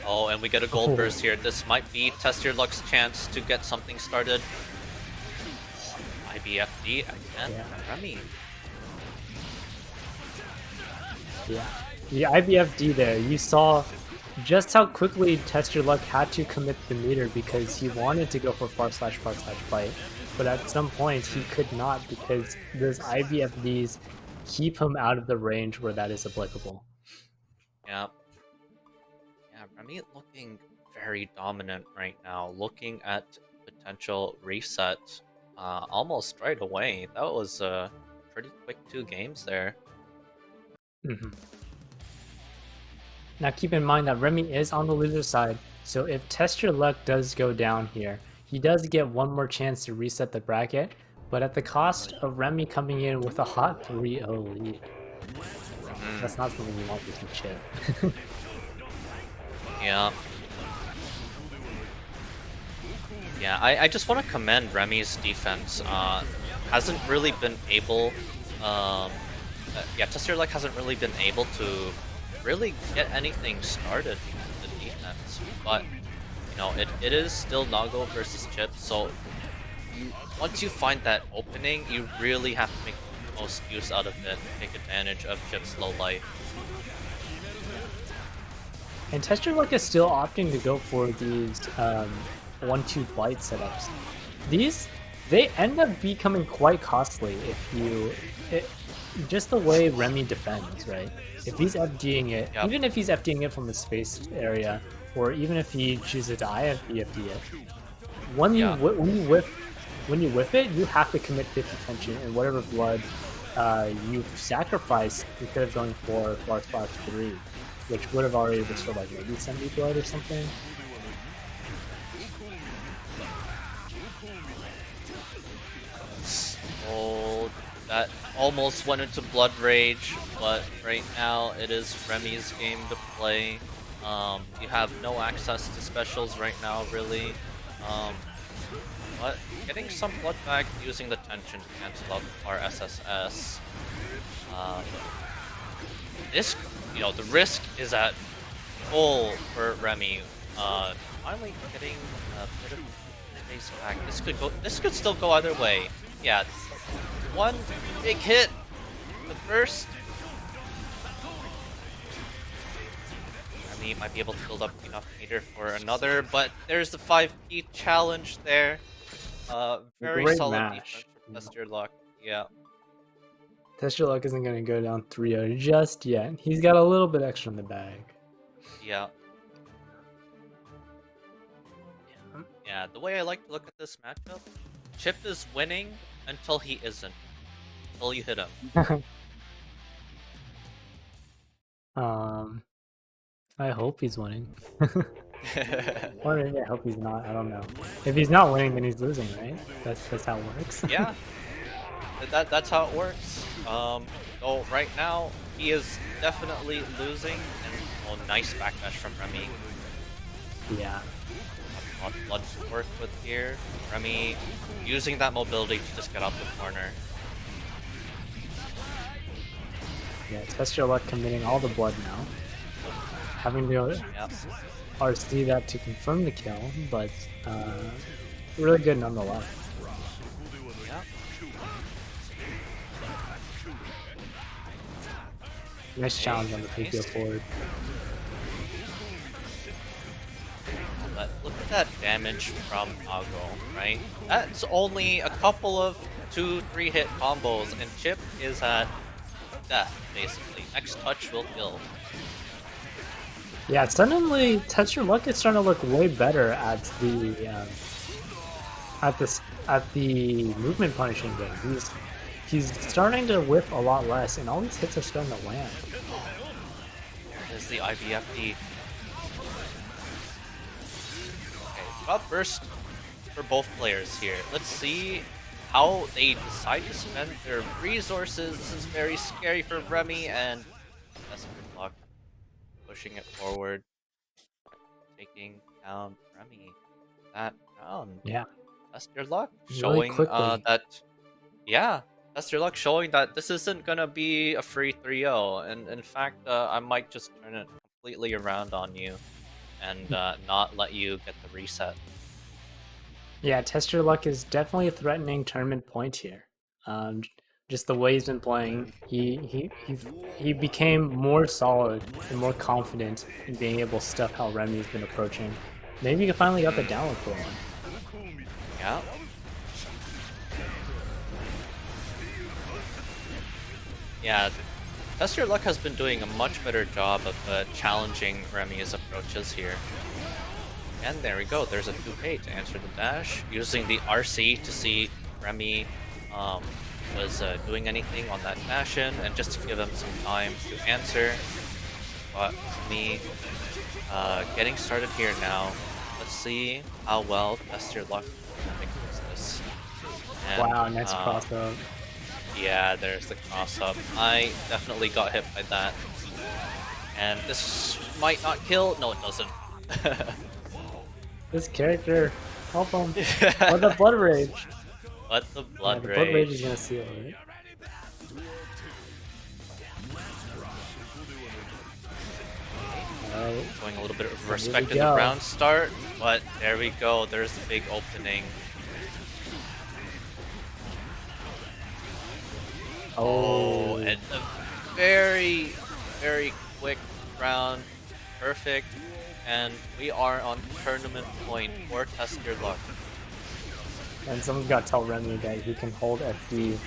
Speaker 2: Oh, and we get a gold burst here. This might be Test Your Luck's chance to get something started. IBFD again, Remi.
Speaker 1: Yeah. the IBFD there, you saw just how quickly Test Your Luck had to commit the meter because he wanted to go for far slash bite, but at some point he could not because those IBFDs keep him out of the range where that is applicable.
Speaker 2: Yeah. Yeah, Remi looking very dominant right now. Looking at potential reset almost right away. That was a pretty quick 2 games there.
Speaker 1: Mhm. Now keep in mind that Remi is on the loser side, so if Test Your Luck does go down here, he does get one more chance to reset the bracket, but at the cost of Remi coming in with a hot 3-0 lead.
Speaker 2: Mm,
Speaker 1: That's not something you want to see Chip.
Speaker 2: yeah. Yeah, I just want to commend Remi's defense. Hasn't really been able, yeah, Tester like hasn't really been able to really get anything started because of the defense. But you know, it is still Nago versus Chip, so once you find that opening, you really have to make the most use out of it, take advantage of Chip's low life.
Speaker 1: And Test Your Luck is still opting to go for these 1-2 bite setups. These, they end up becoming quite costly if you... just the way Remi defends, right? If he's FDing it,
Speaker 2: Yep.
Speaker 1: even if he's FDing it from the space area, or even if he chooses to IFD it, when you
Speaker 2: Yeah.
Speaker 1: when you whiff it, you have to commit 50 tension and whatever blood you sacrifice instead of going for Far Splash 3, which would have already restored like maybe 70 blood or something.
Speaker 2: Oh, that almost went into Blood Rage, but right now it is Remi's game to play. You have no access to specials right now, really. Um, but getting some blood back using the tension to cancel out our SSS. Um, this, you know, the risk is at full for Remi. Finally getting a bit of space back. This could go. This could still go either way. Yeah, one big hit. The first. Remi might be able to build up enough meter for another, but there's the 5P challenge there. Very
Speaker 1: Great
Speaker 2: solid
Speaker 1: match.
Speaker 2: defense for Test Your Luck. Yeah.
Speaker 1: Test Your Luck isn't going to go down 3-0 just yet. He's got a little bit extra in the bag.
Speaker 2: Yeah. Yeah, the way I like to look at this matchup, Chip is winning until he isn't. Until you hit him.
Speaker 1: I hope he's winning. Or maybe I hope he's not. I don't know. If he's not winning, then he's losing, right? That's how it works.
Speaker 2: Yeah, that's how it works. So right now he is definitely losing, and oh, nice backdash from Remi.
Speaker 1: Yeah.
Speaker 2: A lot of blood to work with here. Remi using that mobility to just get out the corner.
Speaker 1: Yeah, Test Your Luck committing all the blood now. Having to
Speaker 2: Yep.
Speaker 1: RC that to confirm the kill, but really good nonetheless.
Speaker 2: Yep.
Speaker 1: Nice challenge on the
Speaker 2: Nice.
Speaker 1: 3 forward.
Speaker 2: But look at that damage from Nago, right? That's only a couple of 2-3 hit combos, and Chip is at death, basically. Next touch will kill.
Speaker 1: Yeah, suddenly Test Your Luck is starting to look way better at the movement punishing game. He's starting to whiff a lot less, and all these hits are starting to land.
Speaker 2: There's the IBFD. Okay, drop burst for both players here. Let's see how they decide to spend their resources. This is very scary for Remi, and that's good luck. Pushing it forward. Taking down Remi. That round.
Speaker 1: Yeah,
Speaker 2: Test Your Luck.
Speaker 1: really
Speaker 2: Showing
Speaker 1: quickly.
Speaker 2: that, yeah, Test Your Luck showing that this isn't gonna be a free 3-0. And in fact, I might just turn it completely around on you and not let you get the reset.
Speaker 1: Yeah, Test Your Luck is definitely threatening tournament point here. just the way he's been playing, he became more solid and more confident in being able to stuff how Remi's been approaching. Maybe you can finally up it down for him.
Speaker 2: Yeah. Yeah, Test Your Luck has been doing a much better job of challenging Remi's approaches here. And there we go, there's a 2K to answer the dash, using the RC to see Remi was doing anything on that dash in, and just to give him some time to answer. But me getting started here now. Let's see how well Test Your Luck makes this. And,
Speaker 1: Wow, nice cross up.
Speaker 2: yeah, there's the cross up. I definitely got hit by that. And this might not kill. No, it doesn't.
Speaker 1: This character, help him. Or the Blood Rage.
Speaker 2: But the Blood
Speaker 1: The
Speaker 2: Rage.
Speaker 1: Blood Rage is gonna seal it.
Speaker 2: Showing a little bit of respect in the round start, but there we go. There's the big opening. Oh, and a very, very quick round. Perfect. And we are on tournament point for Test Your Luck.
Speaker 1: And someone's got to tell Remi that he can hold FD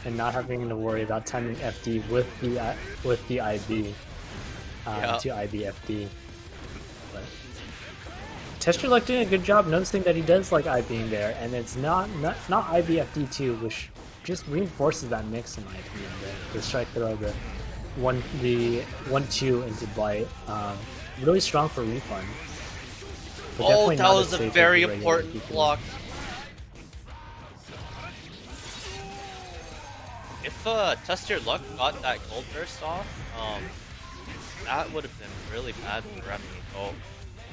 Speaker 1: and not having to worry about timing FD with the IB to IB FD. But Test Your Luck doing a good job noticing that he does like IBing there, and it's not IB FD too, which just reinforces that mix in my opinion. The strike throw, the 1-2 into blight, really strong for refund.
Speaker 2: Oh, that was a very important block. If Test Your Luck got that gold burst off, that would have been really bad for Remi. Oh,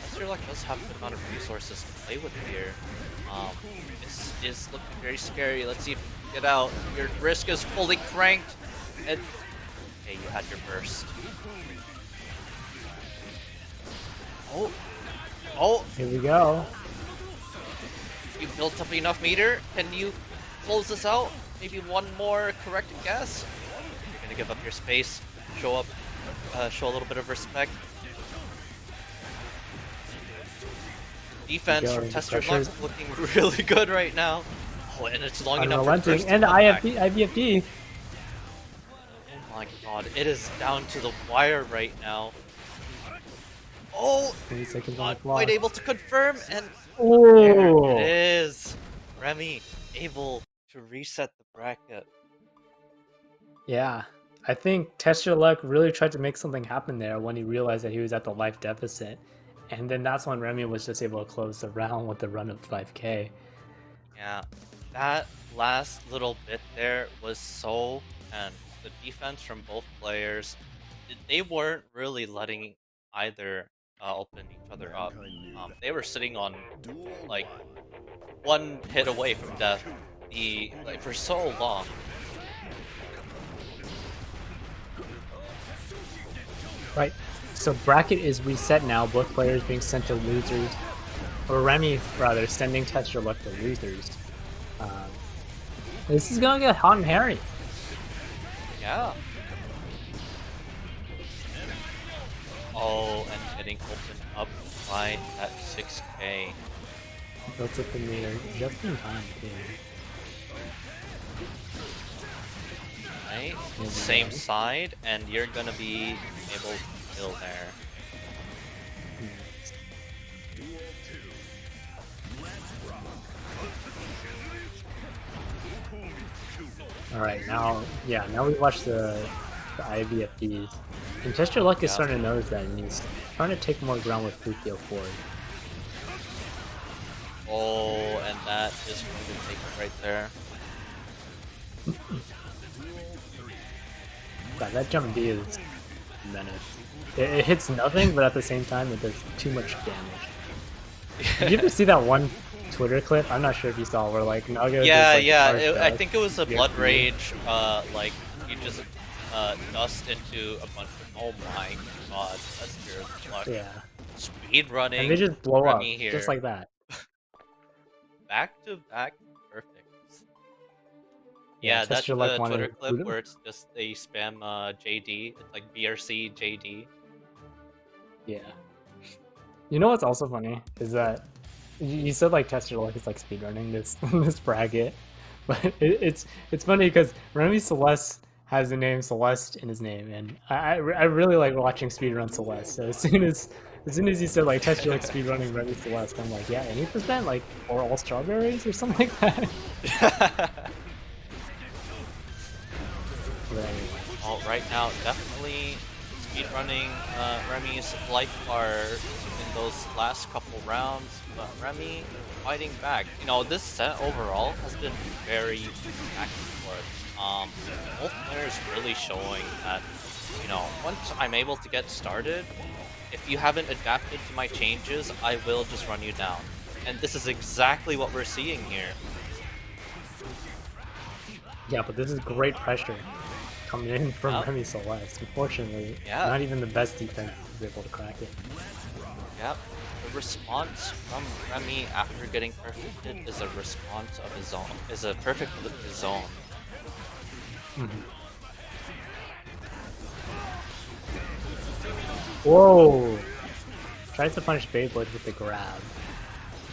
Speaker 2: Test Your Luck does have a good amount of resources to play with here. This is looking very scary. Let's see if you can get out. Your risk is fully cranked. And okay, you had your burst. Oh,
Speaker 1: here we go.
Speaker 2: You built up enough meter. Can you close this out? Maybe one more correct guess. You're gonna give up your space, show a little bit of respect. Defense from Test Your Luck looking really good right now. Oh, and it's long enough for first
Speaker 1: and IBFD.
Speaker 2: Oh my god, it is down to the wire right now. Oh, not quite able to confirm, and there it is. Remi able to reset the bracket.
Speaker 1: Yeah, I think Test Your Luck really tried to make something happen there when he realized that he was at the life deficit. And then that's when Remi was just able to close the round with the run of 5K.
Speaker 2: Yeah, that last little bit there was so tense. The defense from both players, they weren't really letting either open each other up. They were sitting on like one hit away from death for so long.
Speaker 1: Right. So bracket is reset now, both players being sent to losers. Or Remi, rather, sending Test Your Luck to losers. This is gonna get hot and hairy.
Speaker 2: Yeah. Oh, and getting opened up by that 6K.
Speaker 1: Built up the meter just in time, too.
Speaker 2: Right? Same side, and you're gonna be able to kill there.
Speaker 1: Alright, now we watch the IVFDs. And Test Your Luck is starting to notice that, and he's trying to take more ground with Fukio forward.
Speaker 2: Oh, and that is going to take it right there.
Speaker 1: God, that jump B is menace. It hits nothing, but at the same time, it does too much damage. Did you ever see that one Twitter clip? I'm not sure if you saw, where like Naga.
Speaker 2: I think it was a Blood Rage. Like you just dust into a bunch of. Oh my god, that's Your Luck.
Speaker 1: Yeah.
Speaker 2: Speed running.
Speaker 1: And they just blow up
Speaker 2: here.
Speaker 1: just like that.
Speaker 2: Back to back perfect.
Speaker 1: Yeah,
Speaker 2: Yeah,
Speaker 1: Test
Speaker 2: that's
Speaker 1: Your Luck
Speaker 2: the
Speaker 1: wanted
Speaker 2: Twitter
Speaker 1: to
Speaker 2: clip
Speaker 1: boot him.
Speaker 2: where it's just they spam JD. It's like BRC JD.
Speaker 1: Yeah. You know what's also funny is that you said like Test Your Luck is like speedrunning this this bracket, but it's funny because Remi Celeste has the name Celeste in his name, and I really like watching speedrun Celeste. So as soon as you said like Test Your Luck speedrunning Remi Celeste, I'm like, yeah, any percent like or all strawberries or something like that. But anyway,
Speaker 2: Oh, right now, definitely speedrunning Remi's life bar in those last couple rounds, but Remi fighting back. You know, this set overall has been very back and forth. Both players really showing that, you know, once I'm able to get started, if you haven't adapted to my changes, I will just run you down. And this is exactly what we're seeing here.
Speaker 1: yeah, but this is great pressure coming in from
Speaker 2: Yep,
Speaker 1: Remi Celeste. Unfortunately,
Speaker 2: yeah.
Speaker 1: not even the best defense is able to crack it.
Speaker 2: Yep. The response from Remi after getting perfected is a response of his own. Is a perfect of his own.
Speaker 1: Mhm. Whoa! Tries to punish Beyblade with the grab.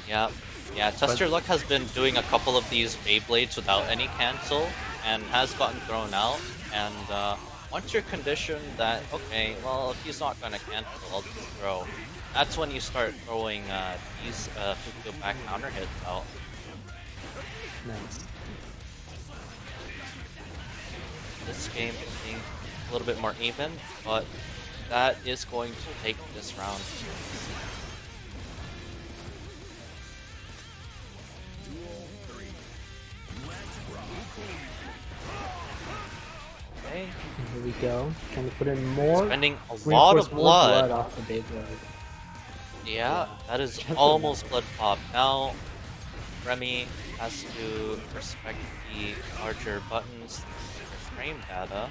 Speaker 2: Yep. Yeah, Test
Speaker 1: But
Speaker 2: Your Luck has been doing a couple of these Beyblades without any cancel and has gotten thrown out. And once you're conditioned that, okay, well, if he's not going to cancel, I'll just throw. That's when you start throwing these Fukio back counter hits out.
Speaker 1: nice.
Speaker 2: This game is being a little bit more even, but that is going to take this round. Okay,
Speaker 1: Here we go. Can we put in more?
Speaker 2: spending a lot
Speaker 1: Reinforce
Speaker 2: of
Speaker 1: more
Speaker 2: blood.
Speaker 1: blood off the Beyblade.
Speaker 2: Yeah, that is
Speaker 1: Definitely.
Speaker 2: almost blood pop. Now, Remi has to respect the larger buttons for frame data,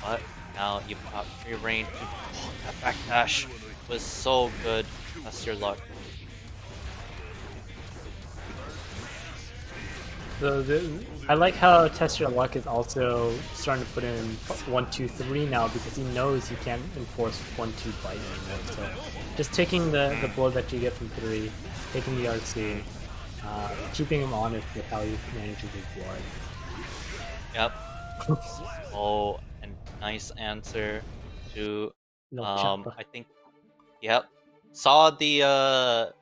Speaker 2: but now you've got free reign to. Oh, that backdash was so good. That's your luck.
Speaker 1: I like how Test Your Luck is also starting to put in 1, 2, 3 now because he knows he can't enforce 1, 2 bite anymore. So just taking the blow that you get from 3, taking the RC, keeping him honest with how he manages his blood.
Speaker 2: Yep. Oh, and nice answer to
Speaker 1: No choppa.
Speaker 2: I think, yep. Saw the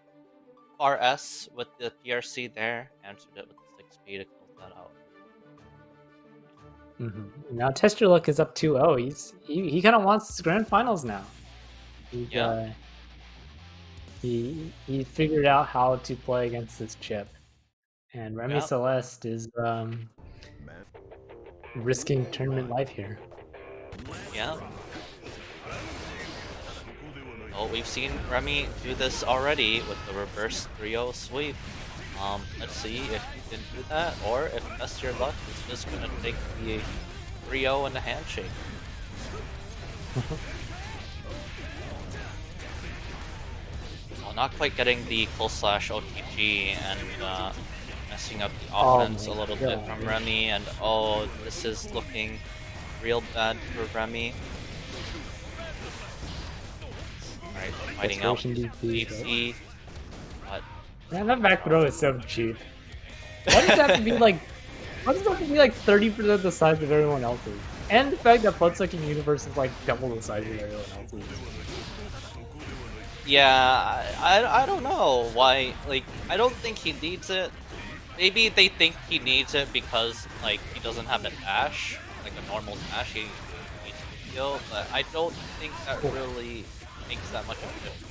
Speaker 2: RS with the PRC there, answered it with the 6P to close that out.
Speaker 1: Now Test Your Luck is up 2-0. He kind of wants his grand finals now. He's,
Speaker 2: Yeah.
Speaker 1: he figured out how to play against this chip, and Remi
Speaker 2: Yeah.
Speaker 1: Celeste is risking tournament life here.
Speaker 2: Yeah. Oh, we've seen Remi do this already with the reverse 3-0 sweep. Let's see if he can do that, or if Test Your Luck is just gonna take the 3-0 and the handshake. Well, not quite getting the full slash OTG and messing up the offense a little bit from Remi, and oh, this is looking real bad for Remi. Alright, fighting out DC, but
Speaker 1: man, that back throw is so cheap. Why does it have to be like? Why does it have to be like 30% the size of everyone else's? And the fact that Bloodsucking Universe is like double the size of everyone else's.
Speaker 2: yeah, I don't know why. Like, I don't think he needs it. Maybe they think he needs it because like he doesn't have a dash, like a normal dash. He needs to kill, but I don't think that really makes that much of a difference.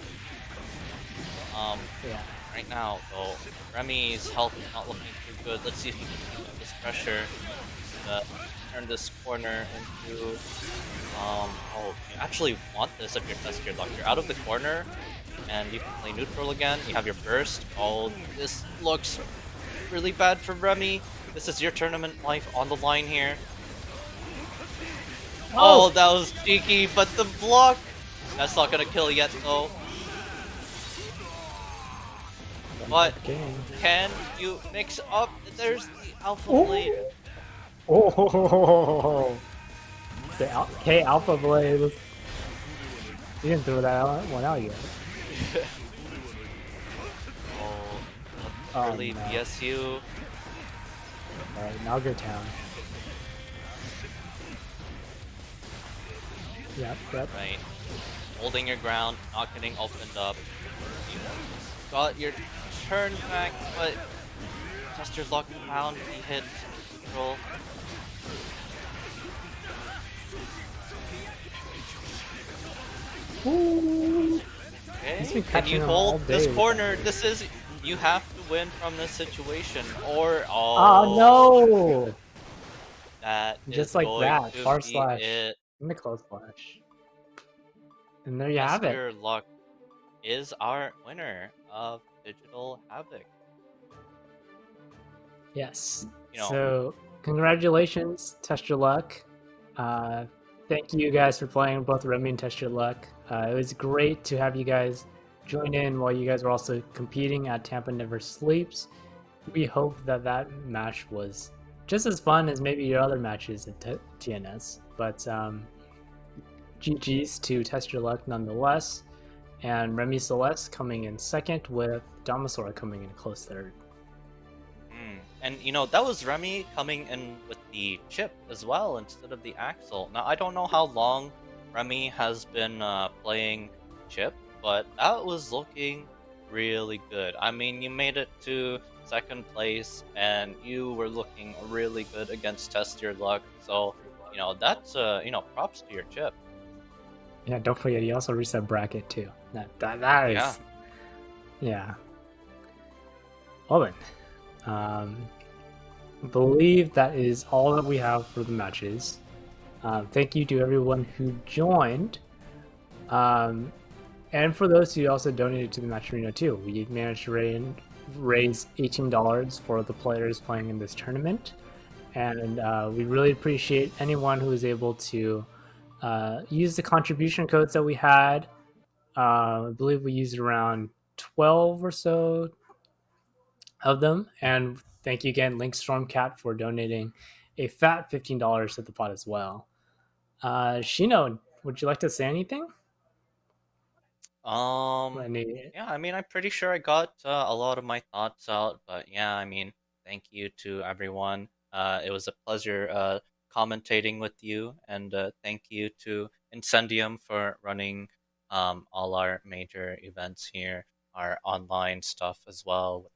Speaker 1: Yeah.
Speaker 2: Right now, though, Remi's health is not looking too good. Let's see if he can keep up this pressure. Turn this corner into. Oh, you actually want this if you're Test Your Luck. You're out of the corner, and you can play neutral again. You have your burst. Oh, this looks really bad for Remi. This is your tournament life on the line here. Oh, that was cheeky, but the block. That's not gonna kill yet, though. But can you mix up? There's the Alpha Blade.
Speaker 1: Oh, the K Alpha Blaze. You didn't throw that one out yet.
Speaker 2: Oh,
Speaker 1: Oh
Speaker 2: early
Speaker 1: no.
Speaker 2: PSU.
Speaker 1: All right, now go town. Yep, yep.
Speaker 2: Right. Holding your ground, not getting opened up. You got your turn back, but test your luck found the hit control.
Speaker 1: Ooh. He's
Speaker 2: Okay,
Speaker 1: been
Speaker 2: can
Speaker 1: catching
Speaker 2: you
Speaker 1: them all
Speaker 2: hold this
Speaker 1: day with that
Speaker 2: corner?
Speaker 1: move.
Speaker 2: This is you have to win from this situation, or
Speaker 1: Oh
Speaker 2: oh,
Speaker 1: no!
Speaker 2: that
Speaker 1: Just
Speaker 2: is
Speaker 1: like
Speaker 2: going
Speaker 1: that,
Speaker 2: to
Speaker 1: far
Speaker 2: be
Speaker 1: slash
Speaker 2: it.
Speaker 1: in the close slash. And there you have
Speaker 2: Test
Speaker 1: it.
Speaker 2: Your Luck is our winner of Digital Havoc.
Speaker 1: Yes.
Speaker 2: You know,
Speaker 1: So congratulations, Test Your Luck. Uh, Thank you guys for playing both Remi and Test Your Luck. It was great to have you guys join in while you guys were also competing at Tampa Never Sleeps. We hope that that match was just as fun as maybe your other matches at TNS. But GG's to Test Your Luck nonetheless. And Remy Celeste coming in second with Damasaur coming in close third.
Speaker 2: and you know that was Remy coming in with the chip as well instead of the axle. Now I don't know how long Remy has been playing chip, but that was looking really good. I mean, you made it to second place, and you were looking really good against Test Your Luck. So you know that's props to your chip.
Speaker 1: Yeah, don't forget he also reset bracket too. That
Speaker 2: Yeah.
Speaker 1: is, yeah. Well then, um, believe that is all that we have for the matches. Thank you to everyone who joined, um, and for those who also donated to the match arena too. We managed to raise $18 for the players playing in this tournament, and we really appreciate anyone who was able to use the contribution codes that we had. I believe we used around 12 or so of them. And thank you again, Link Stormcat, for donating a fat $15 to the pot as well. Shino, would you like to say anything?
Speaker 2: Um,
Speaker 1: Any,
Speaker 2: yeah, I mean, I'm pretty sure I got a lot of my thoughts out, but yeah, I mean, thank you to everyone. It was a pleasure commentating with you, and thank you to Incendium for running all our major events here, our online stuff as well, with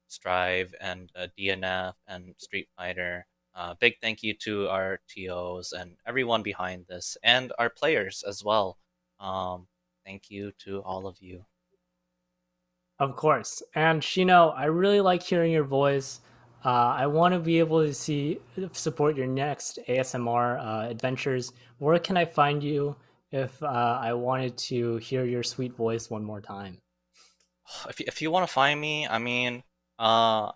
Speaker 2: Strive and DNF and Street Fighter. Big thank you to our TOs and everyone behind this, and our players as well. Um, Thank you to all of you.
Speaker 1: of course. And Shino, I really like hearing your voice. I want to be able to support your next ASMR adventures. Where can I find you if I wanted to hear your sweet voice one more time?
Speaker 2: If you want to find me, I mean, uh,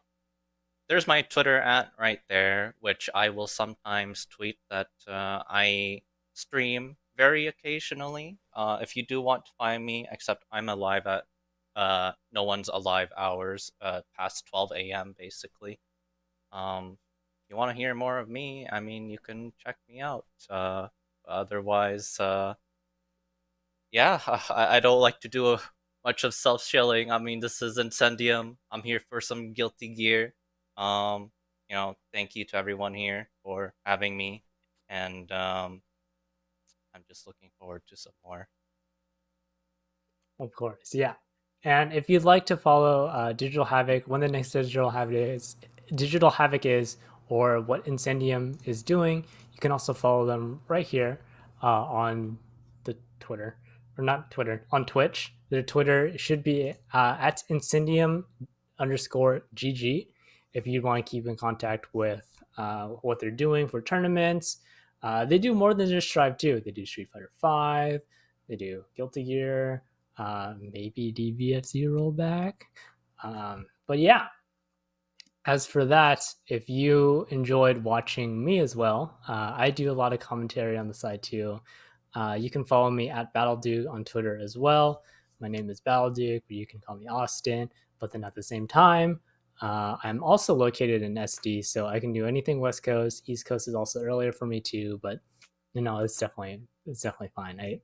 Speaker 2: there's my Twitter at right there, which I will sometimes tweet that I stream very occasionally. If you do want to find me, except I'm alive at no one's alive hours, past 12 a.m. basically. If you want to hear more of me, I mean, you can check me out. Otherwise, yeah, I don't like to do much of self shilling. I mean, this is Incendium. I'm here for some guilty gear. Thank you to everyone here for having me, and I'm just looking forward to some more.
Speaker 1: Of course, yeah. And if you'd like to follow Digital Havoc, when the next Digital Havoc is, or what Incendium is doing, you can also follow them right here on the Twitter, or not Twitter, on Twitch. Their Twitter should be at Incendium underscore GG if you want to keep in contact with what they're doing for tournaments. They do more than just Strive too. They do Street Fighter 5, they do Guilty Gear, maybe DBFZ rollback. But yeah, as for that, if you enjoyed watching me as well, I do a lot of commentary on the side too. You can follow me at BattleDuke on Twitter as well. My name is BattleDuke, but you can call me Austin. But then at the same time, I'm also located in SD, so I can do anything West Coast. East Coast is also earlier for me too, but it's definitely fine.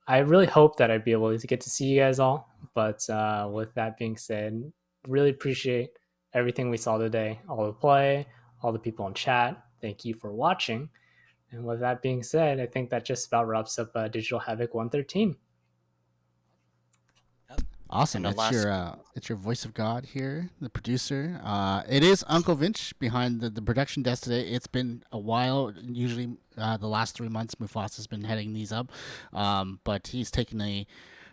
Speaker 1: I really hope that I'd be able to get to see you guys all. But with that being said, really appreciate everything we saw today, all the play, all the people in chat. Thank you for watching. And with that being said, I think that just about wraps up Digital Havoc 113.
Speaker 2: Yep.
Speaker 4: Awesome.
Speaker 2: And the last
Speaker 4: It's your voice of God here, the producer. It is Uncle Vince behind the production desk today. It's been a while. Usually the last 3 months Mufasa's been heading these up. But he's taken a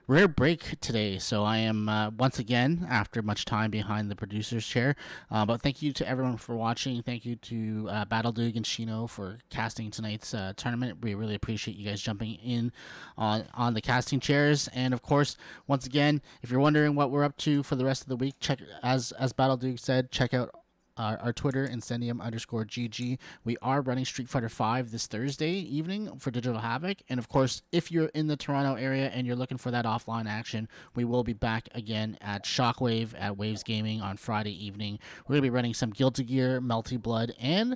Speaker 4: rare break today, so I am once again after much time behind the producer's chair. But thank you to everyone for watching. Thank you to Battleduke and Shino for casting tonight's tournament. We really appreciate you guys jumping in on the casting chairs. And of course, once again, if you're wondering what we're up to for the rest of the week, check as Battleduke said, check out our Twitter, Incendium_GG. We are running Street Fighter V this Thursday evening for Digital Havoc. And of course, if you're in the Toronto area and you're looking for that offline action, we will be back again at Shockwave at Waves Gaming on Friday evening. We're going to be running some Guilty Gear, Melty Blood, and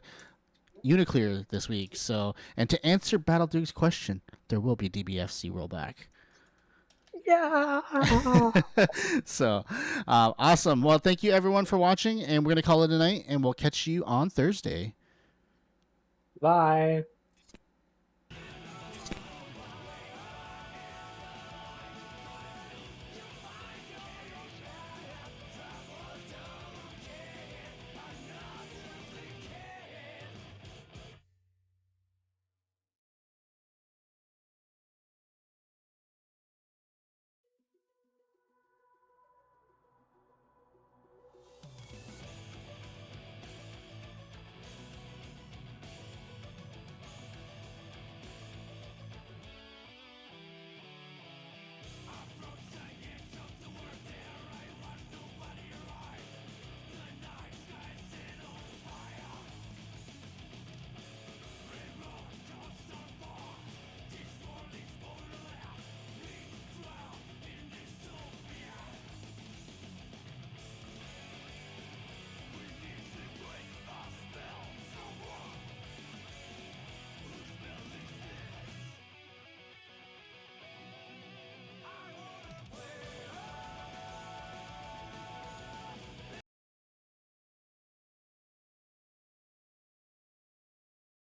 Speaker 4: Uniclear this week. So, and to answer Battleduke's question, there will be DBFC rollback.
Speaker 1: Yeah.
Speaker 4: So, awesome. Well, thank you everyone for watching, and we're going to call it a night, and we'll catch you on Thursday.
Speaker 1: Bye.